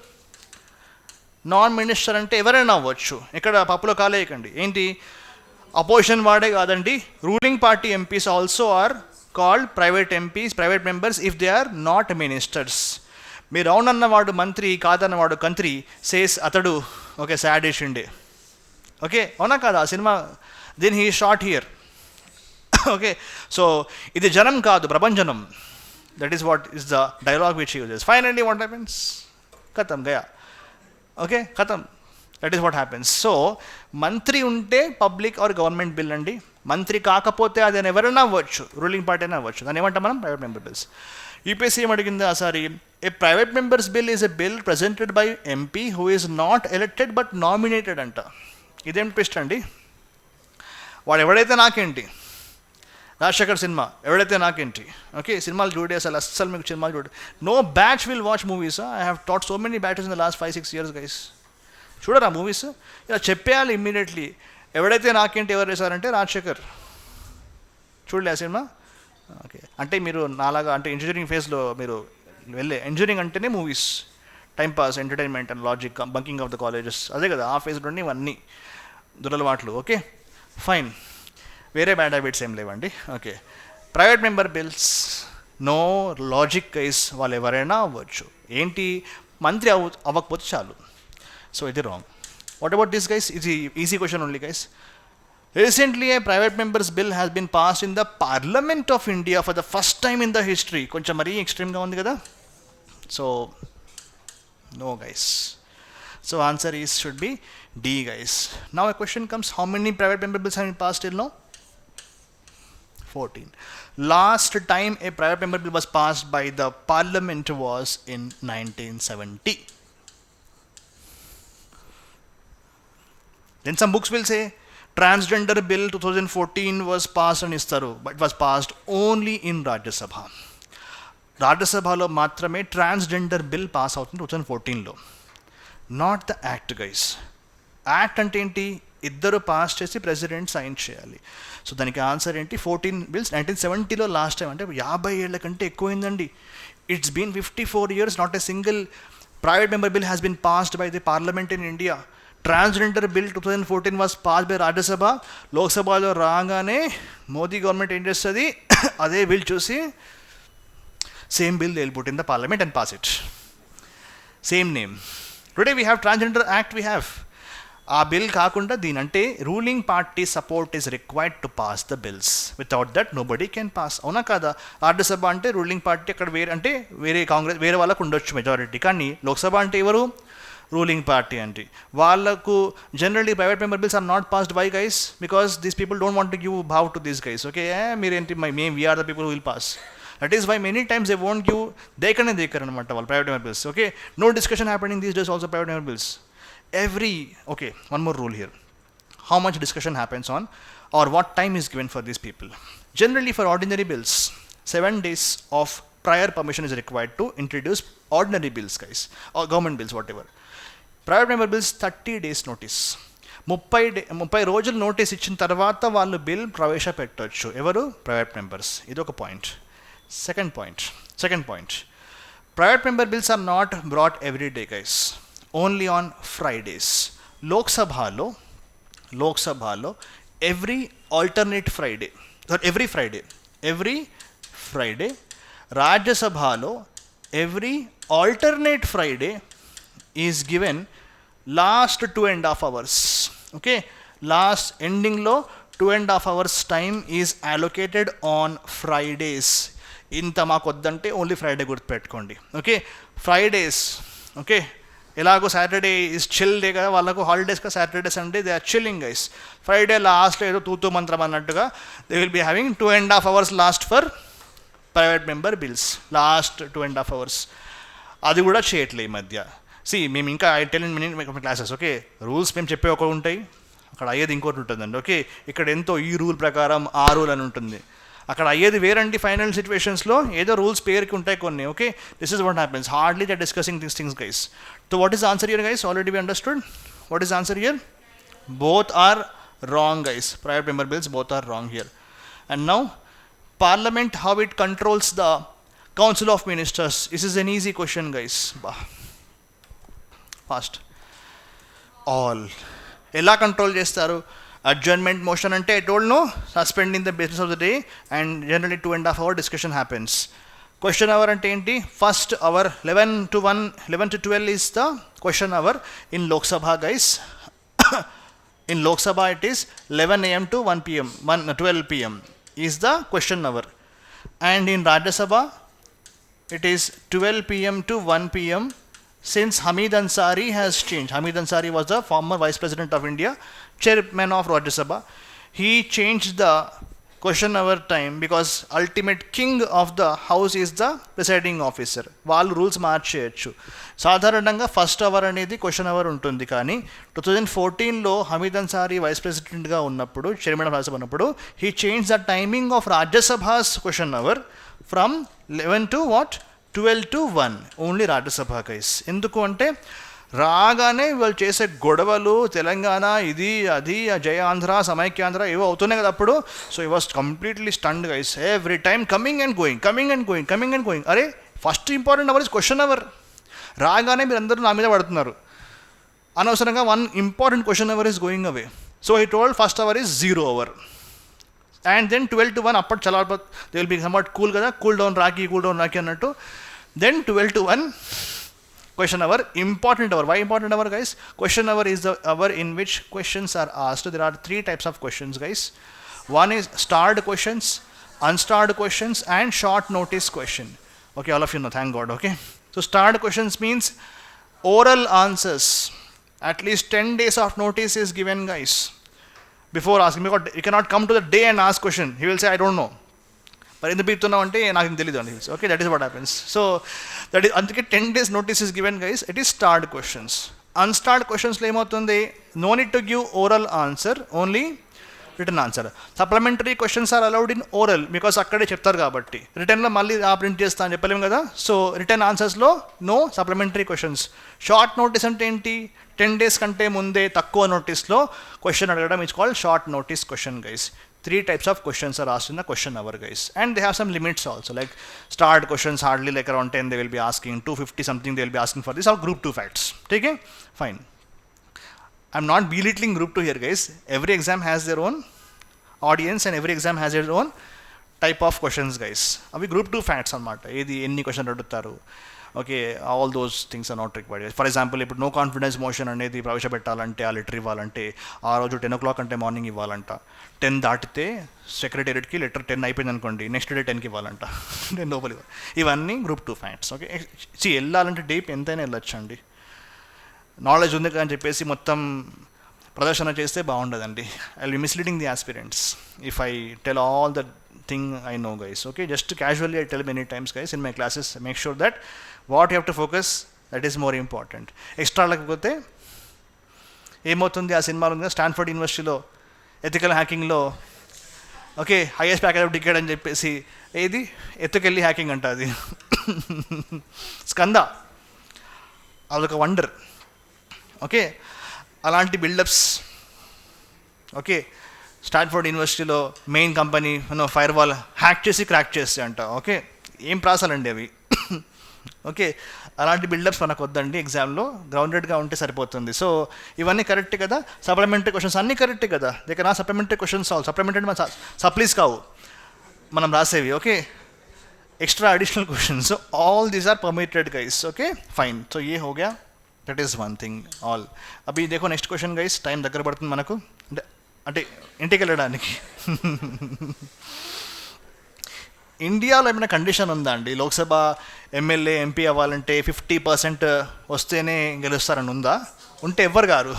Non-minister ante ఎవరైనా అవ్వచ్చు. ఇక్కడ పప్పులో కాలేయకండి. ఏంటి? Opposition వాడే కాదండి, ruling party MPs also are called private MPs, private members if they are not ministers. మీరు అవునన్నవాడు మంత్రి, కాదన్నవాడు కంత్రి, సేస్ అతడు ఓకే సాడ్ షిండే. ఓకే, అవునా కాదా? ఆ cinema then he shot here. Okay, so ఇది జనం కాదు, ప్రభంజనం. That is what is the dialogue which he uses. Finally, what happens? Khatam, gaya. Okay, khatam. That is what happens. So, mantri unte public or government bill andi. Mantri kaakapote adani evarana avvachu. Ruling party na avvachu. Dani emantam manam private member bills. UPSC em adiginda asari. A private member's bill is a bill presented by MP who is not elected but nominated anta. Idem twist andi. వాడు ఎవడైతే నాకేంటి, Rajasekhar cinema ఎవడైతే నాకేంటి. Okay, సినిమాలు చూడే అస్సలు మీకు సినిమాలు చూడే. No batch will watch movies. I have taught so many batches in the last 5-6 years guys. చూడరా మూవీస్? ఇలా చెప్పేయాలి ఇమ్మీడియట్లీ. ఎవడైతే నాకేంటి ఎవరు వేశారంటే రాజశేఖర్. చూడలే ఆ సినిమా? ఓకే, అంటే మీరు నాలాగా అంటే ఇంజనీరింగ్ ఫేజ్లో మీరు వెళ్ళే, ఇంజనీరింగ్ అంటేనే movies, timepass, entertainment and logic, bunking of the colleges, అదే కదా ఆ ఫేజ్లోనే ఇవన్నీ దురలవాట్లు. ఓకే ఫైన్, వేరే బ్యాడ్ హ్యాబిట్స్ ఏం లేవండి. Okay, private member bills no logic guys, వాళ్ళు ఎవరైనా అవ్వచ్చు. ఏంటి, మంత్రి అవ్వకపోతే చాలు. సో ఇది wrong. What about this guys? ఇది easy question only guys. Recently, a private member's bill has been passed in the Parliament of India for the first time in the history. కొంచెం మరీ ఎక్స్ట్రీమ్గా ఉంది కదా. So no guys. So answer is should be D guys. Now a question comes, how many private member bills have been passed till now? 14. Last time a private member bill was passed by the Parliament was in 1970. Then some books will say transgender bill 2014 was passed and istaru, but it was passed only in Rajya Sabha. Rajya Sabhalo మాత్రమే transgender bill pass అవుతుంది 2014లో. Not the act guys. Act అంటే ఏంటి, ఇద్దరు pass చేసి president sign చేయాలి. సో దానికి ఆన్సర్ ఏంటి, 14 బిల్స్ 1970లో లాస్ట్ టైం, అంటే 50 ఏళ్ల కంటే ఎక్కువైందండి. It's been 54 years, not a single private member bill has been passed by the parliament in India. Transgender bill 2014 was pass by Rajya Sabha. లోక్సభలో రాగానే మోదీ గవర్నమెంట్ ఏం చేస్తుంది, అదే బిల్ చూసి same bill they'll put in the parliament and pass it. Same name. Today we have transgender act we have. ఆ bill కాకుండా దీనంటే ruling party support is required to pass the bills. Without that nobody can pass. అవునా కాదా? రాజ్యసభ అంటే ruling party, అక్కడ వేరే అంటే వేరే కాంగ్రెస్ వేరే వాళ్ళకు ఉండొచ్చు మెజారిటీ, కానీ లోక్సభ అంటే ఎవరు, రూలింగ్ పార్టీ అంటే వాళ్ళకు. Generally private member bills are not passed by guys because these people don't want to give భావ్ టు దీస్ గైస్. ఓకే, మీరేంటి we are the people who will pass. That is why many times they won't give dekar anamata all private member bills. Okay, no discussion happening these days also private member bills. Okay, one more rule here. How much discussion happens on or what time is given for these people? Generally for ordinary bills, 7 days of prior permission is required to introduce ordinary bills guys, or government bills whatever. Private member bills 30 days notice. 30 రోజులు notice ఇచ్చిన తర్వాత వాళ్ళు bill ప్రవేశపెట్టవచ్చు. ఎవరు, private members. ఇది ఒక point. Second point, private member bills are not brought every day guys, only on Fridays. Lok Sabhalo every alternate Friday, every Friday. Rajya Sabhalo every alternate Friday is given last 2.5 hours. Okay, last ending lo 2.5 hours time is allocated on Fridays. ఇంత మాకు వద్దంటే only Friday గుర్తుపెట్టుకోండి. Okay, Fridays. Okay, ఎలాగో Saturday is chill day కదా, వాళ్ళకు holidays కదా, Saturday Sunday they are chilling guys. Friday లాస్ట్లో ఏదో తూతూ మంత్రం అన్నట్టుగా they will be having 2.5 hours last for private member bills. Last 2.5 hours అది కూడా చేయట్లే ఈ మధ్య. మేము ఇంకా I tell in minute classes. Okay, rules మేము చెప్పే ఒక ఉంటాయి, అక్కడ అయ్యేది ఇంకోటి ఉంటుందండి. ఓకే, ఇక్కడ ఎంతో ఈ రూల్ ప్రకారం ఆ రూల్ అని ఉంటుంది, అక్కడ అయ్యేది వేరండి. ఫైనల్ సిచ్యువేషన్స్లో ఏదో రూల్స్ పేరుకి ఉంటాయి కొన్ని. Okay, this is what happens. Hardly they discussing these things guys. So what is answer here guys? Already we understood. What is answer here? Both are wrong guys. Private member bills both are wrong here. And now parliament, how it controls the council of ministers. This is an easy question guys. Fast. All ఎలా control చేస్తారు? Adjournment motion ante I told no, suspending the business of the day, and generally 2.5 hour discussion happens. Question hour ante enti, first hour 11 to 12 is the question hour in Lok Sabha guys. In Lok Sabha it is 11 am to 1 pm 12 pm is the question hour, and in Rajya Sabha it is 12 p.m. to 1 p.m. since Hamid Ansari has changed. Hamid Ansari was the former Vice President of India, Chairman of Rajya Sabha. He changed the question hour time because ultimate king of the house is the presiding officer. వాళ్ళు rules మార్చేయచ్చు. సాధారణంగా first hour అనేది question hour ఉంటుంది, కానీ 2014లో Hamid Ansari vice ప్రెసిడెంట్గా ఉన్నప్పుడు, chairman of Rajya Sabha ఉన్నప్పుడు, he change the timing of Rajya Sabha's question hour from 11 to what? 12 to 1. Only Rajya Sabha guys. ఎందుకు అంటే రాగానే వాళ్ళు చేసే గొడవలు, తెలంగాణ ఇది అది, జయ ఆంధ్ర, సమైక్యాంధ్ర ఏవో అవుతున్నాయి కదా అప్పుడు. సో ఈ was completely stunned guys. Every time coming and going, coming and going, coming and going. అరే first important hour is question hour. రాగానే మీరు అందరూ నా మీద పడుతున్నారు. అనవసరంగా one important question hour is going away. So he told first hour is 0 hour. And then 12 to 1 అప్పటి చాలా they will be somewhat cool కదా, కూల్ డౌన్ రాకి అన్నట్టు. దెన్ 12 to 1 question hour, important hour. Why important hour guys? Question hour is the hour in which questions are asked. There are 3 types of questions guys. One is starred questions, unstarred questions and short notice question. Okay, all of you know, thank God. Okay, so starred questions means oral answers. At least 10 days of notice is given guys before asking, because you cannot come to the day and ask question. He will say I don't know, మరి ఎందుకు పీకుతున్నావు అంటే నాకు తెలియదు అని. Okay, that is what happens. So that is అందుకే 10 days notice is given guys. It is starred questions. Unstarred క్వశ్చన్స్లో ఏమవుతుంది? No need to give oral answer, only written answer. Supplementary questions are allowed in oral because అక్కడే చెప్తారు కాబట్టి. రిటర్న్లో మళ్ళీ print చేస్తా అని చెప్పలేము కదా. సో రిటర్న్ ఆన్సర్స్లో no supplementary questions. Short notice అంటే ఏంటి? 10 days కంటే ముందే తక్కువ నోటీస్లో క్వశ్చన్ అడగడం it's called short notice question guys. 3 types of questions are asked in the question hour guys, and they have some limits also, like starred questions hardly like around 10 they will be asking, 250 something they will be asking for. These are group 2 facts. Okay, fine. I'm not belittling group 2 here guys. Every exam has their own audience and every exam has its own type of questions guys. Avi group 2 facts annamata. Edi enni question aduguttaru. Okay, all those things are not required. For example ఇప్పుడు no confidence motion అనేది ప్రవేశపెట్టాలంటే, ఆ letter ఇవ్వాలంటే ఆ రోజు 10 o'clock అంటే morning ఇవ్వాలంట. 10 దాటితే సెక్రటేరియట్కి letter 10 అయిపోయింది అనుకోండి, నెక్స్ట్ డే 10కి ఇవ్వాలంట. 10 లోపల ఇవన్నీ గ్రూప్ 2 ఫ్యాక్ట్స్. ఓకే, వెళ్ళాలంటే డేప్ ఎంతైనా వెళ్ళొచ్చు అండి. నాలెడ్జ్ ఉంది అని చెప్పేసి మొత్తం ప్రదర్శన చేస్తే బాగుండదండి. I will be misleading the aspirants if I tell all the thing I know guys. Okay, just casually I tell many times guys in my classes, make sure that what you have to focus, that is more important. Extra లేకపోతే ఏమవుతుంది? ఆ సినిమాలో ఉంది Stanford యూనివర్సిటీలో ethical హ్యాకింగ్లో okay highest package of decade అని చెప్పేసి ఏది ఎత్తుకెళ్ళి హ్యాకింగ్ అంట, అది స్కంద, అదొక వండర్. ఓకే, అలాంటి బిల్డప్స్. ఓకే, స్టాన్ఫర్డ్ యూనివర్సిటీలో main company firewall hack చేసి క్రాక్ చేస్తే అంట. ఓకే, ఏం ప్రాసాలండి అవి. ఓకే, అలాంటి బిల్డప్స్ మనకు వద్దండి. ఎగ్జామ్లో గ్రౌండెడ్గా ఉంటే సరిపోతుంది. సో ఇవన్నీ కరెక్టే కదా. సప్లిమెంటరీ క్వశ్చన్స్ అన్నీ కరెక్టే కదా. దగ్గర సప్లిమెంటరీ క్వశ్చన్స్ సప్లిమెంటరీ మన సప్లీస్ కావు మనం రాసేవి. Okay, extra additional questions, so all these are permitted guys. Okay fine, so ये हो गया, that is one thing all. अभी देखो नेक्स्ट क्वेश्चन गाइस, टाइम దగ్గర పడుతుంది మనకు అంటే ఇంటికి వెళ్ళడానికి. ఇండియాలో ఏమైనా కండిషన్ ఉందా అండి లోక్సభ ఎమ్మెల్యే ఎంపీ అవ్వాలంటే 50% వస్తేనే గెలుస్తారని ఉందా? ఉంటే ఎవ్వరు గారు.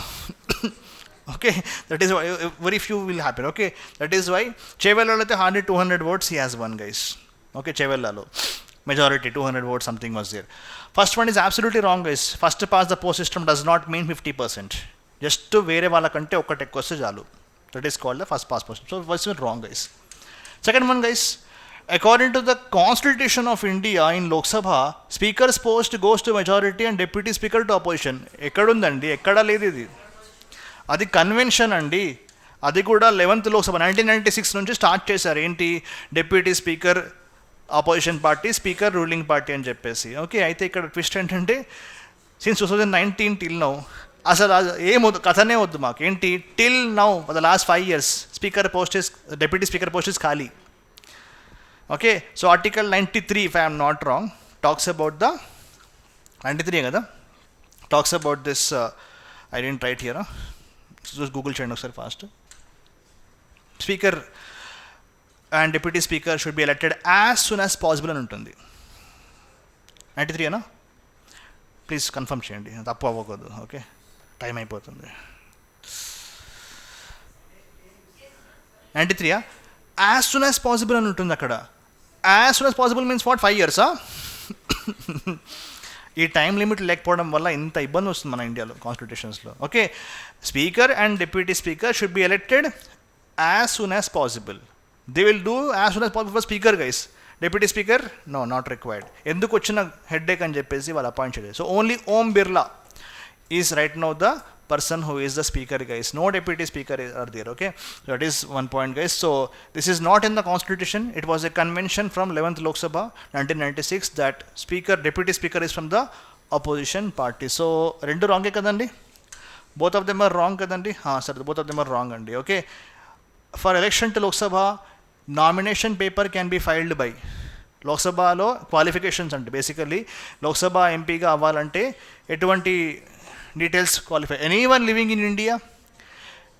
Okay, that is very few will happen. Okay, that is why చేవెళ్ళలో అయితే 100-200 votes he has won guys. Okay, Chevellalo majority 200 votes something was there. First one is absolutely wrong guys. First past the post system does not mean 50%. Just to వేరే వాళ్ళకంటే ఒక్కటి ఎక్కువ వస్తే చాలు. That is called the first past post. So what's wrong guys? Second one guys, according to the Constitution of India in Lok Sabha, speaker's post goes to majority and deputy speaker to opposition. ఎక్కడుందండి? ఎక్కడా లేదు ఇది. అది convention అండి. అది కూడా 11th Lok Sabha 1996 నుంచి start చేశారు. ఏంటి? Deputy speaker opposition party, speaker ruling party అని చెప్పేసి. ఓకే, అయితే ఇక్కడ ట్విస్ట్ ఏంటంటే సిన్స్ 2019 టిల్ నౌ అసలు ఏమొద్దు, కథనే వద్దు మాకు. ఏంటి? Till now for the last 5 years speaker post is, deputy speaker post is ఖాళీ. Okay, so article 93 if I'm not wrong talks about the 93 కదా, talks about this. I didn't write here, Google చేయండి ఒకసారి fast. Speaker and deputy speaker should be elected as soon as possible అని ఉంటుంది. 93 అనా? Please confirm చేయండి, తప్పు అవ్వకూడదు. Okay, time అయిపోతుంది. 93 యాజ్ సూన్ యాజ్ పాసిబుల్ అని ఉంటుంది అక్కడ. As soon as possible means what, 5 years? ఈ టైం లిమిట్ లేకపోవడం వల్ల ఇంత ఇబ్బంది వస్తుంది మన ఇండియాలో కాన్స్టిట్యూషన్స్లో. Okay, speaker and deputy speaker should be elected as soon as possible. They will do as soon as possible for speaker guys. Deputy speaker no, not required. ఎందుకు వచ్చిన హెడ్ఏక్ అని చెప్పేసి వాళ్ళు అపాయింట్ చేయలేదు. So only Om Birla is right now the person who is the speaker guys. No deputy speaker are there. Okay, that is one point guys. So this is not in the constitution. It was a convention from 11th Lok Sabha 1996 that deputy speaker is from the opposition party. So rendu wrong kadandi, both of them are wrong kadandi. Sir, both of them are wrong andi. Okay, for election to Lok Sabha, nomination paper can be filed by Lok Sabha lo qualifications ante basically Lok Sabha MP ga avvalante etuvanti details qualify. Anyone living in India,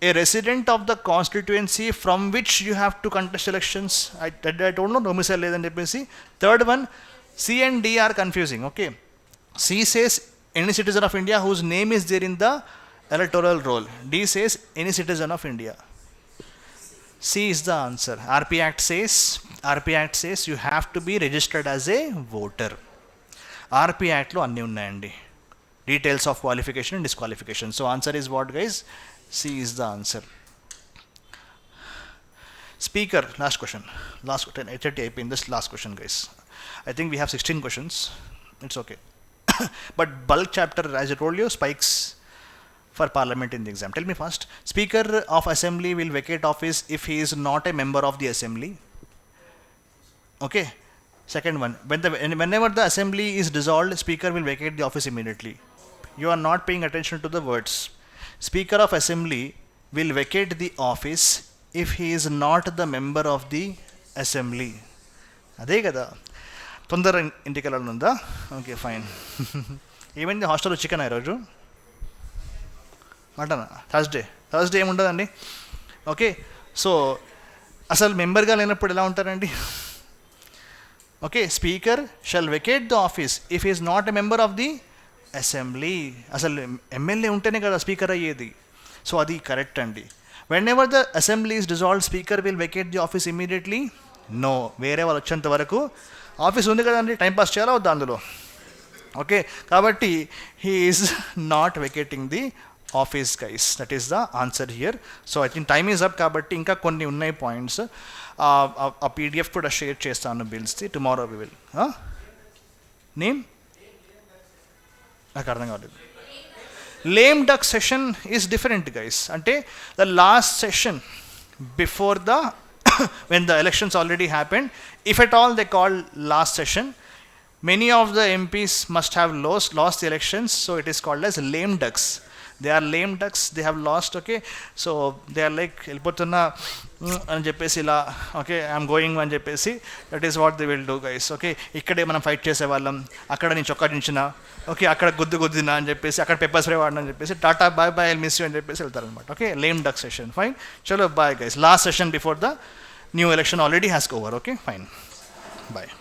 a resident of the constituency from which you have to contest elections. I don't know, domicile ledani cheppesi. Third one, C and D are confusing. Okay, C says any citizen of India whose name is there in the electoral roll. D says any citizen of India. C is the answer. RP Act says you have to be registered as a voter. RP Act lo anni unnayandi, details of qualification and disqualification. So answer is what guys? C is the answer. Speaker, last question. Last 8:30 అయిపోయింది. This last question guys. I think we have 16 questions. It's okay. But bulk chapter, as I told you, spikes for parliament in the exam. Tell me first. Speaker of assembly will vacate office if he is not a member of the assembly. Okay. Second one, whenever the assembly is dissolved, speaker will vacate the office immediately. You are not paying attention to the words. Speaker of assembly will vacate the office if he is not the member of the assembly. అదే కదా, తొందర ఇంటికి వెళ్ళాలని ఉందా? Okay fine. ఏమైంది హాస్టల్లో chicken ఈరోజు? Mutton? Thursday ఏముండదండి. ఓకే, సో అసలు మెంబర్గా లేనప్పుడు ఎలా ఉంటారండి? Okay, speaker shall vacate the office if he is not a member of the assembly. అసలు ఎమ్మెల్యే ఉంటేనే కదా స్పీకర్ అయ్యేది. సో అది కరెక్ట్ అండి. Whenever the assembly is dissolve, speaker will vacate the office immediately? No, వేరే వాళ్ళు వచ్చేంత వరకు ఆఫీస్ ఉంది కదండి, టైంపాస్ చేయాలా వద్దా అందులో? ఓకే, కాబట్టి he is not vacating the office guys. That is the answer here. So I think time is up కాబట్టి ఇంకా కొన్ని ఉన్నాయి పాయింట్స్. ఆ పీడిఎఫ్ కూడా షేర్ చేస్తాను బిల్స్ది. Tomorrow we will. నేమ్ నాకు అర్థం కాలేదు. Lame duck session is different guys. అంటే the last session before the when the elections already happened, if at all they call last session, many of the MPs must have lost the elections, so it is called as lame ducks. They are lame ducks, they have lost. Okay, so they are like వెళ్ళిపోతున్నా అని చెప్పేసి ఇలా, okay I'm going అని చెప్పేసి, that is what they will do guys. Okay, ఇక్కడే మనం fight చేసేవాళ్ళం, అక్కడ నేను చొక్కా దించిన, ఓకే అక్కడ గుద్దినా అని చెప్పేసి, అక్కడ పెప్పర్ స్ప్రే వాడిన అని చెప్పేసి, tata bye bye I'll miss you అని చెప్పేసి వెళ్తారనమాట. Okay, lame duck session. Fine, చలో bye guys. Last session before the new election already has over. Okay fine, bye.